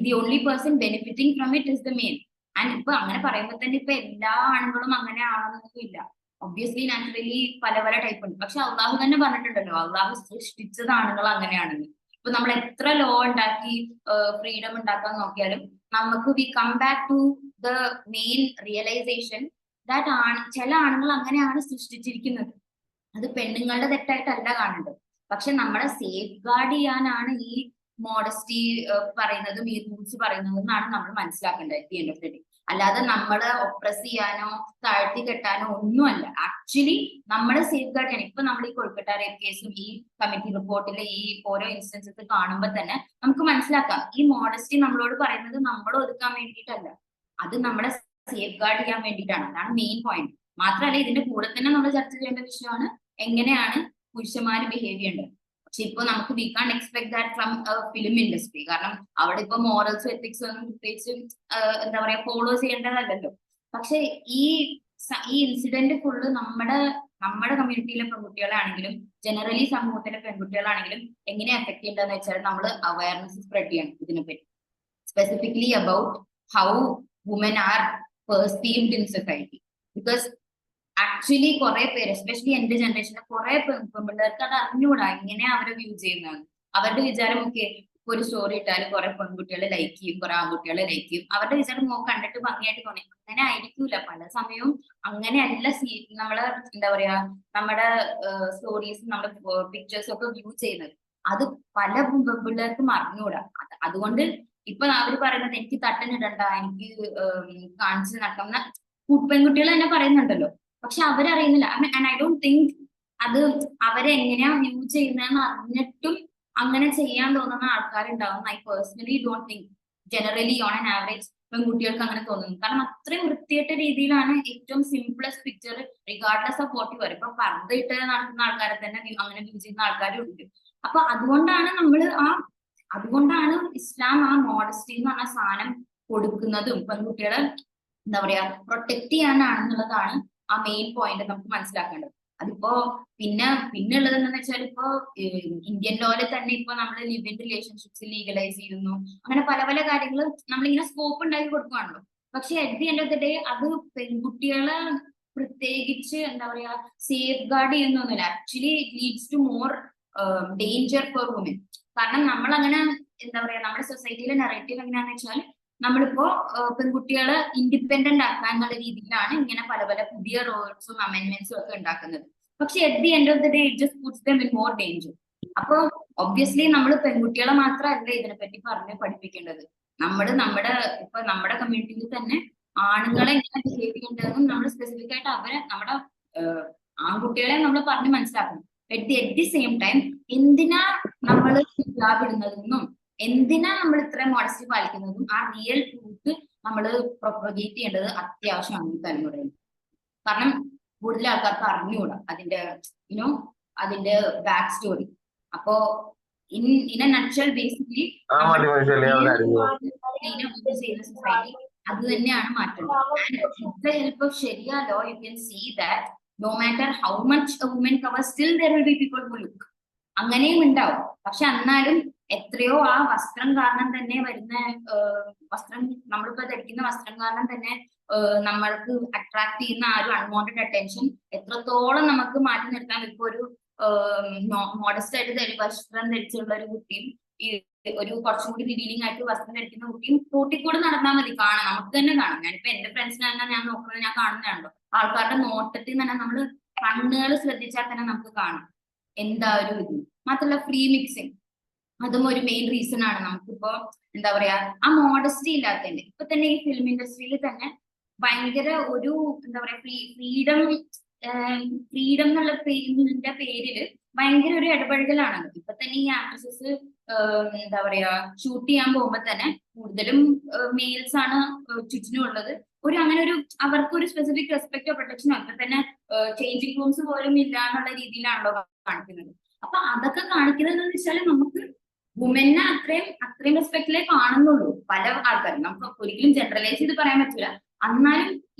the only person benefiting from it is the male. And ഇപ്പൊ അങ്ങനെ പറയുമ്പോൾ തന്നെ ഇപ്പൊ എല്ലാ ആണുങ്ങളും അങ്ങനെ ആണെന്നൊന്നും ഇല്ല. ഒബ്വിയസ്ലി നാച്ചുറലി പല പല ടൈപ്പ് ഉണ്ട്. പക്ഷെ അള്ളാഹു തന്നെ പറഞ്ഞിട്ടുണ്ടല്ലോ, അള്ളാഹു സൃഷ്ടിച്ചത് ആണുങ്ങൾ അങ്ങനെയാണെന്ന്. ഇപ്പൊ നമ്മൾ എത്ര ലോ ഉണ്ടാക്കി ഫ്രീഡം ഉണ്ടാക്കാൻ നോക്കിയാലും നമുക്ക് we come back to the main realisation that ചില ആണുങ്ങൾ അങ്ങനെയാണ് സൃഷ്ടിച്ചിരിക്കുന്നത്. അത് പെണ്ണുങ്ങളുടെ തെറ്റായിട്ടല്ല കാണേണ്ടത്. പക്ഷെ നമ്മളെ സേഫ് ഗാർഡ് ചെയ്യാനാണ് ഈ മോഡസ്റ്റി പറയുന്നതും ഈ റൂൾസ് പറയുന്നതും എന്നാണ് നമ്മൾ മനസ്സിലാക്കേണ്ടത് at the end of the day. അല്ലാതെ നമ്മളെ ഒപ്രസ് ചെയ്യാനോ താഴ്ത്തി കെട്ടാനോ ഒന്നുമല്ല. ആക്ച്വലി നമ്മളെ സേഫ് ഗാർഡ് ചെയ്യണം. ഇപ്പൊ നമ്മൾ ഈ കൊൽക്കട്ട റേപ്പ് കേസും ഈ കമ്മിറ്റി റിപ്പോർട്ടിലെ ഈ ഓരോ ഇൻസ്റ്റൻസസ് കാണുമ്പോൾ തന്നെ നമുക്ക് മനസ്സിലാക്കാം, ഈ മോഡസ്റ്റി നമ്മളോട് പറയുന്നത് നമ്മളെ ഒതുക്കാൻ വേണ്ടിയിട്ടല്ല, അത് നമ്മളെ സേഫ് ഗാർഡ് ചെയ്യാൻ വേണ്ടിയിട്ടാണ്. അതാണ് മെയിൻ പോയിന്റ്. മാത്രമല്ല ഇതിന്റെ കൂടെ തന്നെ നമ്മൾ ചർച്ച ചെയ്യേണ്ട വിഷയമാണ് എങ്ങനെയാണ് പുരുഷന്മാര് ബിഹേവ് ചെയ്യേണ്ടത്. പക്ഷെ ഇപ്പൊ നമുക്ക് we can expect that from film industry. കാരണം അവിടെ ഇപ്പൊ മോറൽസും എത്തിക്സും ഒന്നും പ്രത്യേകിച്ച് എന്താ പറയാ ഫോളോ ചെയ്യേണ്ടതല്ലല്ലോ. പക്ഷെ ഈ ഇൻസിഡന്റ് ഫുള്ള് നമ്മുടെ കമ്മ്യൂണിറ്റിയിലെ പെൺകുട്ടികളാണെങ്കിലും ജനറലി സമൂഹത്തിലെ പെൺകുട്ടികളാണെങ്കിലും എങ്ങനെ എഫക്ട് ചെയ്യേണ്ടതെന്ന് വെച്ചാൽ നമ്മൾ അവയർനെസ് സ്പ്രെഡ് ചെയ്യണം ഇതിനെപ്പറ്റി, specifically about how woman R perceived in society. Because actually കുറെ പേര്, എസ്പെഷ്യലി എന്റെ ജനറേഷനിലെ കുറെ പെൺപിള്ളേർക്ക് അത് അറിഞ്ഞുകൂടാ എങ്ങനെയാ അവരെ വ്യൂ ചെയ്യുന്നതെന്ന്. അവരുടെ വിചാരം ഒക്കെ ഒരു സ്റ്റോറി ഇട്ടാൽ കുറെ പെൺകുട്ടികളെ ലൈക്ക് ചെയ്യും, കുറെ ആൺകുട്ടികളെ ലൈക്ക് ചെയ്യും. അവരുടെ വിചാരം കണ്ടിട്ട് ഭംഗിയായിട്ട് തോന്നി. അങ്ങനെ ആയിരിക്കൂല. പല സമയവും അങ്ങനെയല്ല നമ്മള് എന്താ പറയാ നമ്മുടെ സ്റ്റോറീസും നമ്മുടെ പിക്ചേഴ്സും ഒക്കെ വ്യൂ ചെയ്യുന്നത്. അത് പല പെൺപിള്ളേർക്കും അറിഞ്ഞുകൂടാ. അതുകൊണ്ട് ഇപ്പൊ അവര് പറയുന്നത് എനിക്ക് തട്ടനിടണ്ട, എനിക്ക് കാണിച്ചു നടക്കുന്ന പെൺകുട്ടികൾ തന്നെ പറയുന്നുണ്ടല്ലോ. പക്ഷെ അവരറിയുന്നില്ല. ആൻഡ് ഐ ഡോണ്ട് തിങ്ക് അത് അവരെങ്ങനെയാ വ്യൂ ചെയ്യുന്നതെന്ന് അറിഞ്ഞിട്ടും അങ്ങനെ ചെയ്യാൻ തോന്നുന്ന ആൾക്കാരുണ്ടാവും. I personally don't think generally on an average പെൺകുട്ടികൾക്ക് അങ്ങനെ തോന്നുന്നു. കാരണം അത്രയും വൃത്തിയായിട്ട രീതിയിലാണ് ഏറ്റവും simplest picture regardless of what you are. ഇപ്പൊ പർദ്ദ ഇട്ട് നടക്കുന്ന ആൾക്കാരെ തന്നെ അങ്ങനെ വ്യൂ ചെയ്യുന്ന ആൾക്കാരും ഉണ്ട്. അപ്പൊ അതുകൊണ്ടാണ് ഇസ്ലാം ആ മോഡസ്റ്റി എന്ന് പറഞ്ഞ സാധനം കൊടുക്കുന്നതും പെൺകുട്ടികളെ എന്താ പറയാ പ്രൊട്ടക്ട് ചെയ്യാനാണെന്നുള്ളതാണ് ആ മെയിൻ പോയിന്റ് നമുക്ക് മനസ്സിലാക്കേണ്ടത്. അതിപ്പോ പിന്നെ ഉള്ളത് എന്താണെന്ന് വെച്ചാൽ ഇപ്പൊ ഇന്ത്യൻ ലോയിൽ തന്നെ ഇപ്പൊ നമ്മൾ ലിവ് ഇൻ റിലേഷൻഷിപ്സ് ലീഗലൈസ് ചെയ്യുന്നു. അങ്ങനെ പല പല കാര്യങ്ങൾ നമ്മളിങ്ങനെ സ്കോപ്പ് ഉണ്ടാക്കി കൊടുക്കുകയാണല്ലോ. പക്ഷെ at the end of the day അത് പെൺകുട്ടികളെ പ്രത്യേകിച്ച് എന്താ പറയാ സേഫ് ഗാർഡ് ചെയ്യുന്നൊന്നുമില്ല. Actually leads to more danger for woman. കാരണം നമ്മൾ അങ്ങനെ എന്താ പറയാ നമ്മുടെ സൊസൈറ്റിയിലെ നെറേറ്റീവ് എങ്ങനെയാന്ന് വെച്ചാൽ നമ്മളിപ്പോ പെൺകുട്ടികളെ ഇൻഡിപെൻഡന്റ് ആക്കാൻ എന്നുള്ള രീതിയിലാണ് ഇങ്ങനെ പല പല പുതിയ റോൾസും അമെന്റ്മെന്റ്സും ഒക്കെ ഉണ്ടാക്കുന്നത്. പക്ഷെ at the end of the day it just puts them in more danger. അപ്പൊ ഒബ്വിയസ്ലി നമ്മൾ പെൺകുട്ടികളെ മാത്രമല്ല ഇതിനെപ്പറ്റി പറഞ്ഞ് പഠിപ്പിക്കേണ്ടത്. നമ്മുടെ കമ്മ്യൂണിറ്റിയിൽ തന്നെ ആണുങ്ങളെ എങ്ങനെ ബിഹേവ് ചെയ്യേണ്ടതെന്നും നമ്മൾ സ്പെസിഫിക് ആയിട്ട് നമ്മുടെ ആൺകുട്ടികളെ നമ്മൾ പറഞ്ഞ് മനസ്സിലാക്കണം. അറ്റ് ദി സെയിം ടൈം എന്തിനാ നമ്മൾ ഹിജാബ് ഇടുന്നതെന്നും എന്തിനാ നമ്മൾ ഇത്രയും മോഡസ്റ്റി പാലിക്കുന്നതും ആ റിയൽ ട്രൂത്ത് നമ്മൾ പ്രൊപ്പഗേറ്റ് ചെയ്യേണ്ടത് അത്യാവശ്യമാണ് ഈ തലമുറയിൽ. കാരണം കൂടുതൽ ആൾക്കാർക്ക് അറിഞ്ഞുകൂടാ അതിന്റെ ബാക്ക് സ്റ്റോറി. അപ്പോ ഇൻ എ നട്ട്ഷെൽ ബേസിക്കലി ചെയ്യുന്ന സൊസൈറ്റി അത് തന്നെയാണ് മാറ്റേണ്ടത്. And with the help of sharia law you can see that no matter how much a woman covers, still there will be people who look. അങ്ങനെയും ഉണ്ടാവും. പക്ഷെ എന്നാലും എത്രയോ ആ വസ്ത്രം കാരണം തന്നെ വരുന്ന നമ്മളിപ്പോ ധരിക്കുന്ന വസ്ത്രം കാരണം തന്നെ നമ്മൾക്ക് അട്രാക്ട് ചെയ്യുന്ന ആ ഒരു അൺവാണ്ടഡ് അറ്റൻഷൻ എത്രത്തോളം നമുക്ക് മാറ്റി നിർത്താൻ. ഇപ്പൊ ഒരു മോഡസ്റ്റ് ആയിട്ട് വസ്ത്രം ധരിച്ചുള്ള ഒരു കുട്ടിയും ഒരു കുറച്ചും കൂടി റിവീലിംഗ് ആയിട്ട് വസ്ത്രം ധരിക്കുന്ന കുട്ടിയും റോട്ടിൽ കൂടെ നടന്നാൽ മതി, കാണാം, നമുക്ക് തന്നെ കാണാം. ഞാനിപ്പോ എന്റെ ഫ്രണ്ട്സിനെ തന്നെ ഞാൻ നോക്കുന്നത്, ഞാൻ കാണുന്നതാണല്ലോ. ആൾക്കാരുടെ നോട്ടത്തിൽ തന്നെ നമ്മള് കണ്ണുകൾ ശ്രദ്ധിച്ചാൽ തന്നെ നമുക്ക് കാണാം എന്താ ഒരു ഇത്. മാത്രമല്ല ഫ്രീ മിക്സിങ് അതും ഒരു മെയിൻ റീസൺ ആണ്. നമുക്കിപ്പോ എന്താ പറയാ ആ മോഡസ്റ്റി ഇല്ലാത്തതിന്റെ ഇപ്പൊ തന്നെ ഈ ഫിലിം ഇൻഡസ്ട്രിയിൽ തന്നെ ഭയങ്കര ഒരു എന്താ പറയാ ഫ്രീഡം എന്നുള്ള പേരില് ഭയങ്കര ഒരു ഇടപഴകലാണ്. ഇപ്പൊ തന്നെ ഈ ആക്ട്രസസ് എന്താ പറയാ ഷൂട്ട് ചെയ്യാൻ പോകുമ്പോ തന്നെ കൂടുതലും മെയിൽസ് ആണ് ചുറ്റിനുള്ളത്. അങ്ങനെ അവർക്ക് ഒരു സ്പെസിഫിക് റെസ്പെക്റ്റോ പ്രൊട്ടക്ഷനോ ഇപ്പൊ തന്നെ ചേഞ്ചിങ് റൂംസ് പോലും ഇല്ല എന്നുള്ള രീതിയിലാണല്ലോ കാണിക്കുന്നത്. അപ്പൊ അതൊക്കെ കാണിക്കുന്നതെന്ന് വെച്ചാൽ നമുക്ക് വുമനെ അത്രയും റെസ്പെക്റ്റിലേ കാണുന്നുള്ളൂ പല ആൾക്കാരും. നമുക്ക് ഒരിക്കലും ജനറലൈസ് ചെയ്ത് പറയാൻ പറ്റില്ല. എന്നാലും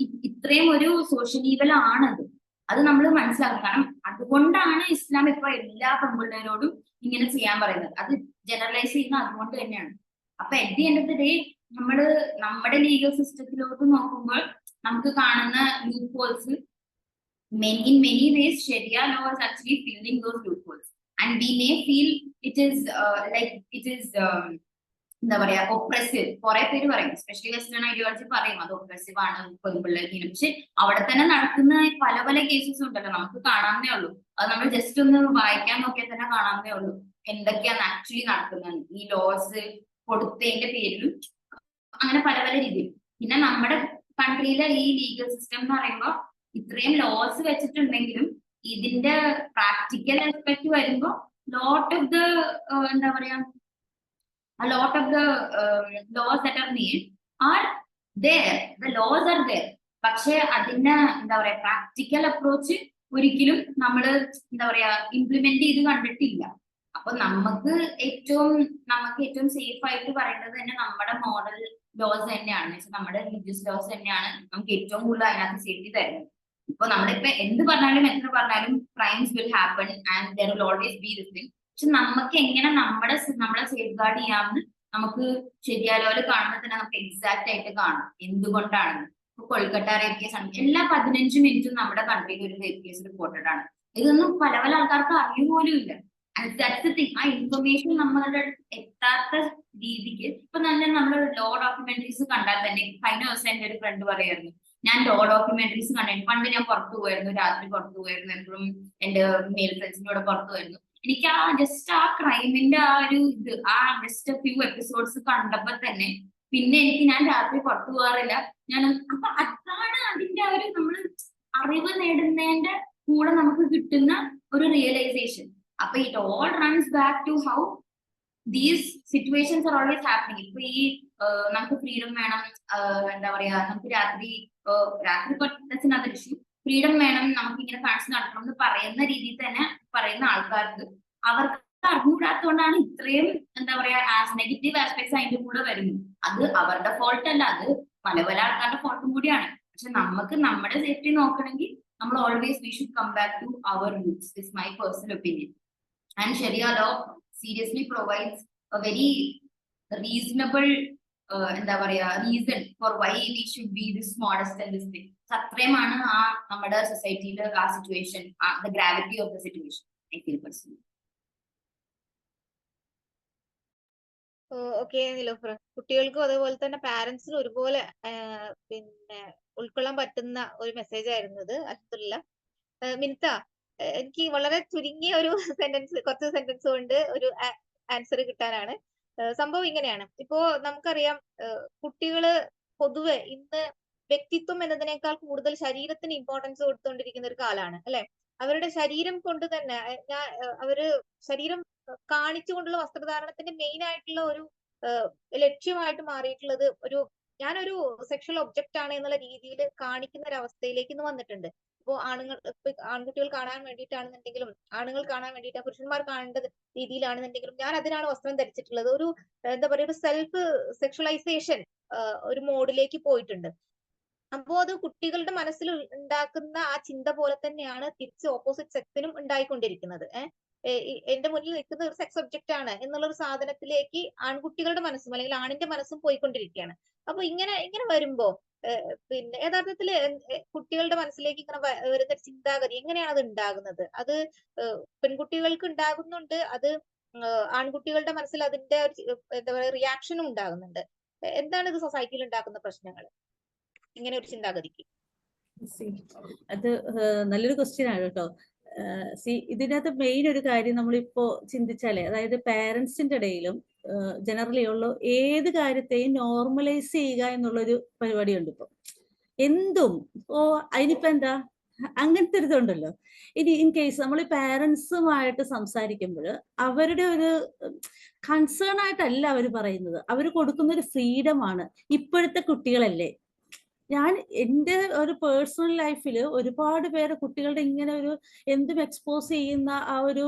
ഇത്രയും ഒരു സോഷ്യൽ ഈവൽ ആണത്. അത് നമ്മൾ മനസ്സിലാക്കണം. കാരണം അതുകൊണ്ടാണ് ഇസ്ലാം ഇപ്പൊ എല്ലാ പെൺപിള്ളേരോടും ഇങ്ങനെ ചെയ്യാൻ പറയുന്നത്. അത് ജനറലൈസ് ചെയ്യുന്നത് അതുകൊണ്ട് തന്നെയാണ്. അപ്പൊ at the end of the day നമ്മുടെ ലീഗൽ സിസ്റ്റത്തിലോട്ട് നോക്കുമ്പോൾ നമുക്ക് കാണുന്ന loopholes, in many ways Sharia law is actually filling those loopholes, and we may feel it is എന്താ പറയാ ഒപ്രസീവ്. കുറെ പേര് പറയും, എസ്പെഷ്യലി വെസ്റ്റേൺ ഐഡിയോളജി പറയും അത് ഒപ്രസീവ് ആണ് പെൺപിള്ളേർക്ക്. പക്ഷെ അവിടെ തന്നെ നടക്കുന്ന പല പല കേസസ് ഉണ്ടല്ലോ, നമുക്ക് കാണാവുന്നേ ഉള്ളൂ. അത് നമ്മൾ ജസ്റ്റ് ഒന്ന് വായിക്കാൻ നോക്കിയാൽ തന്നെ കാണാവുന്നേ ഉള്ളൂ എന്തൊക്കെയാണ് ആക്ച്വലി നടക്കുന്നത് ഈ ലോസ് കൊടുത്തതിന്റെ പേരിലും. അങ്ങനെ പല പല രീതിയിൽ. പിന്നെ നമ്മുടെ കൺട്രിയിലെ ഈ ലീഗൽ സിസ്റ്റം എന്ന് പറയുമ്പോൾ ഇത്രയും ലോസ് വെച്ചിട്ടുണ്ടെങ്കിലും ഇതിന്റെ പ്രാക്ടിക്കൽ ആസ്പെക്ട് വരുമ്പോൾ ലോട്ട് ഓഫ് ദ എന്താ പറയാ lot of the laws that are made are there. The laws are there. പക്ഷെ അതിന്റെ എന്താ പറയാ പ്രാക്ടിക്കൽ അപ്രോച്ച് ഒരിക്കലും നമ്മൾ എന്താ പറയാ ഇംപ്ലിമെന്റ് ചെയ്ത് കണ്ടിട്ടില്ല. അപ്പൊ നമുക്ക് ഏറ്റവും സേഫ് ആയിട്ട് പറയുന്നത് തന്നെ നമ്മുടെ മോറൽ ലോസ് തന്നെയാണ്. നമ്മുടെ റിലീജിയസ് ലോസ് തന്നെയാണ് നമുക്ക് ഏറ്റവും കൂടുതൽ അതിനകത്ത് സേഫ്റ്റി തരുന്നത്. ഇപ്പൊ നമ്മളിപ്പോ എന്ത് പറഞ്ഞാലും എത്ര പറഞ്ഞാലും crimes will happen and there will always be this thing. പക്ഷെ നമുക്ക് എങ്ങനെ നമ്മളെ സേഫ് ഗാർഡ് ചെയ്യാമെന്ന് നമുക്ക് ശരിയാലോല് കാണുമ്പോൾ തന്നെ നമുക്ക് എക്സാക്ട് ആയിട്ട് കാണാം എന്തുകൊണ്ടാണെന്ന്. ഇപ്പൊ കൊൽക്കത്ത റേപ്പ് കേസ് ആണ്, എല്ലാ 15 മിനിറ്റും നമ്മുടെ കൺട്രിയിൽ ഒരു റേപ്പ് കേസ് റിപ്പോർട്ടഡ് ആണ്. ഇതൊന്നും പല പല ആൾക്കാർക്ക് അറിയുപോലും ഇല്ല. ആ ഇൻഫർമേഷൻ നമ്മളുടെ എത്താത്ത രീതിക്ക് ഇപ്പൊ നമ്മൾ ലോ ഡോക്യുമെന്ററീസ് കണ്ടാൽ തന്നെ, കഴിഞ്ഞ ദിവസം എന്റെ ഒരു ഫ്രണ്ട് പറയായിരുന്നു, ഞാൻ ലോ ഡോക്യുമെന്ററീസ് കണ്ടിട്ടുണ്ട്. പണ്ട് ഞാൻ പുറത്തു പോയിരുന്നു, രാത്രി പുറത്തു പോയിരുന്നു, എപ്പോഴും എന്റെ മെയിൽ ഫ്രണ്ട്സിന്റെ കൂടെ പുറത്തു പോയിരുന്നു. എനിക്ക് ജസ്റ്റ് ആ ക്രൈമിന്റെ ജസ്റ്റ് ഫ്യൂ എപ്പിസോഡ്സ് കണ്ടപ്പോ തന്നെ പിന്നെ ഞാൻ രാത്രി പുറത്തു പോകാറില്ല. അപ്പൊ അതാണ് അതിന്റെ നമ്മൾ അറിവ് നേടുന്നതിന്റെ കൂടെ നമുക്ക് കിട്ടുന്ന ഒരു റിയലൈസേഷൻ. അപ്പൊ it all runs back to how these situations are always happening. ഇപ്പൊ ഈ നമുക്ക് ഫ്രീഡം വേണം, എന്താ പറയാ, നമുക്ക് രാത്രി ഇഷ്യൂ ഫ്രീഡം വേണം, നമുക്ക് ഇങ്ങനെ ഫാൻസ് നടക്കണം എന്ന് പറയുന്ന രീതിയിൽ തന്നെ പറയുന്ന ആൾക്കാർക്ക് അവർക്ക് അറിഞ്ഞുകൂടാത്തതുകൊണ്ടാണ് ഇത്രയും എന്താ പറയാ നെഗറ്റീവ് ആസ്പെക്ട്സ് അതിന്റെ കൂടെ വരുന്നത്. അത് അവരുടെ ഫോൾട്ട് അല്ല, അത് പല പല ആൾക്കാരുടെ ഫോൾട്ടും കൂടിയാണ്. പക്ഷെ നമുക്ക് നമ്മുടെ സേഫ്റ്റി നോക്കണമെങ്കിൽ നമ്മൾ always we should come back to our roots. Is my personal opinion. And sharia law seriously provides a very reasonable എന്താ പറയാ reason for why we should be this modest and this thing. അത്രയുമാണ് നമ്മുടെ സൊസൈറ്റിയിൽ ആ situation, the gravity of the situation I feel personally. Okay Nilofar, കുട്ടികൾക്കും അതുപോലെ തന്നെ പാരന്റ്സിനും ഒരുപോലെ പിന്നെ ഉൾക്കൊള്ളാൻ പറ്റുന്ന ഒരു മെസ്സേജ് ആയിരുന്നു ഇത്. അൽഹംദുലില്ലാ. മിനിത്ത, എനിക്ക് വളരെ ചുരുങ്ങിയ ഒരു കുറച്ച് സെന്റൻസ് കൊണ്ട് ഒരു ആൻസർ കിട്ടാനാണ്. സംഭവം ഇങ്ങനെയാണ്. ഇപ്പോ നമുക്കറിയാം കുട്ടികള് പൊതുവെ ഇന്ന് വ്യക്തിത്വം എന്നതിനേക്കാൾ കൂടുതൽ ശരീരത്തിന് ഇമ്പോർട്ടൻസ് കൊടുത്തുകൊണ്ടിരിക്കുന്ന ഒരു കാലാണ് അല്ലെ. അവരുടെ ശരീരം കൊണ്ട് തന്നെ അവര് ശരീരം കാണിച്ചുകൊണ്ടുള്ള വസ്ത്രധാരണത്തിന്റെ മെയിൻ ആയിട്ടുള്ള ഒരു ലക്ഷ്യമായിട്ട് മാറിയിട്ടുള്ളത് ഞാനൊരു സെക്ഷൽ ഒബ്ജക്റ്റ് ആണ് എന്നുള്ള രീതിയിൽ കാണിക്കുന്ന ഒരു അവസ്ഥയിലേക്ക് ഇന്ന് വന്നിട്ടുണ്ട്. ഇപ്പോ ആൺകുട്ടികൾ കാണാൻ വേണ്ടിയിട്ടാണെന്നുണ്ടെങ്കിലും ആണുങ്ങൾ കാണാൻ വേണ്ടിയിട്ട് പുരുഷന്മാർ കാണേണ്ട രീതിയിലാണെന്നുണ്ടെങ്കിലും ഞാൻ അതിനാണ് വസ്ത്രം ധരിച്ചിട്ടുള്ളത്. ഒരു എന്താ പറയുക, ഒരു സെൽഫ് സെക്ഷലൈസേഷൻ ഒരു മോഡിലേക്ക് പോയിട്ടുണ്ട്. അപ്പോ അത് കുട്ടികളുടെ മനസ്സിൽ ഉണ്ടാക്കുന്ന ആ ചിന്ത പോലെ തന്നെയാണ് തിരിച്ച് ഓപ്പോസിറ്റ് സെക്സിനും ഉണ്ടായിക്കൊണ്ടിരിക്കുന്നത്. എന്റെ മുന്നിൽ നിൽക്കുന്ന ഒരു സെക്സ് ഒബ്ജക്റ്റ് ആണ് എന്നുള്ള ഒരു സാധനത്തിലേക്ക് ആൺകുട്ടികളുടെ മനസ്സും അല്ലെങ്കിൽ ആണിന്റെ മനസ്സും പോയിക്കൊണ്ടിരിക്കുകയാണ്. അപ്പൊ ഇങ്ങനെ വരുമ്പോ പിന്നെ യഥാർത്ഥത്തില് കുട്ടികളുടെ മനസ്സിലേക്ക് ഇങ്ങനെ വരുന്ന ചിന്താഗതി എങ്ങനെയാണ് അത് ഉണ്ടാകുന്നത്? അത് പെൺകുട്ടികൾക്ക് ഉണ്ടാകുന്നുണ്ട്, അത് ആൺകുട്ടികളുടെ മനസ്സിൽ അതിന്റെ എന്താ പറയുക റിയാക്ഷനും ഉണ്ടാകുന്നുണ്ട്. എന്താണ് ഇത് സൊസൈറ്റിയിൽ ഉണ്ടാക്കുന്ന പ്രശ്നങ്ങൾ ഇങ്ങനെ ഒരു ചിന്താഗതിക്ക്? അത് നല്ലൊരു ക്വസ്റ്റ്യൻ ആണ് കേട്ടോ. ഇതിനകത്ത് മെയിൻ ഒരു കാര്യം നമ്മളിപ്പോ ചിന്തിച്ചാലേ, അതായത് പാരന്റ്സിന്റെ ഇടയിലും ജനറലി ഉള്ള ഏത് കാര്യത്തെയും നോർമലൈസ് ചെയ്യുക എന്നുള്ളൊരു പരിപാടിയുണ്ട് ഇപ്പൊ. എന്തും അതിനിപ്പോ എന്താ അങ്ങനത്തെ ഒരു ഇതുണ്ടല്ലോ. ഇനി ഇൻ കേസ് നമ്മൾ ഈ പാരന്റ്സുമായിട്ട് സംസാരിക്കുമ്പോൾ അവരുടെ ഒരു കൺസേൺ ആയിട്ടല്ല അവർ പറയുന്നത്, അവർ കൊടുക്കുന്ന ഒരു ഫ്രീഡമാണ്. ഇപ്പോഴത്തെ കുട്ടികളല്ലേ, ഞാൻ എൻ്റെ ഒരു പേഴ്സണൽ ലൈഫിൽ ഒരുപാട് പേര് കുട്ടികളുടെ ഇങ്ങനെ ഒരു എന്തും എക്സ്പോസ് ചെയ്യുന്ന ആ ഒരു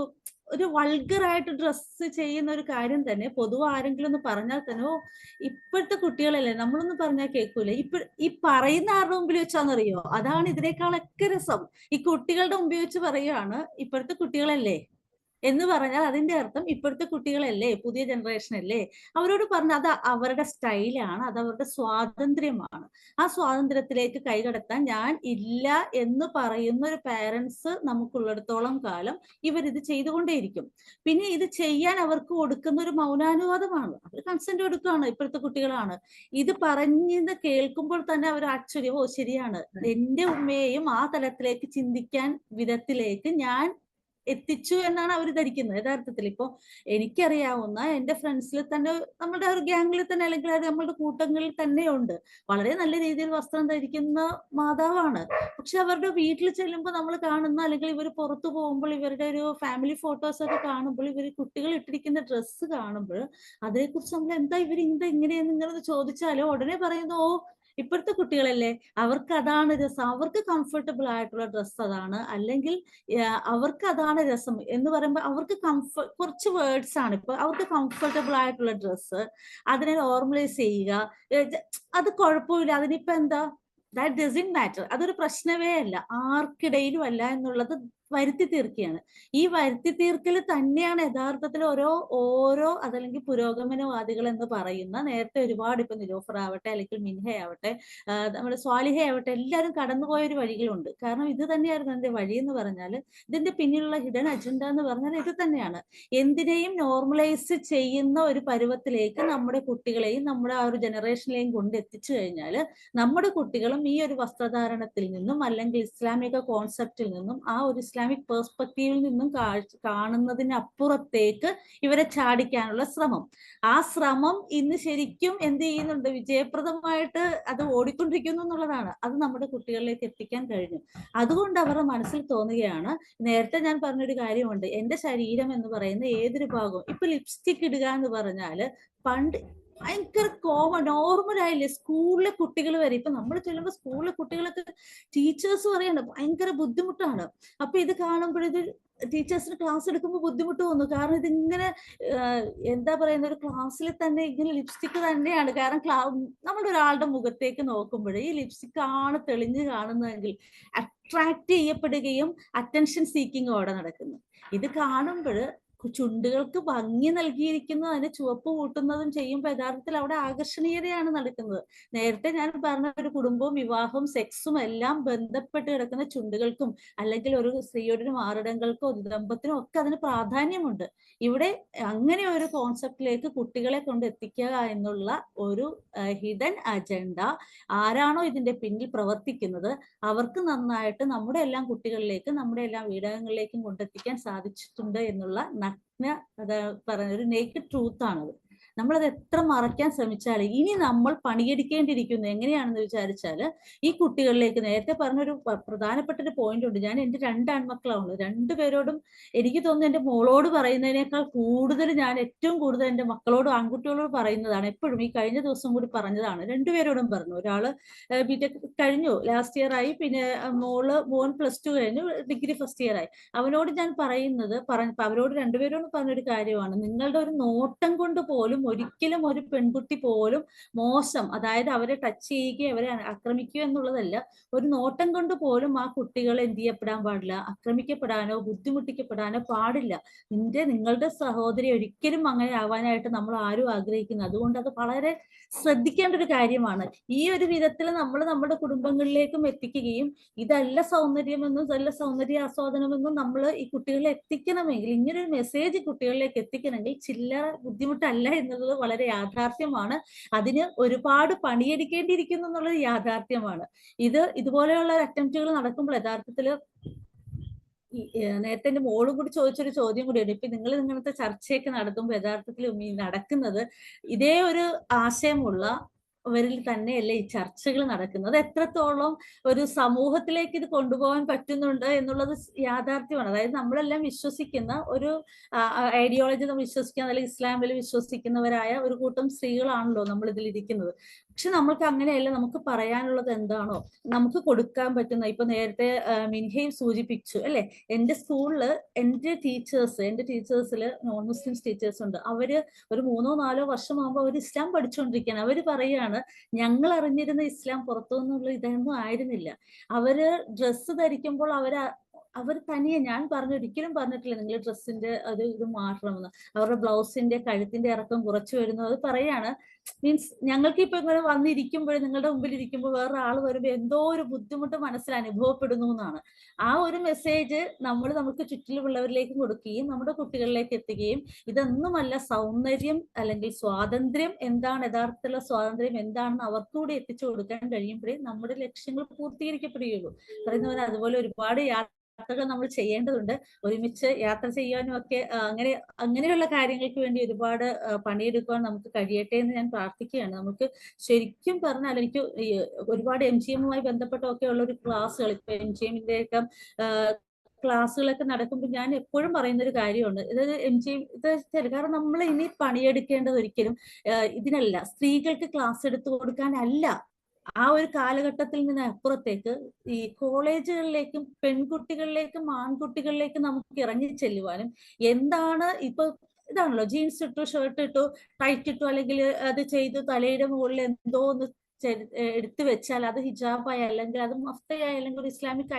ഒരു വൾഗറായിട്ട് ഡ്രസ്സ് ചെയ്യുന്ന ഒരു കാര്യം തന്നെ പൊതുവെ ആരെങ്കിലും ഒന്ന് പറഞ്ഞാൽ തന്നെ, ഓ ഇപ്പോഴത്തെ കുട്ടികളല്ലേ, നമ്മളൊന്നും പറഞ്ഞാൽ കേൾക്കൂല. ഈ പറയുന്ന ആരുടെ മുമ്പിൽ വെച്ചാന്നറിയോ, അതാണ് ഇതിനേക്കാളൊക്കെ രസം. ഈ കുട്ടികളുടെ മുമ്പിൽ വെച്ച് പറയുകയാണ് ഇപ്പോഴത്തെ കുട്ടികളല്ലേ എന്ന് പറഞ്ഞാൽ അതിന്റെ അർത്ഥം ഇപ്പോഴത്തെ കുട്ടികളല്ലേ, പുതിയ ജനറേഷൻ അല്ലേ, അവരോട് പറഞ്ഞ അത് അവരുടെ സ്റ്റൈലാണ്, അത് അവരുടെ സ്വാതന്ത്ര്യമാണ്. ആ സ്വാതന്ത്ര്യത്തിലേക്ക് കൈകടത്താൻ ഞാൻ ഇല്ല എന്ന് പറയുന്ന ഒരു പാരന്റ്സ് നമുക്കുള്ളിടത്തോളം കാലം ഇവരിത് ചെയ്തുകൊണ്ടേയിരിക്കും. പിന്നെ ഇത് ചെയ്യാൻ അവർക്ക് കൊടുക്കുന്ന ഒരു മൗനാനുവാദമാണ്, അവർ കൺസെന്റ് കൊടുക്കുകയാണ്. ഇപ്പോഴത്തെ കുട്ടികളാണ് ഇത് പറഞ്ഞത് കേൾക്കുമ്പോൾ തന്നെ അവർ ആശ്ചര്യം, ഓ ശരിയാണ്, എന്റെ ഉമ്മയെയും ആ തലത്തിലേക്ക് ചിന്തിക്കാൻ വിധത്തിലേക്ക് ഞാൻ എത്തിച്ചു എന്നാണ് അവർ ധരിക്കുന്നത്. യഥാർത്ഥത്തിൽ ഇപ്പൊ എനിക്കറിയാവുന്ന എന്റെ ഫ്രണ്ട്സിൽ തന്നെ, നമ്മുടെ ഒരു ഗ്യാങ്ങിൽ തന്നെ, അല്ലെങ്കിൽ നമ്മളുടെ കൂട്ടങ്ങളിൽ തന്നെ ഉണ്ട് വളരെ നല്ല രീതിയിൽ വസ്ത്രം ധരിക്കുന്ന മാതാവാണ്. പക്ഷെ അവരുടെ വീട്ടിൽ ചെല്ലുമ്പോൾ നമ്മൾ കാണുന്ന, അല്ലെങ്കിൽ ഇവർ പുറത്തു പോകുമ്പോൾ ഇവരുടെ ഒരു ഫാമിലി ഫോട്ടോസ് ഒക്കെ കാണുമ്പോൾ, ഇവർ കുട്ടികൾ ഇട്ടിരിക്കുന്ന ഡ്രസ്സ് കാണുമ്പോൾ അതിനെക്കുറിച്ച് നമ്മൾ എന്താ ഇങ്ങനെയെന്ന് നിങ്ങളത് ചോദിച്ചാലോ ഉടനെ പറയുന്നു, ഓ ഇപ്പോഴത്തെ കുട്ടികളല്ലേ, അവർക്ക് അതാണ് രസം, അവർക്ക് കംഫർട്ടബിൾ ആയിട്ടുള്ള ഡ്രസ്സ് അതാണ്, അല്ലെങ്കിൽ അവർക്ക് അതാണ് രസം എന്ന് പറയുമ്പോൾ അവർക്ക് കുറച്ച് വേർഡ്സ് ആണ്. ഇപ്പൊ അവർക്ക് കംഫർട്ടബിൾ ആയിട്ടുള്ള ഡ്രസ്സ്, അതിനെ നോർമലൈസ് ചെയ്യുക, അത് കുഴപ്പമില്ല, അതിനിപ്പോ എന്താ, ദാറ്റ് ഡസന്റ് മാറ്റർ, അതൊരു പ്രശ്നമേ അല്ല, ആർക്കിടയിലും അല്ല എന്നുള്ളത് വരുത്തി തീർക്കുകയാണ്. ഈ വരുത്തി തീർക്കൽ തന്നെയാണ് യഥാർത്ഥത്തിൽ ഓരോ അതല്ലെങ്കിൽ പുരോഗമനവാദികൾ എന്ന് പറയുന്ന, നേരത്തെ ഒരുപാട് ഇപ്പൊ നിലോഫർ ആവട്ടെ, അല്ലെങ്കിൽ മിൻഹ ആവട്ടെ, നമ്മുടെ സ്വാലിഹ ആവട്ടെ, എല്ലാവരും കടന്നുപോയൊരു വഴികളുണ്ട്. കാരണം ഇത് തന്നെയായിരുന്നു എന്റെ വഴി എന്ന് പറഞ്ഞാൽ, ഇതിന്റെ പിന്നിലുള്ള ഹിഡൻ അജണ്ട എന്ന് പറഞ്ഞാൽ ഇത് തന്നെയാണ്. എന്തിനേയും നോർമലൈസ് ചെയ്യുന്ന ഒരു പരുവത്തിലേക്ക് നമ്മുടെ കുട്ടികളെയും നമ്മുടെ ആ ഒരു ജനറേഷനിലെയും കൊണ്ടെത്തിച്ചു കഴിഞ്ഞാൽ നമ്മുടെ കുട്ടികളും ഈ ഒരു വസ്ത്രധാരണത്തിൽ നിന്നും, അല്ലെങ്കിൽ ഇസ്ലാമിക കോൺസെപ്റ്റിൽ നിന്നും, ആ ഒരു ഇസ്ലാമിക് പെർസ്പെക്റ്റീവിൽ നിന്നും കാണുന്നതിനപ്പുറത്തേക്ക് ഇവരെ ചാടിക്കാനുള്ള ശ്രമം, ആ ശ്രമം ഇന്ന് ശരിക്കും എന്ത് ചെയ്യുന്നുണ്ട്, വിജയപ്രദമായിട്ട് അത് ഓടിക്കൊണ്ടിരിക്കുന്നു എന്നുള്ളതാണ്. അത് നമ്മുടെ കുട്ടികളിലേക്ക് എത്തിക്കാൻ കഴിഞ്ഞു. അതുകൊണ്ട് അവരുടെ മനസ്സിൽ തോന്നുകയാണ്, നേരത്തെ ഞാൻ പറഞ്ഞൊരു കാര്യമുണ്ട്, എന്റെ ശരീരം എന്ന് പറയുന്ന ഏതൊരു ഭാഗവും, ഇപ്പൊ ലിപ്സ്റ്റിക് ഇടുക എന്ന് പറഞ്ഞാല് പണ്ട് ഭയങ്കര നോർമൽ ആയില്ലേ, സ്കൂളിലെ കുട്ടികൾ വരെ, ഇപ്പൊ നമ്മൾ ചെല്ലുമ്പോൾ സ്കൂളിലെ കുട്ടികളൊക്കെ ടീച്ചേഴ്സ് പറയണ്ട ഭയങ്കര ബുദ്ധിമുട്ടാണ്. അപ്പൊ ഇത് കാണുമ്പോൾ ഇത് ടീച്ചേഴ്സിന് ക്ലാസ് എടുക്കുമ്പോൾ ബുദ്ധിമുട്ട് തോന്നും. കാരണം ഇതിങ്ങനെ എന്താ പറയുന്ന, ഒരു ക്ലാസ്സിൽ തന്നെ ഇങ്ങനെ ലിപ്സ്റ്റിക് തന്നെയാണ്. കാരണം നമ്മുടെ ഒരാളുടെ മുഖത്തേക്ക് നോക്കുമ്പോൾ ഈ ലിപ്സ്റ്റിക് ആണ് തെളിഞ്ഞ് കാണുന്നതെങ്കിൽ അട്രാക്ട് ചെയ്യപ്പെടുകയും അറ്റൻഷൻ സീക്കിങ്ങോടെ നടക്കുന്നു. ഇത് കാണുമ്പോൾ ചുണ്ടുകൾക്ക് ഭംഗി നൽകിയിരിക്കുന്നു, അതിന് ചുവപ്പ് കൂട്ടുന്നതും ചെയ്യുമ്പോൾ യഥാർത്ഥത്തിൽ അവിടെ ആകർഷണീയതയാണ് നടക്കുന്നത്. നേരത്തെ ഞാൻ പറഞ്ഞ ഒരു കുടുംബവും വിവാഹവും സെക്സും എല്ലാം ബന്ധപ്പെട്ട് കിടക്കുന്ന ചുണ്ടുകൾക്കും, അല്ലെങ്കിൽ ഒരു സ്ത്രീയുടെ മാറിടങ്ങൾക്കോ ദമ്പത്തിനോ ഒക്കെ അതിന് പ്രാധാന്യമുണ്ട്. ഇവിടെ അങ്ങനെ ഒരു കോൺസെപ്റ്റിലേക്ക് കുട്ടികളെ കൊണ്ട് എത്തിക്കുക എന്നുള്ള ഒരു ഹിഡൻ അജണ്ട ആരാണോ ഇതിന്റെ പിന്നിൽ പ്രവർത്തിക്കുന്നത് അവർക്ക് നന്നായിട്ട് നമ്മുടെ എല്ലാം കുട്ടികളിലേക്ക്, നമ്മുടെ എല്ലാം വീടകങ്ങളിലേക്കും കൊണ്ടെത്തിക്കാൻ സാധിച്ചിട്ടുണ്ട് എന്നുള്ള ഒരു നേക്കഡ് ട്രൂത്ത് ആണത്. നമ്മളത് എത്ര മറയ്ക്കാൻ ശ്രമിച്ചാലും ഇനി നമ്മൾ പണിയെടുക്കേണ്ടിയിരിക്കുന്നു. എങ്ങനെയാണെന്ന് വിചാരിച്ചാല് ഈ കുട്ടികളിലേക്ക്, നേരത്തെ പറഞ്ഞൊരു പ്രധാനപ്പെട്ട ഒരു പോയിന്റ് ഉണ്ട്. ഞാൻ എന്റെ 2 ആൺമക്കളാണ്, രണ്ടുപേരോടും എനിക്ക് തോന്നുന്നു എന്റെ മോളോട് പറയുന്നതിനേക്കാൾ കൂടുതൽ ഞാൻ ഏറ്റവും കൂടുതൽ എന്റെ മക്കളോടും ആൺകുട്ടികളോട് പറയുന്നതാണ്. എപ്പോഴും ഈ കഴിഞ്ഞ ദിവസം കൂടി പറഞ്ഞതാണ്, രണ്ടുപേരോടും പറഞ്ഞു. ഒരാള് ബിടെക് കഴിഞ്ഞു, ലാസ്റ്റ് ഇയർ ആയി, പിന്നെ മോൻ +2 കഴിഞ്ഞു, ഡിഗ്രി ഫസ്റ്റ് ഇയർ ആയി. അവനോട് ഞാൻ പറയുന്നത്, അവരോട് രണ്ടുപേരോടും പറഞ്ഞൊരു കാര്യമാണ്, നിങ്ങളുടെ ഒരു നോട്ടം കൊണ്ട് പോലും ഒരിക്കലും ഒരു പെൺകുട്ടി പോലും മോശം, അതായത് അവരെ ടച്ച് ചെയ്യുകയോ അവരെ ആക്രമിക്കുകയോ എന്നുള്ളതല്ല, ഒരു നോട്ടം കൊണ്ട് പോലും ആ കുട്ടികൾ എന്ത് ചെയ്യപ്പെടാൻ പാടില്ല, ആക്രമിക്കപ്പെടാനോ ബുദ്ധിമുട്ടിക്കപ്പെടാനോ പാടില്ല. നിങ്ങളുടെ സഹോദരി ഒരിക്കലും അങ്ങനെ ആവാനായിട്ട് നമ്മൾ ആരും ആഗ്രഹിക്കുന്നു. അതുകൊണ്ട് അത് വളരെ ശ്രദ്ധിക്കേണ്ട ഒരു കാര്യമാണ്. ഈ ഒരു വിധത്തിൽ നമ്മൾ നമ്മുടെ കുടുംബങ്ങളിലേക്കും എത്തിക്കുകയും, ഇതല്ല സൗന്ദര്യമെന്നും ഇതല്ല സൗന്ദര്യ ആസ്വാദനമെന്നും നമ്മൾ ഈ കുട്ടികളെ എത്തിക്കണമെങ്കിൽ, ഇങ്ങനൊരു മെസ്സേജ് കുട്ടികളിലേക്ക് എത്തിക്കണമെങ്കിൽ ചില്ലറ ബുദ്ധിമുട്ടല്ല എന്നുള്ളത് വളരെ യാഥാർത്ഥ്യമാണ്. അതിന് ഒരുപാട് പണിയെടുക്കേണ്ടിയിരിക്കുന്നു എന്നുള്ളത് യാഥാർത്ഥ്യമാണ്. ഇതുപോലെയുള്ള അറ്റംപ്റ്റുകൾ നടക്കുമ്പോൾ യഥാർത്ഥത്തിൽ നേരത്തെ എന്റെ മോളും കൂടി ചോദിച്ചൊരു ചോദ്യം കൂടിയാണ്, ഇപ്പൊ നിങ്ങൾ ഇങ്ങനത്തെ ചർച്ചയൊക്കെ നടത്തുമ്പോൾ യഥാർത്ഥത്തിൽ നടക്കുന്നത് ഇതേ ഒരു ആശയമുള്ള വരിൽ തന്നെയല്ലേ ഈ ചർച്ചകൾ നടക്കുന്നത്. എത്രത്തോളം ഒരു സമൂഹത്തിലേക്ക് ഇത് കൊണ്ടുപോകാൻ പറ്റുന്നുണ്ട് എന്നുള്ളത് യാഥാർത്ഥ്യമാണ്. അതായത് നമ്മളെല്ലാം വിശ്വസിക്കുന്ന ഒരു ഐഡിയോളജി നമ്മൾ വിശ്വസിക്കുന്ന, അല്ലെങ്കിൽ ഇസ്ലാമിൽ വിശ്വസിക്കുന്നവരായ ഒരു കൂട്ടം സ്ത്രീകളാണല്ലോ നമ്മൾ ഇതിലിരിക്കുന്നത്. പക്ഷെ നമ്മൾക്ക് അങ്ങനെയല്ല. നമുക്ക് പറയാനുള്ളത് എന്താണോ നമുക്ക് കൊടുക്കാൻ പറ്റുന്ന, ഇപ്പൊ നേരത്തെ മിൻഹയും സൂചിപ്പിച്ചു അല്ലെ, എന്റെ സ്കൂളില് എന്റെ ടീച്ചേഴ്സിൽ നോൺ മുസ്ലിംസ് ടീച്ചേഴ്സ് ഉണ്ട്. അവര് ഒരു 3-4 വർഷമാകുമ്പോൾ അവർ ഇസ്ലാം പഠിച്ചുകൊണ്ടിരിക്കുകയാണ്. അവര് പറയാണ്, ഞങ്ങൾ അറിഞ്ഞിരുന്ന ഇസ്ലാം പുറത്തു നിന്നുള്ള ഇതൊന്നും ആയിരുന്നില്ല. അവര് ഡ്രസ്സ് ധരിക്കുമ്പോൾ അവർ തനിയെ, ഞാൻ ഒരിക്കലും പറഞ്ഞിട്ടില്ല നിങ്ങൾ ഡ്രസ്സിന്റെ ഇത് മാറ്റണമെന്ന്. അവരുടെ ബ്ലൗസിന്റെ കഴുത്തിന്റെ ഇറക്കം കുറച്ചു വരുന്നു. അത് പറയാണ്, മീൻസ് ഞങ്ങൾക്ക് ഇപ്പൊ ഇങ്ങനെ വന്നിരിക്കുമ്പോൾ, നിങ്ങളുടെ മുമ്പിൽ ഇരിക്കുമ്പോൾ വേറൊരാൾ വരുമ്പോൾ എന്തോ ഒരു ബുദ്ധിമുട്ട് മനസ്സിൽ അനുഭവപ്പെടുന്നു എന്നാണ്. ആ ഒരു മെസ്സേജ് നമുക്ക് ചുറ്റിലുമുള്ളവരിലേക്ക് കൊടുക്കുകയും നമ്മുടെ കുട്ടികളിലേക്ക് എത്തുകയും, ഇതൊന്നുമല്ല സൗന്ദര്യം അല്ലെങ്കിൽ സ്വാതന്ത്ര്യം എന്താണ്, യഥാർത്ഥത്തിലുള്ള സ്വാതന്ത്ര്യം എന്താണെന്ന് അവർക്കൂടെ എത്തിച്ചു കൊടുക്കാൻ കഴിയുമ്പോഴേ നമ്മുടെ ലക്ഷ്യങ്ങൾ പൂർത്തീകരിക്കപ്പെടുകയുള്ളൂ. പറയുന്ന പോലെ അതുപോലെ ഒരുപാട് യാത്രകൾ നമ്മൾ ചെയ്യേണ്ടതുണ്ട്. ഒരുമിച്ച് യാത്ര ചെയ്യാനും ഒക്കെ അങ്ങനെയുള്ള കാര്യങ്ങൾക്ക് വേണ്ടി ഒരുപാട് പണിയെടുക്കാൻ നമുക്ക് കഴിയട്ടെ എന്ന് ഞാൻ പ്രാർത്ഥിക്കുകയാണ്. നമുക്ക് ശരിക്കും പറഞ്ഞാൽ എനിക്ക് ഒരുപാട് MGM-മായി ബന്ധപ്പെട്ടൊക്കെ ഉള്ള ഒരു ക്ലാസ്സുകൾ, ഇപ്പൊ MGM-ന്റെ ഒക്കെ ക്ലാസ്സുകളൊക്കെ നടക്കുമ്പോൾ ഞാൻ എപ്പോഴും പറയുന്ന ഒരു കാര്യമുണ്ട്. കാരണം നമ്മൾ ഇനി പണിയെടുക്കേണ്ടത് ഒരിക്കലും ഇതിനല്ല, സ്ത്രീകൾക്ക് ക്ലാസ് എടുത്തു കൊടുക്കാനല്ല. ആ ഒരു കാലഘട്ടത്തിൽ നിന്ന് അപ്പുറത്തേക്ക് ഈ കോളേജുകളിലേക്കും പെൺകുട്ടികളിലേക്കും ആൺകുട്ടികളിലേക്കും നമുക്ക് ഇറങ്ങി ചെല്ലുവാനും, എന്താണ് ഇപ്പൊ ഇതാണല്ലോ, ജീൻസ് ഇട്ടു, ഷർട്ട് ഇട്ടു, ടൈറ്റ് ഇട്ടു, അല്ലെങ്കിൽ അത് ചെയ്തു, തലയുടെ മുകളിൽ എന്തോ ഒന്ന് എടുത്തു വെച്ചാൽ അത് ഹിജാബായി, അല്ലെങ്കിൽ അത് മഫ്തയായി, അല്ലെങ്കിൽ ഒരു ഇസ്ലാമിക്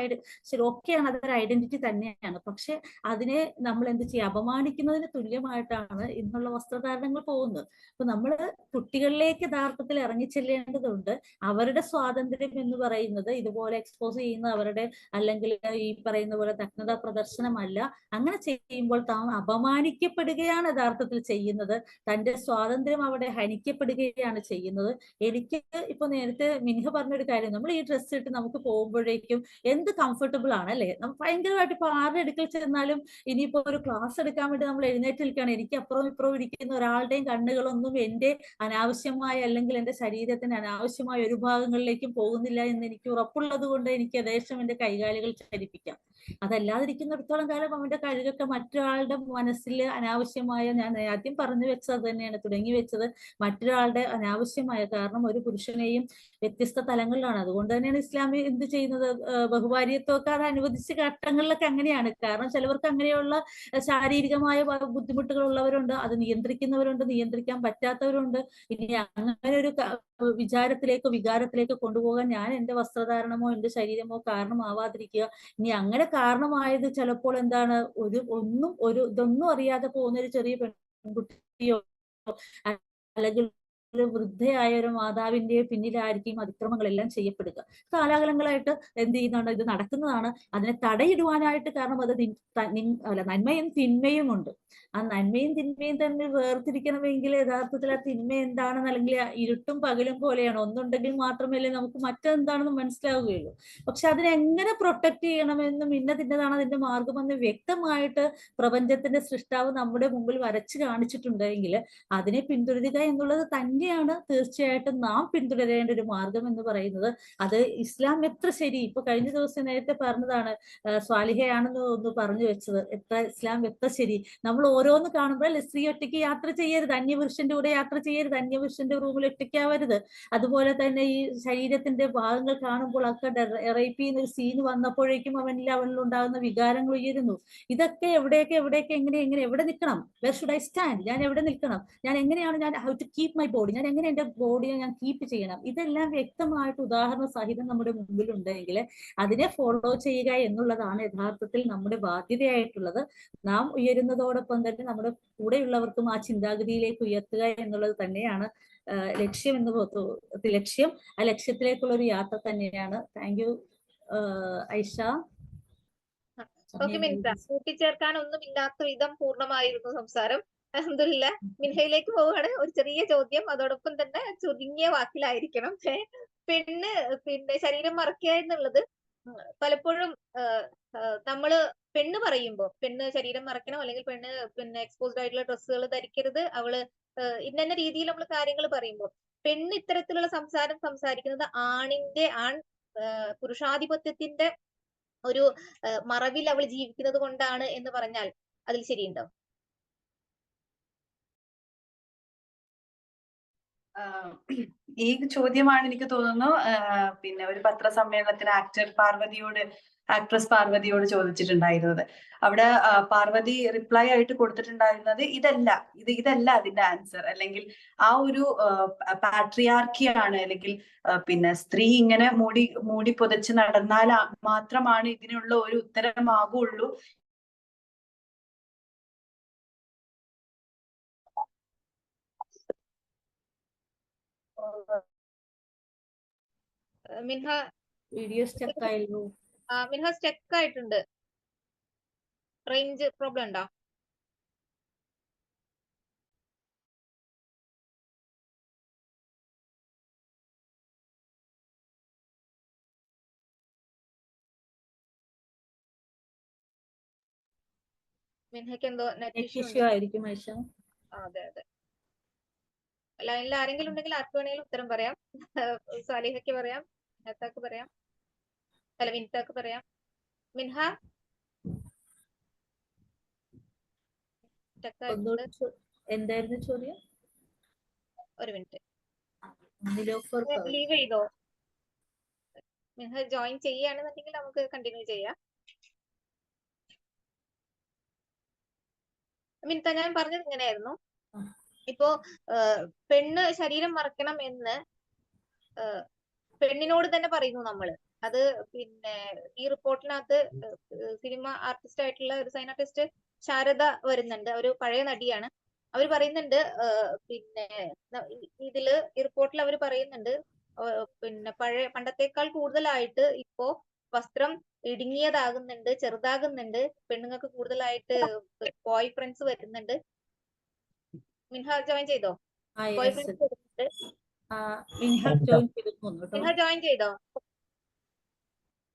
ശരി, ഒക്കെയാണ്, അതൊരു ഐഡന്റിറ്റി തന്നെയാണ്. പക്ഷെ അതിനെ നമ്മൾ എന്ത് ചെയ്യുക, അപമാനിക്കുന്നതിന് തുല്യമായിട്ടാണ് ഇന്നുള്ള വസ്ത്രധാരണങ്ങൾ പോകുന്നത്. അപ്പൊ നമ്മള് കുട്ടികളിലേക്ക് യഥാർത്ഥത്തിൽ ഇറങ്ങിച്ചെല്ലേണ്ടതുണ്ട്. അവരുടെ സ്വാതന്ത്ര്യം എന്ന് പറയുന്നത് ഇതുപോലെ എക്സ്പോസ് ചെയ്യുന്ന അവരുടെ, അല്ലെങ്കിൽ ഈ പറയുന്ന പോലെ നഗ്നത പ്രദർശനമല്ല. അങ്ങനെ ചെയ്യുമ്പോൾ താൻ അപമാനിക്കപ്പെടുകയാണ് യഥാർത്ഥത്തിൽ ചെയ്യുന്നത്. തന്റെ സ്വാതന്ത്ര്യം അവിടെ ഹനിക്കപ്പെടുകയാണ് ചെയ്യുന്നത്. എനിക്ക് ഇപ്പൊ നേരത്തെ മിൻഹ പറഞ്ഞൊരു കാര്യം, നമ്മൾ ഈ ഡ്രസ്സ് ഇട്ട് നമുക്ക് പോകുമ്പോഴേക്കും എന്ത് കംഫർട്ടബിൾ ആണ് അല്ലെ. നമുക്ക് ഭയങ്കരമായിട്ട് ഇപ്പൊ ആരുടെ അടുക്കൽ ചെന്നാലും, ഇനിയിപ്പോ ഒരു ക്ലാസ് എടുക്കാൻ വേണ്ടി നമ്മൾ എഴുന്നേറ്റ് നിൽക്കുകയാണ്, എനിക്ക് അപ്പുറവും ഇപ്പുറവും ഇരിക്കുന്ന ഒരാളുടെയും കണ്ണുകളൊന്നും എന്റെ അനാവശ്യമായ, അല്ലെങ്കിൽ എന്റെ ശരീരത്തിന്റെ അനാവശ്യമായ ഒരു ഭാഗങ്ങളിലേക്കും പോകുന്നില്ല എന്ന് എനിക്ക് ഉറപ്പുള്ളത് കൊണ്ട് എനിക്ക് യഥേഷ്ടം എന്റെ കൈകാലുകൾ ചലിപ്പിക്കാം. അതല്ലാതിരിക്കുന്നിടത്തോളം കാലം അവന്റെ കഴിവൊക്കെ മറ്റൊരാളുടെ മനസ്സിൽ അനാവശ്യമായ, ഞാൻ ആദ്യം പറഞ്ഞു വെച്ചത് തന്നെയാണ്, തുടങ്ങി വെച്ചത് മറ്റൊരാളുടെ അനാവശ്യമായ, കാരണം ഒരു പുരുഷനെയും വ്യത്യസ്ത തലങ്ങളിലാണ്. അതുകൊണ്ട് തന്നെയാണ് ഇസ്ലാമി എന്ത് ചെയ്യുന്നത്, ബഹുഭാര്യത്വമൊക്കെ അത് അനുവദിച്ച ഘട്ടങ്ങളിലൊക്കെ അങ്ങനെയാണ്. കാരണം ചിലവർക്ക് അങ്ങനെയുള്ള ശാരീരികമായ ബുദ്ധിമുട്ടുകൾ ഉള്ളവരുണ്ട്, അത് നിയന്ത്രിക്കുന്നവരുണ്ട്, നിയന്ത്രിക്കാൻ പറ്റാത്തവരുണ്ട്. ഇനി അങ്ങനെ ഒരു വികാരത്തിലേക്ക് കൊണ്ടുപോകാൻ ഞാൻ എന്റെ വസ്ത്രധാരണമോ എന്റെ ശരീരമോ കാരണമാവാതിരിക്കുക. ഇനി അങ്ങനെ കാരണമായത് ചിലപ്പോൾ എന്താണ്, ഇതൊന്നും അറിയാതെ പോകുന്ന ഒരു ചെറിയ പെൺകുട്ടിയോ അല്ലെങ്കിൽ ഒരു വൃദ്ധയായ ഒരു മാതാവിന്റെ പിന്നിലായിരിക്കും അതിക്രമങ്ങളെല്ലാം ചെയ്യപ്പെടുക. കാലാകാലങ്ങളായിട്ട് എന്ത് ചെയ്യുന്നുണ്ട്, ഇത് നടക്കുന്നതാണ്. അതിനെ തടയിടുവാനായിട്ട്, കാരണം അത് നന്മയും തിന്മയും ഉണ്ട്. ആ നന്മയും തിന്മയും തമ്മിൽ വേർതിരിക്കണമെങ്കിൽ യഥാർത്ഥത്തിൽ ആ തിന്മ എന്താണെന്ന്, അല്ലെങ്കിൽ ഇരുട്ടും പകലും പോലെയാണ്, ഒന്നുണ്ടെങ്കിൽ മാത്രമല്ലേ നമുക്ക് മറ്റെന്താണെന്ന് മനസ്സിലാവുകയുള്ളൂ. പക്ഷെ അതിനെ എങ്ങനെ പ്രൊട്ടക്ട് ചെയ്യണമെന്നും ഇന്നതാണ് അതിന്റെ മാർഗമെന്ന് വ്യക്തമായിട്ട് പ്രപഞ്ചത്തിന്റെ സൃഷ്ടാവ് നമ്മുടെ മുമ്പിൽ വരച്ചു കാണിച്ചിട്ടുണ്ടെങ്കിൽ അതിനെ പിന്തുടരുക എന്നുള്ളത് തന്നെയാണ് തീർച്ചയായിട്ടും നാം പിന്തുടരേണ്ട ഒരു മാർഗം എന്ന് പറയുന്നത്. അത് ഇസ്ലാം എത്ര ശരി, ഇപ്പൊ കഴിഞ്ഞ ദിവസം നേരത്തെ പറഞ്ഞതാണ്, സ്വാലിഹയാണെന്ന് ഒന്ന് പറഞ്ഞു വെച്ചത്, ഇസ്ലാം എത്ര ശരി. നമ്മൾ ഓരോന്ന് കാണുമ്പോൾ സ്ത്രീ ഒറ്റയ്ക്ക് യാത്ര ചെയ്യരുത്, അന്യപുരുഷന്റെ കൂടെ യാത്ര ചെയ്യരുത്, അന്യപുരുഷന്റെ റൂമിൽ ഒറ്റയ്ക്കാവരുത്. അതുപോലെ തന്നെ ഈ ശരീരത്തിന്റെ ഭാഗങ്ങൾ കാണുമ്പോൾ ഒക്കെ റേപ്പ് ചെയ്യുന്ന ഒരു സീൻ വന്നപ്പോഴേക്കും അവനിലുണ്ടാകുന്ന വികാരങ്ങൾ ഉയരുന്നു. ഇതൊക്കെ എവിടെയൊക്കെ എങ്ങനെ എവിടെ നിൽക്കണം, വേർ ഷുഡ് ഐ സ്റ്റാൻഡ്, ഞാൻ എവിടെ നിൽക്കണം, ഞാൻ എങ്ങനെയാണ്, ഞാൻ how to keep my body, ഞാൻ എങ്ങനെ എന്റെ ബോഡിയെ ഞാൻ കീപ്പ് ചെയ്യണം, ഇതെല്ലാം വ്യക്തമായിട്ട് ഉദാഹരണ സഹിതം നമ്മുടെ മുമ്പിൽ ഉണ്ടെങ്കിൽ അതിനെ ഫോളോ ചെയ്യുക എന്നുള്ളതാണ് യഥാർത്ഥത്തിൽ നമ്മുടെ ബാധ്യതയായിട്ടുള്ളത്. നാം ഉയരുന്നതോടൊപ്പം തന്നെ നമ്മുടെ കൂടെയുള്ളവർക്കും ആ ചിന്താഗതിയിലേക്ക് ഉയർത്തുക എന്നുള്ളത് തന്നെയാണ് ലക്ഷ്യം. ആ ലക്ഷ്യത്തിലേക്കുള്ള ഒരു യാത്ര തന്നെയാണ്. Thank you Aisha. ഓക്കെ മിൻസ, കൂട്ടിച്ചേർക്കാൻ ഒന്നുമില്ലാത്ത വിധം പൂർണ്ണമായിരുന്നു സംസാരം. അൽഹംദുലില്ലാഹ്. മിൻഹയിലേക്ക് പോവുകയാണ്. ഒരു ചെറിയ ചോദ്യം, അതോടൊപ്പം തന്നെ ചുരുങ്ങിയ വാക്കിലായിരിക്കണം. പിന്നെ ശരീരം മറയ്ക്കുക എന്നുള്ളത് പലപ്പോഴും നമ്മള് പെണ്ണ് പറയുമ്പോ, പെണ്ണ് ശരീരം മറയ്ക്കണം, അല്ലെങ്കിൽ പെണ്ണ് എക്സ്പോസ്ഡ് ആയിട്ടുള്ള ഡ്രസ്സുകൾ ധരിക്കരുത്, അവള് ഇന്ന രീതിയിൽ നമ്മൾ കാര്യങ്ങൾ പറയുമ്പോൾ, പെണ്ണ് ഇത്തരത്തിലുള്ള സംസാരിക്കുന്നത് പുരുഷാധിപത്യത്തിന്റെ ഒരു മറവിൽ അവൾ ജീവിക്കുന്നത് കൊണ്ടാണ് എന്ന് പറഞ്ഞാൽ അതിൽ ശരിയുണ്ടോ? ഈ ചോദ്യമാണ് എനിക്ക് തോന്നുന്നു പിന്നെ ഒരു പത്രസമ്മേളനത്തിന് ആക്ട്രസ് പാർവതിയോട് ചോദിച്ചിട്ടുണ്ടായിരുന്നത്. അവിടെ പാർവതി റിപ്ലൈ ആയിട്ട് കൊടുത്തിട്ടുണ്ടായിരുന്നത് ഇതല്ല അതിന്റെ ആൻസർ, അല്ലെങ്കിൽ ആ ഒരു പാട്രിയാർക്കിയാണ്, അല്ലെങ്കിൽ പിന്നെ സ്ത്രീ ഇങ്ങനെ മൂടി പുതച്ച് നടന്നാൽ മാത്രമാണ് ഇതിനുള്ള ഒരു ഉത്തരമാകുള്ളൂ. മിൻഹ വീഡിയോ സ്റ്റക്ക് ആയിരുന്നു. മിൻഹ സ്റ്റക്ക് ആയിട്ടുണ്ട്. റേഞ്ച് പ്രോബ്ലം ഉണ്ടോ? മിൻഹയ്ക്ക് എന്തോ നെറ്റ് നെറ്റ് ഇഷ്യൂ ഇഷ്യൂ ഉണ്ട്. ആയിരിക്കും ഐഷ. അതെ അതെ. ലൈനിൽ ആരെങ്കിലും ഉണ്ടെങ്കിൽ ആർക്ക് വേണമെങ്കിലും ഉത്തരം പറയാം. സാലിഹയ്ക്ക് പറയാം, നെത്താക്ക് പറയാം, അല്ല മിൻതാക്ക് പറയാം. മിൻഹ എന്തായിരുന്നു ചോദ്യം? ഒരു മിനിറ്റ്. നിലോഫർ ലീവ് ചെയ്തോ? മിൻഹ ജോയിൻ ചെയ്യുകയാണെന്നുണ്ടെങ്കിൽ നമുക്ക് കണ്ടിന്യൂ ചെയ്യാം. മിൻത, ഞാൻ പറഞ്ഞത് ഇങ്ങനെയായിരുന്നു. ഇപ്പോ പെണ്ണ് ശരീരം മറക്കണം എന്ന് പെണ്ണിനോട് തന്നെ പറയുന്നു നമ്മള്. അത് പിന്നെ ഈ റിപ്പോർട്ടിനകത്ത് സിനിമ ആർട്ടിസ്റ്റ് ആയിട്ടുള്ള ഒരു സൈൻ ആർട്ടിസ്റ്റ് ശാരദ വരുന്നുണ്ട്. ഒരു പഴയ നടിയാണ്. അവർ പറയുന്നുണ്ട് പിന്നെ ഇതില് ഈ റിപ്പോർട്ടിൽ അവർ പറയുന്നുണ്ട് പിന്നെ പണ്ടത്തേക്കാൾ കൂടുതലായിട്ട് ഇപ്പോ വസ്ത്രം ഇടുങ്ങിയതാകുന്നുണ്ട്, ചെറുതാകുന്നുണ്ട്, പെണ്ണുങ്ങൾക്ക് കൂടുതലായിട്ട് ബോയ് ഫ്രണ്ട്സ് വരുന്നുണ്ട്. മിൻഹ ജോയിൻ ചെയ്തോ? ബോയ് ഫ്രണ്ട്സ് വരുന്നുണ്ട്. മിൻഹ ജോയിൻ ചെയ്തോ?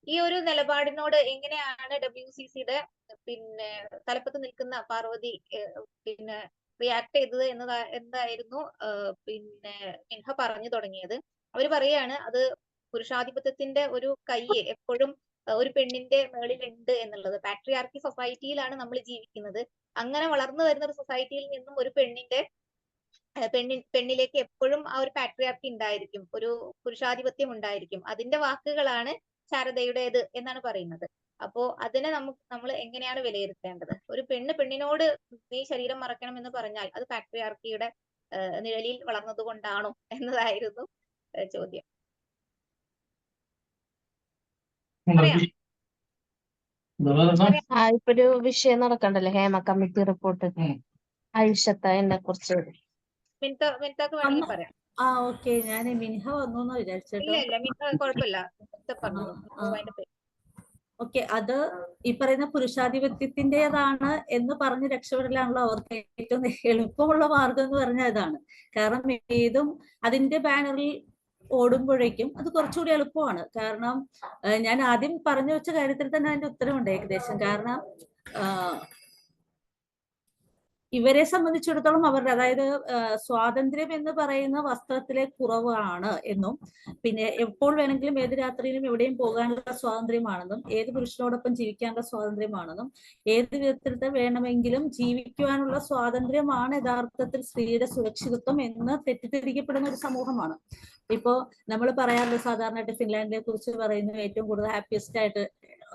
ഈ ഒരു നിലപാടിനോട് എങ്ങനെയാണ് WCCയുടെ പിന്നെ തലപ്പത്ത് നിൽക്കുന്ന പാർവതി പിന്നെ റിയാക്ട് ചെയ്തത് എന്തായിരുന്നു പിന്നെ മിൻഹ പറഞ്ഞു തുടങ്ങിയത്? അവര് പറയാണ് അത് പുരുഷാധിപത്യത്തിന്റെ ഒരു കൈ എപ്പോഴും ഒരു പെണ്ണിന്റെ മേളിലുണ്ട് എന്നുള്ളത്. പാട്രിയാർക്കി സൊസൈറ്റിയിലാണ് നമ്മൾ ജീവിക്കുന്നത്. അങ്ങനെ വളർന്നു വരുന്ന ഒരു സൊസൈറ്റിയിൽ നിന്നും ഒരു പെണ്ണിലേക്ക് എപ്പോഴും ആ ഒരു പാട്രിയാർക്കി ഉണ്ടായിരിക്കും, ഒരു പുരുഷാധിപത്യം ഉണ്ടായിരിക്കും. അതിന്റെ വാക്കുകളാണ് ശാരദയുടേത് എന്നാണ് പറയുന്നത്. അപ്പോ അതിനെ നമ്മൾ എങ്ങനെയാണ് വിലയിരുത്തേണ്ടത്? ഒരു പെണ്ണിനോട് നീ ശരീരം മറക്കണം എന്ന് പറഞ്ഞാൽ അത് പാട്രിയാർക്കിയുടെ നിഴലിൽ വളർന്നത് കൊണ്ടാണോ എന്നതായിരുന്നു ചോദ്യം. ഇപ്പൊ ഒരു വിഷയം നടക്കണ്ടല്ലോ, ഹേമ കമ്മിറ്റി റിപ്പോർട്ട് ഐഷത്തെ കുറിച്ച്. മിൻതാക്ക് വേണമെങ്കിൽ പറയാം. ഓക്കെ, ഞാൻ മിൻഹ വന്നു വിചാരിച്ചേട്ടോ. ഇല്ല മിൻഹ കുഴപ്പമില്ല. ഓക്കെ, അത് ഈ പറയുന്ന പുരുഷാധിപത്യത്തിൻ്റെതാണ് എന്ന് പറഞ്ഞ് രക്ഷപ്പെടലാണല്ലോ അവർക്ക് ഏറ്റവും എളുപ്പമുള്ള മാർഗം എന്ന് പറഞ്ഞാൽ ഇതാണ്. കാരണം ഏതും അതിന്റെ ബാനറിൽ ഓടുമ്പോഴേക്കും അത് കുറച്ചുകൂടി എളുപ്പമാണ്. കാരണം ഞാൻ ആദ്യം പറഞ്ഞു വെച്ച കാര്യത്തിൽ തന്നെ അതിന്റെ ഉത്തരവുണ്ട് ഏകദേശം. കാരണം ഇവരെ സംബന്ധിച്ചിടത്തോളം അവരുടെ, അതായത് സ്വാതന്ത്ര്യം എന്ന് പറയുന്ന വസ്ത്രത്തിലെ കുറവാണ് എന്നും, പിന്നെ എപ്പോൾ വേണമെങ്കിലും ഏത് രാത്രിയിലും എവിടെയും പോകാനുള്ള സ്വാതന്ത്ര്യമാണെന്നും, ഏത് പുരുഷനോടൊപ്പം ജീവിക്കാനുള്ള സ്വാതന്ത്ര്യമാണെന്നും, ഏത് വിധത്തിൽ വേണമെങ്കിലും ജീവിക്കുവാനുള്ള സ്വാതന്ത്ര്യമാണ് യഥാർത്ഥത്തിൽ സ്ത്രീയുടെ സുരക്ഷിതത്വം എന്ന് തെറ്റിദ്ധരിക്കപ്പെടുന്ന ഒരു സമൂഹമാണ്. ഇപ്പോ നമ്മൾ പറയാറുണ്ട് സാധാരണയായിട്ട് ഫിൻലാൻഡിനെ കുറിച്ച് പറയുന്നു, ഏറ്റവും കൂടുതൽ ഹാപ്പിയസ്റ്റ് ആയിട്ട്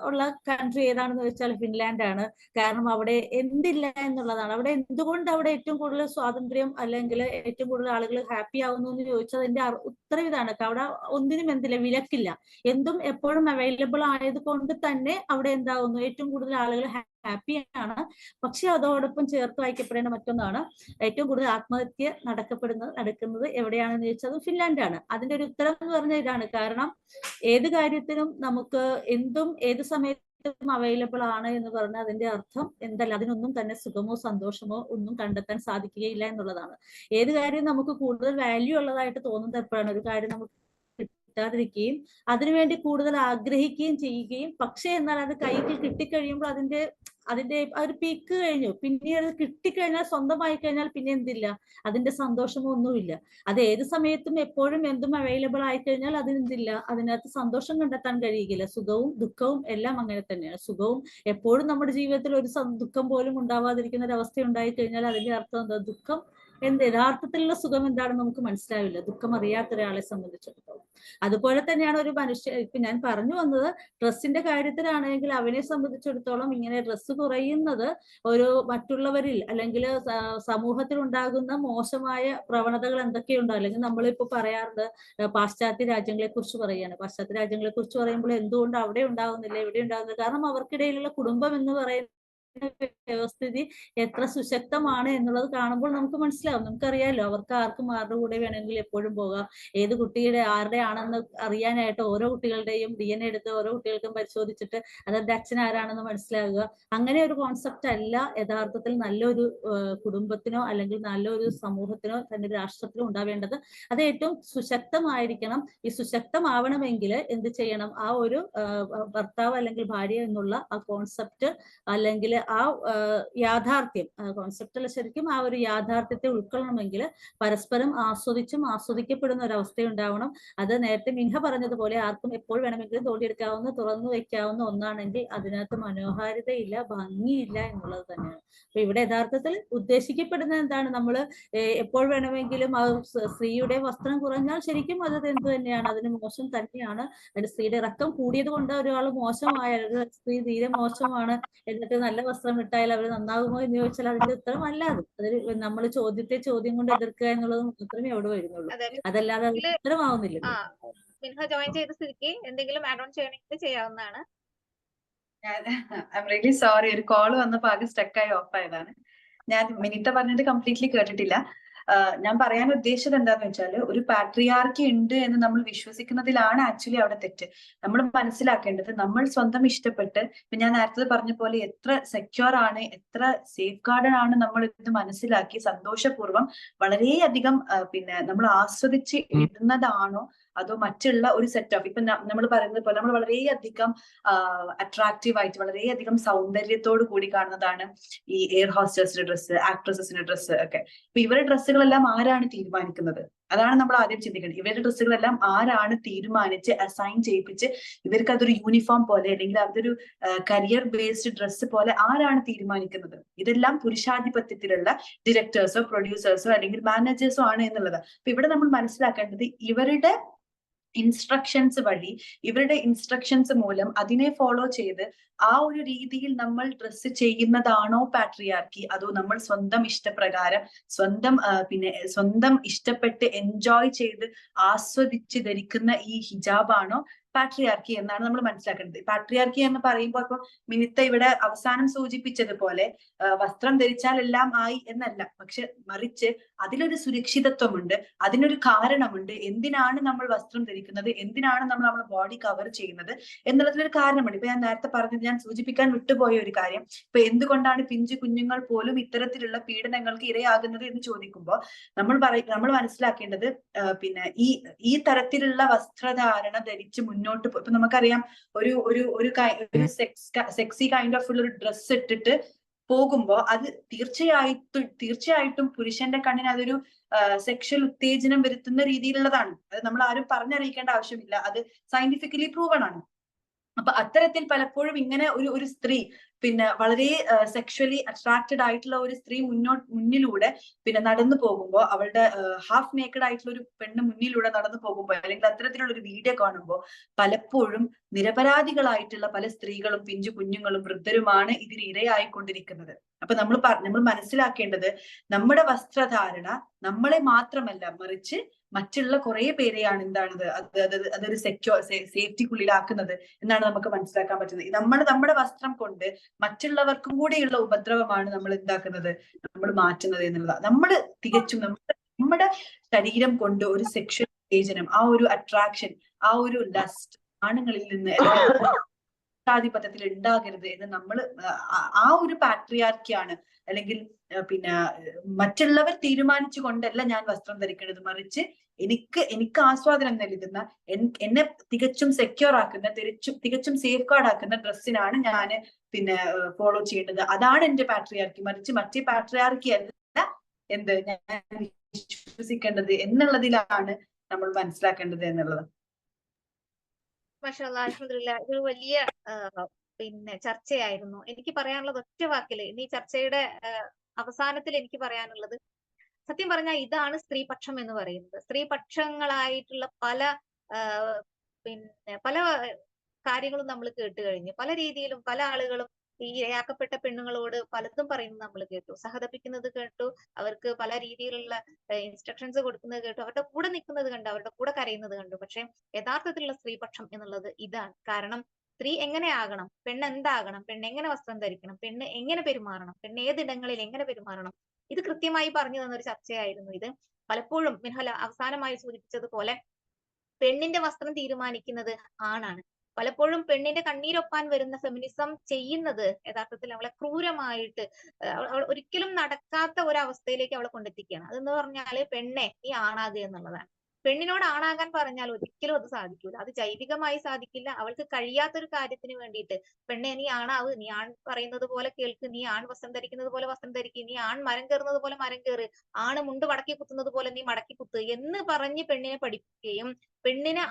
ഉള്ള കൺട്രി ഏതാണെന്ന് വെച്ചാൽ ഫിൻലാൻഡ് ആണ്. കാരണം അവിടെ എന്തില്ല എന്നുള്ളതാണ്. അവിടെ എന്തുകൊണ്ട് അവിടെ ഏറ്റവും കൂടുതൽ സ്വാതന്ത്ര്യം അല്ലെങ്കിൽ ഏറ്റവും കൂടുതൽ ആളുകൾ ഹാപ്പി ആവുന്നു എന്ന് ചോദിച്ചാൽ അതിന്റെ ഉത്തരം ഇതാണ്. അവിടെ ഒന്നിനും എന്തില്ല, വിലക്കില്ല. എന്തും എപ്പോഴും അവൈലബിൾ ആയത് കൊണ്ട് തന്നെ അവിടെ എന്താവുന്നു, ഏറ്റവും കൂടുതൽ ആളുകൾ ഹാപ്പിയാണ്. പക്ഷെ അതോടൊപ്പം ചേർത്ത് വായിക്കപ്പെടേണ്ട മറ്റൊന്നാണ്, ഏറ്റവും കൂടുതൽ ആത്മഹത്യ നടക്കുന്നത് എവിടെയാണെന്ന് ചോദിച്ചാൽ ഫിൻലാൻഡാണ്. അതിന്റെ ഒരു ഉത്തരം എന്ന് പറഞ്ഞാൽ ഇതാണ്. കാരണം ഏത് കാര്യത്തിനും നമുക്ക് എന്തും ഏത് സമയത്തും അവൈലബിൾ ആണ് എന്ന് പറഞ്ഞാൽ അതിന്റെ അർത്ഥം എന്തല്ല, അതിനൊന്നും തന്നെ സുഖമോ സന്തോഷമോ ഒന്നും കണ്ടെത്താൻ സാധിക്കുകയില്ല എന്നുള്ളതാണ്. ഏത് കാര്യം നമുക്ക് കൂടുതൽ വാല്യൂ ഉള്ളതായിട്ട് തോന്നുന്നത് എപ്പോഴാണ്? ഒരു കാര്യം നമുക്ക് കിട്ടാതിരിക്കുകയും അതിനുവേണ്ടി കൂടുതൽ ആഗ്രഹിക്കുകയും ചെയ്യുകയും, പക്ഷേ എന്നാൽ അത് കൈക്ക് കിട്ടിക്കഴിയുമ്പോൾ അതിന്റെ ഒരു പീക്ക് കഴിഞ്ഞു, പിന്നെ അത് കിട്ടിക്കഴിഞ്ഞാൽ സ്വന്തമായി കഴിഞ്ഞാൽ പിന്നെ എന്തില്ല, അതിന്റെ സന്തോഷമോ ഒന്നുമില്ല. അത് ഏത് സമയത്തും എപ്പോഴും എന്തും അവൈലബിൾ ആയി കഴിഞ്ഞാൽ അതിനെന്തില്ല, അതിനകത്ത് സന്തോഷം കണ്ടെത്താൻ കഴിയുകയില്ല. സുഖവും ദുഃഖവും എല്ലാം അങ്ങനെ തന്നെയാണ്. സുഖവും എപ്പോഴും നമ്മുടെ ജീവിതത്തിൽ ഒരു ദുഃഖം പോലും ഉണ്ടാവാതിരിക്കുന്ന ഒരു അവസ്ഥ ഉണ്ടായി കഴിഞ്ഞാൽ അതിന്റെ അർത്ഥം എന്താ, ദുഃഖം യഥാർത്ഥത്തിലുള്ള സുഖം എന്താണെന്ന് നമുക്ക് മനസ്സിലാവില്ല, ദുഃഖം അറിയാത്ത ഒരാളെ സംബന്ധിച്ചിടത്തോളം. അതുപോലെ തന്നെയാണ് ഒരു ഇപ്പൊ ഞാൻ പറഞ്ഞു വന്നത്, ഡ്രസ്സിന്റെ കാര്യത്തിലാണെങ്കിൽ അവനെ സംബന്ധിച്ചിടത്തോളം ഇങ്ങനെ ഡ്രസ്സ് കുറയുന്നത് ഒരു മറ്റുള്ളവരിൽ അല്ലെങ്കിൽ സമൂഹത്തിൽ ഉണ്ടാകുന്ന മോശമായ പ്രവണതകൾ എന്തൊക്കെയുണ്ടോ, അല്ലെങ്കിൽ നമ്മളിപ്പോ പറയാറുണ്ട് പാശ്ചാത്യ രാജ്യങ്ങളെ കുറിച്ച് പറയുകയാണ്. പാശ്ചാത്യ രാജ്യങ്ങളെ കുറിച്ച് പറയുമ്പോൾ എന്തുകൊണ്ട് അവിടെ ഉണ്ടാകുന്നില്ല, ഇവിടെ ഉണ്ടാകുന്നില്ല? കാരണം അവർക്കിടയിലുള്ള കുടുംബം എന്ന് പറയുന്ന വ്യവസ്ഥിതി എത്ര സുശക്തമാണ് എന്നുള്ളത് കാണുമ്പോൾ നമുക്ക് മനസ്സിലാവും. നമുക്കറിയാലോ, അവർക്ക് ആർക്കും ആരുടെ കൂടെ വേണമെങ്കിലും എപ്പോഴും പോകാം. ഏത് കുട്ടിയുടെ ആരുടെ ആണെന്ന് അറിയാനായിട്ട് ഓരോ കുട്ടികളുടെയും DNA എടുത്ത് ഓരോ കുട്ടികൾക്കും പരിശോധിച്ചിട്ട് അതെന്റെ അച്ഛൻ ആരാണെന്ന് മനസ്സിലാകുക. അങ്ങനെ ഒരു കോൺസെപ്റ്റ് അല്ല യഥാർത്ഥത്തിൽ നല്ലൊരു കുടുംബത്തിനോ അല്ലെങ്കിൽ നല്ലൊരു സമൂഹത്തിനോ തന്നെ രാഷ്ട്രത്തിനോ ഉണ്ടാവേണ്ടത്. അത് ഏറ്റവും സുശക്തമായിരിക്കണം. ഈ സുശക്തമാവണമെങ്കിൽ എന്ത് ചെയ്യണം? ആ ഒരു ഭർത്താവ് അല്ലെങ്കിൽ ഭാര്യ എന്നുള്ള ആ കോൺസെപ്റ്റ് അല്ലെങ്കിൽ ആ യാഥാർത്ഥ്യം, കോൺസെപ്റ്റ് അല്ല ശരിക്കും, ആ ഒരു യാഥാർത്ഥ്യത്തെ ഉൾക്കൊള്ളണമെങ്കിൽ പരസ്പരം ആസ്വദിച്ചും ആസ്വദിക്കപ്പെടുന്ന ഒരവസ്ഥ ഉണ്ടാവണം. അത് നേരത്തെ മിൻഹ പറഞ്ഞതുപോലെ ആർക്കും എപ്പോൾ വേണമെങ്കിലും തോണ്ടിയെടുക്കാവുന്ന, തുറന്നു വെക്കാവുന്ന ഒന്നാണെങ്കിൽ അതിനകത്ത് മനോഹാരിതയില്ല, ഭംഗിയില്ല എന്നുള്ളത് തന്നെയാണ്. അപ്പൊ ഇവിടെ യഥാർത്ഥത്തിൽ ഉദ്ദേശിക്കപ്പെടുന്നത് എന്താണ്? നമ്മൾ എപ്പോൾ വേണമെങ്കിലും ആ സ്ത്രീയുടെ വസ്ത്രം കുറഞ്ഞാൽ ശരിക്കും അത് എന്ത് തന്നെയാണ്? അതിന് മോശം തന്നെയാണ്. അതിന് സ്ത്രീയുടെ ഇറക്കം കൂടിയത് കൊണ്ട് ഒരാൾ മോശമായ, സ്ത്രീ തീരെ മോശമാണ് എന്നിട്ട് നല്ല വസ്ത്രം ഇട്ടാൽ അവർ നന്നാകുമോ എന്ന് ചോദിച്ചാൽ അതിന്റെ ഉത്തരം അല്ല. അതൊരു നമ്മൾ ചോദ്യം കൊണ്ട് എതിർക്കുക എന്നുള്ളത് മാത്രമേ അവിടെ വരുന്നുള്ളൂ, അതല്ലാതെ അത് ഉത്തരമാവുന്നില്ല. മിൻഹ ജോയിൻ ചെയ്ത സ്ഥിതിക്ക് എന്തെങ്കിലും ആഡ് ഓൺ ചെയ്യണമെങ്കിൽ ചെയ്യാവുന്നതാണ്. ഐ എം റിയലി സോറി, ഒരു കോൾ വന്നപ്പോ ആകെ സ്റ്റക്കായി ഓഫ് ആയതാണ്. ഞാൻ മിനിത്ത പറഞ്ഞത് കംപ്ലീറ്റ്ലി കേട്ടിട്ടില്ല. ഞാൻ പറയാൻ ഉദ്ദേശിച്ചത് എന്താന്ന് വെച്ചാല്, ഒരു പാട്രിയാർക്കി ഉണ്ട് എന്ന് നമ്മൾ വിശ്വസിക്കുന്നതിലാണ് ആക്ച്വലി അവിടെ തെറ്റ്. നമ്മൾ മനസ്സിലാക്കേണ്ടത്, നമ്മൾ സ്വന്തം ഇഷ്ടപ്പെട്ട്, ഇപ്പൊ ഞാൻ നേരത്തെ പറഞ്ഞ പോലെ എത്ര സെക്യൂർ ആണ്, എത്ര സേഫ് ഗാർഡഡ് ആണ് നമ്മൾ ഇത് മനസ്സിലാക്കി സന്തോഷപൂർവ്വം വളരെയധികം നമ്മൾ ആസ്വദിച്ച് ഇടുന്നതാണോ, അതോ മറ്റുള്ള ഒരു സെറ്റ് ഓഫ്, ഇപ്പൊ നമ്മൾ പറയുന്നത് പോലെ നമ്മൾ വളരെയധികം അട്രാക്റ്റീവ് ആയിട്ട് വളരെയധികം സൗന്ദര്യത്തോട് കൂടി കാണുന്നതാണ് ഈ എയർ ഹോസ്റ്റേഴ്സിന്റെ ഡ്രസ്സ്, ആക്ട്രസസിന്റെ ഡ്രസ്സ് ഒക്കെ. ഇപ്പൊ ഇവരുടെ ഡ്രസ്സുകളെല്ലാം ആരാണ് തീരുമാനിക്കുന്നത്? അതാണ് നമ്മൾ ആദ്യം ചിന്തിക്കേണ്ടത്. ഇവരുടെ ഡ്രസ്സുകളെല്ലാം ആരാണ് തീരുമാനിച്ച് അസൈൻ ചെയ്യിപ്പിച്ച് ഇവർക്ക് അതൊരു യൂണിഫോം പോലെ അല്ലെങ്കിൽ അതൊരു കരിയർ ബേസ്ഡ് ഡ്രസ്സ് പോലെ ആരാണ് തീരുമാനിക്കുന്നത്? ഇതെല്ലാം പുരുഷാധിപത്യത്തിലുള്ള ഡയറക്ടേഴ്സോ പ്രൊഡ്യൂസേഴ്സോ അല്ലെങ്കിൽ മാനേജേഴ്സോ ആണ് എന്നുള്ളത്. അപ്പൊ ഇവിടെ നമ്മൾ മനസ്സിലാക്കേണ്ടത്, ഇവരുടെ ഇൻസ്ട്രക്ഷൻസ് വഴി, ഇവരുടെ ഇൻസ്ട്രക്ഷൻസ് മൂലം അതിനെ ഫോളോ ചെയ്ത് ആ ഒരു രീതിയിൽ നമ്മൾ ഡ്രസ്സ് ചെയ്യുന്നതാണോ പാട്രിയാർക്കി, അതോ നമ്മൾ സ്വന്തം ഇഷ്ടപ്രകാരം സ്വന്തം ഇഷ്ടപ്പെട്ട് എൻജോയ് ചെയ്ത് ആസ്വദിച്ച് ധരിക്കുന്ന ഈ ഹിജാബാണോ പാട്രിയാർക്കി എന്നാണ് നമ്മൾ മനസ്സിലാക്കേണ്ടത്. പാട്രിയാർക്കി എന്ന് പറയുമ്പോൾ ഇപ്പൊ മിനിത്ത ഇവിടെ അവസാനം സൂചിപ്പിച്ചതുപോലെ വസ്ത്രം ധരിച്ചാൽ എല്ലാം ആയി എന്നല്ല, പക്ഷെ മറിച്ച് അതിലൊരു സുരക്ഷിതത്വമുണ്ട്, അതിനൊരു കാരണമുണ്ട്. എന്തിനാണ് നമ്മൾ വസ്ത്രം ധരിക്കുന്നത്, എന്തിനാണ് നമ്മൾ നമ്മുടെ ബോഡി കവർ ചെയ്യുന്നത് എന്നുള്ളതിലൊരു കാരണമുണ്ട്. ഇപ്പൊ ഞാൻ നേരത്തെ പറഞ്ഞത്, ഞാൻ സൂചിപ്പിക്കാൻ വിട്ടുപോയ ഒരു കാര്യം, ഇപ്പൊ എന്തുകൊണ്ടാണ് പിഞ്ചു കുഞ്ഞുങ്ങൾ പോലും ഇത്തരത്തിലുള്ള പീഡനങ്ങൾക്ക് ഇരയാകുന്നത് എന്ന് ചോദിക്കുമ്പോൾ നമ്മൾ മനസ്സിലാക്കേണ്ടത്, ഈ തരത്തിലുള്ള വസ്ത്രധാരണ ധരിച്ച് മുന്നോട്ട് ഇപ്പൊ നമുക്കറിയാം, ഒരു സെക്സി കൈൻഡ് ഓഫ് ഉള്ള ഒരു ഡ്രസ്സ് ഇട്ടിട്ട് പോകുമ്പോ അത് തീർച്ചയായിട്ടും പുരുഷന്റെ കണ്ണിന് അതൊരു സെക്ഷൽ ഉത്തേജനം വരുത്തുന്ന രീതിയിലുള്ളതാണ്. അത് നമ്മൾ ആരും പറഞ്ഞറിയിക്കേണ്ട ആവശ്യമില്ല, അത് സയന്റിഫിക്കലി പ്രൂവൺ ആണ്. അപ്പൊ അത്തരത്തിൽ പലപ്പോഴും ഇങ്ങനെ ഒരു സ്ത്രീ വളരെ സെക്ഷലി അട്രാക്റ്റഡ് ആയിട്ടുള്ള ഒരു സ്ത്രീ മുന്നിലൂടെ നടന്നു പോകുമ്പോൾ, അവളുടെ ഹാഫ് നേക്കഡ് ആയിട്ടുള്ള ഒരു പെണ്ണ് മുന്നിലൂടെ നടന്നു പോകുമ്പോൾ, അല്ലെങ്കിൽ അത്തരത്തിലുള്ള ഒരു വീഡിയോ കാണുമ്പോൾ പലപ്പോഴും നിരപരാധികളായിട്ടുള്ള പല സ്ത്രീകളും പിഞ്ചു കുഞ്ഞുങ്ങളും വൃദ്ധരുമാണ് ഇതിന് ഇരയായിക്കൊണ്ടിരിക്കുന്നത്. അപ്പൊ നമ്മൾ മനസ്സിലാക്കേണ്ടത്, നമ്മുടെ വസ്ത്രധാരണ നമ്മളെ മാത്രമല്ല മറിച്ച് മറ്റുള്ള കുറെ പേരെയാണ് അതൊരു സേഫ്റ്റിക്കുള്ളിലാക്കുന്നത് എന്നാണ് നമുക്ക് മനസ്സിലാക്കാൻ പറ്റുന്നത്. നമ്മുടെ വസ്ത്രം കൊണ്ട് മറ്റുള്ളവർക്കും കൂടെയുള്ള ഉപദ്രവമാണ് നമ്മൾ എന്താക്കുന്നത്, നമ്മൾ മാറ്റുന്നത് എന്നുള്ളതാണ്. തികച്ചും നമ്മുടെ ശരീരം കൊണ്ട് ഒരു സെക്ഷൽ ഉത്തേജനം, ആ ഒരു അട്രാക്ഷൻ, ആ ഒരു ലസ്റ്റ് ആണുങ്ങളിൽ നിന്ന് ആധിപത്യത്തിൽ ഉണ്ടാകരുത് എന്ന് നമ്മൾ ആ ഒരു പാട്രിയാർക്കിയാണ്, അല്ലെങ്കിൽ മറ്റുള്ളവർ തീരുമാനിച്ചു കൊണ്ടല്ല ഞാൻ വസ്ത്രം ധരിക്കേണ്ടത്, മറിച്ച് എനിക്ക് ആസ്വാദനം നൽകുന്ന, എന്നെ തികച്ചും സെക്യൂർ ആക്കുന്ന, തികച്ചും സേഫ് ഗാർഡ് ആക്കുന്ന ഡ്രസ്സിനാണ് ഞാൻ ഫോളോ ചെയ്യേണ്ടത്. അതാണ് എന്റെ പാട്രിയാർക്കി, മറിച്ച് മറ്റേ പാട്രിയാർക്കി അല്ല ഞാൻ വിശ്വസിക്കേണ്ടത് എന്നുള്ളതിലാണ് നമ്മൾ മനസ്സിലാക്കേണ്ടത് എന്നുള്ളത്. മാഷാഅല്ലാഹ്, അൽഹംദുലില്ലാഹ്, ഇതൊരു വലിയ ചർച്ചയായിരുന്നു. എനിക്ക് പറയാനുള്ളത് ഒറ്റ വാക്കില്, ഇനി ചർച്ചയുടെ അവസാനത്തിൽ എനിക്ക് പറയാനുള്ളത്, സത്യം പറഞ്ഞാൽ ഇതാണ് സ്ത്രീപക്ഷം എന്ന് പറയുന്നത്. സ്ത്രീപക്ഷങ്ങളായിട്ടുള്ള പല പല കാര്യങ്ങളും നമ്മൾ കേട്ട് കഴിഞ്ഞു. പല രീതിയിലും പല ആളുകളും ഈ ഇരയാക്കപ്പെട്ട പെണ്ണുങ്ങളോട് പലതും പറയുന്നത് നമ്മൾ കേട്ടു, സഹതപിക്കുന്നത് കേട്ടു, അവർക്ക് പല രീതിയിലുള്ള ഇൻസ്ട്രക്ഷൻസ് കൊടുക്കുന്നത് കേട്ടു, അവരുടെ കൂടെ നിൽക്കുന്നത് കണ്ടു, അവരുടെ കൂടെ കരയുന്നത് കണ്ടു. പക്ഷെ യഥാർത്ഥത്തിലുള്ള സ്ത്രീപക്ഷം എന്നുള്ളത് ഇതാണ്. കാരണം സ്ത്രീ എങ്ങനെ ആകണം, പെണ്ണ് എന്താകണം, പെണ്ണ് എങ്ങനെ വസ്ത്രം ധരിക്കണം, പെണ്ണ് എങ്ങനെ പെരുമാറണം, പെണ്ണ് ഏതിടങ്ങളിൽ എങ്ങനെ പെരുമാറണം, ഇത് കൃത്യമായി പറഞ്ഞു തന്നൊരു ചർച്ചയായിരുന്നു ഇത്. പലപ്പോഴും മിൻഹല അവസാനമായി സൂചിപ്പിച്ചതുപോലെ പെണ്ണിന്റെ വസ്ത്രം തീരുമാനിക്കുന്നത് ആണാണ്. പലപ്പോഴും പെണ്ണിന്റെ കണ്ണീരൊപ്പാൻ വരുന്ന ഫെമിനിസം ചെയ്യുന്നത് യഥാർത്ഥത്തിൽ അവളെ ക്രൂരമായിട്ട് അവൾ ഒരിക്കലും നടക്കാത്ത ഒരവസ്ഥയിലേക്ക് അവളെ കൊണ്ടെത്തിക്കുകയാണ്. അതെന്ന് പറഞ്ഞാല് പെണ്ണെ നീ ആണാകുക എന്നുള്ളതാണ്. പെണ്ണിനോട് ആണാകാൻ പറഞ്ഞാൽ ഒരിക്കലും അത് സാധിക്കൂല, അത് ജൈവികമായി സാധിക്കില്ല. അവൾക്ക് കഴിയാത്തൊരു കാര്യത്തിന് വേണ്ടിയിട്ട് പെണ്ണെ നീ ആണാവ്, നീ ആൺ പറയുന്നത് പോലെ കേൾക്ക്, നീ ആൺ വസ്ത്രം ധരിക്കുന്നത് പോലെ വസ്ത്രം ധരിക്കുക, നീ ആൺ മരം കയറുന്നത് പോലെ മരം കയറ്, ആണ് മുണ്ട് മടക്കി കുത്തുന്നത് പോലെ നീ മടക്കി കുത്ത് എന്ന് പറഞ്ഞ് പെണ്ണിനെ പഠിപ്പിക്കുകയും പെണ്ണിനെ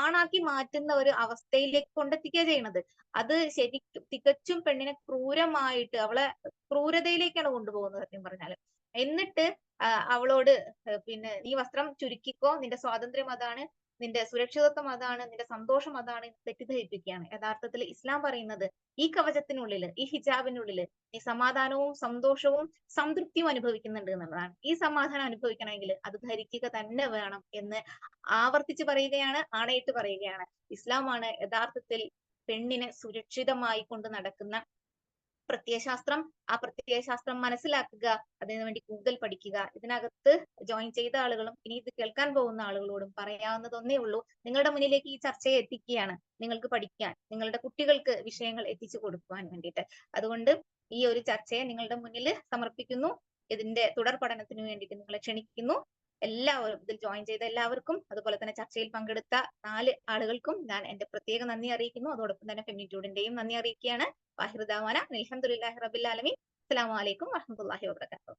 ആണാക്കി മാറ്റുന്ന ഒരു അവസ്ഥയിലേക്ക് കൊണ്ടെത്തിക്കുക ചെയ്യണത്. അത് ശരിക്കും തികച്ചും പെണ്ണിനെ ക്രൂരമായിട്ട് അവളെ ക്രൂരതയിലേക്കാണ് കൊണ്ടുപോകുന്നത് സത്യം പറഞ്ഞാല്. എന്നിട്ട് അവളോട് നീ വസ്ത്രം ചുരുക്കിക്കോ, നിന്റെ സ്വാതന്ത്ര്യം അതാണ്, നിന്റെ സുരക്ഷിതത്വം അതാണ്, നിന്റെ സന്തോഷം അതാണ് തെറ്റിദ്ധരിപ്പിക്കുകയാണ്. യഥാർത്ഥത്തിൽ ഇസ്ലാം പറയുന്നത് ഈ കവചത്തിനുള്ളില്, ഈ ഹിജാബിനുള്ളില് നീ സമാധാനവും സന്തോഷവും സംതൃപ്തിയും അനുഭവിക്കുന്നുണ്ട് എന്നുള്ളതാണ്. ഈ സമാധാനം അനുഭവിക്കണമെങ്കിൽ അത് ധരിക്കുക തന്നെ വേണം എന്ന് ആവർത്തിച്ച് പറയുകയാണ്, ആണയിട്ട് പറയുകയാണ്. ഇസ്ലാമാണ് യഥാർത്ഥത്തിൽ പെണ്ണിനെ സുരക്ഷിതമായി കൊണ്ട് നടക്കുന്ന പ്രത്യയശാസ്ത്രം. ആ പ്രത്യയശാസ്ത്രം മനസ്സിലാക്കുക, അതിനു വേണ്ടി കൂടുതൽ പഠിക്കുക. ഇതിനകത്ത് ജോയിൻ ചെയ്ത ആളുകളും ഇനി ഇത് കേൾക്കാൻ പോകുന്ന ആളുകളോടും പറയാവുന്നത് ഒന്നേ ഉള്ളൂ, നിങ്ങളുടെ മുന്നിലേക്ക് ഈ ചർച്ചയെ എത്തിക്കുകയാണ്, നിങ്ങൾക്ക് പഠിക്കാൻ, നിങ്ങളുടെ കുട്ടികൾക്ക് വിഷയങ്ങൾ എത്തിച്ചു കൊടുക്കുവാൻ വേണ്ടിയിട്ട്. അതുകൊണ്ട് ഈ ഒരു ചർച്ചയെ നിങ്ങളുടെ മുന്നിൽ സമർപ്പിക്കുന്നു. ഇതിന്റെ തുടർ പഠനത്തിന് വേണ്ടിയിട്ട് നിങ്ങളെ ക്ഷണിക്കുന്നു. എല്ലാവരും ഇതിൽ ജോയിൻ ചെയ്ത എല്ലാവർക്കും, അതുപോലെ തന്നെ ചർച്ചയിൽ പങ്കെടുത്ത 4 ആളുകൾക്കും ഞാൻ എന്റെ പ്രത്യേക നന്ദി അറിയിക്കുന്നു. അതോടൊപ്പം തന്നെ ഫെമിനിറ്റ്യൂഡിന്റെയും നന്ദി അറിയിക്കുകയാണ്. വാഹിർ ദാവാന അൽഹംദുലില്ലാഹി റബ്ബിൽ ആലമീൻ. അസ്സലാമു അലൈക്കും വറഹ്മത്തുള്ളാഹി വബറകാതുഹു.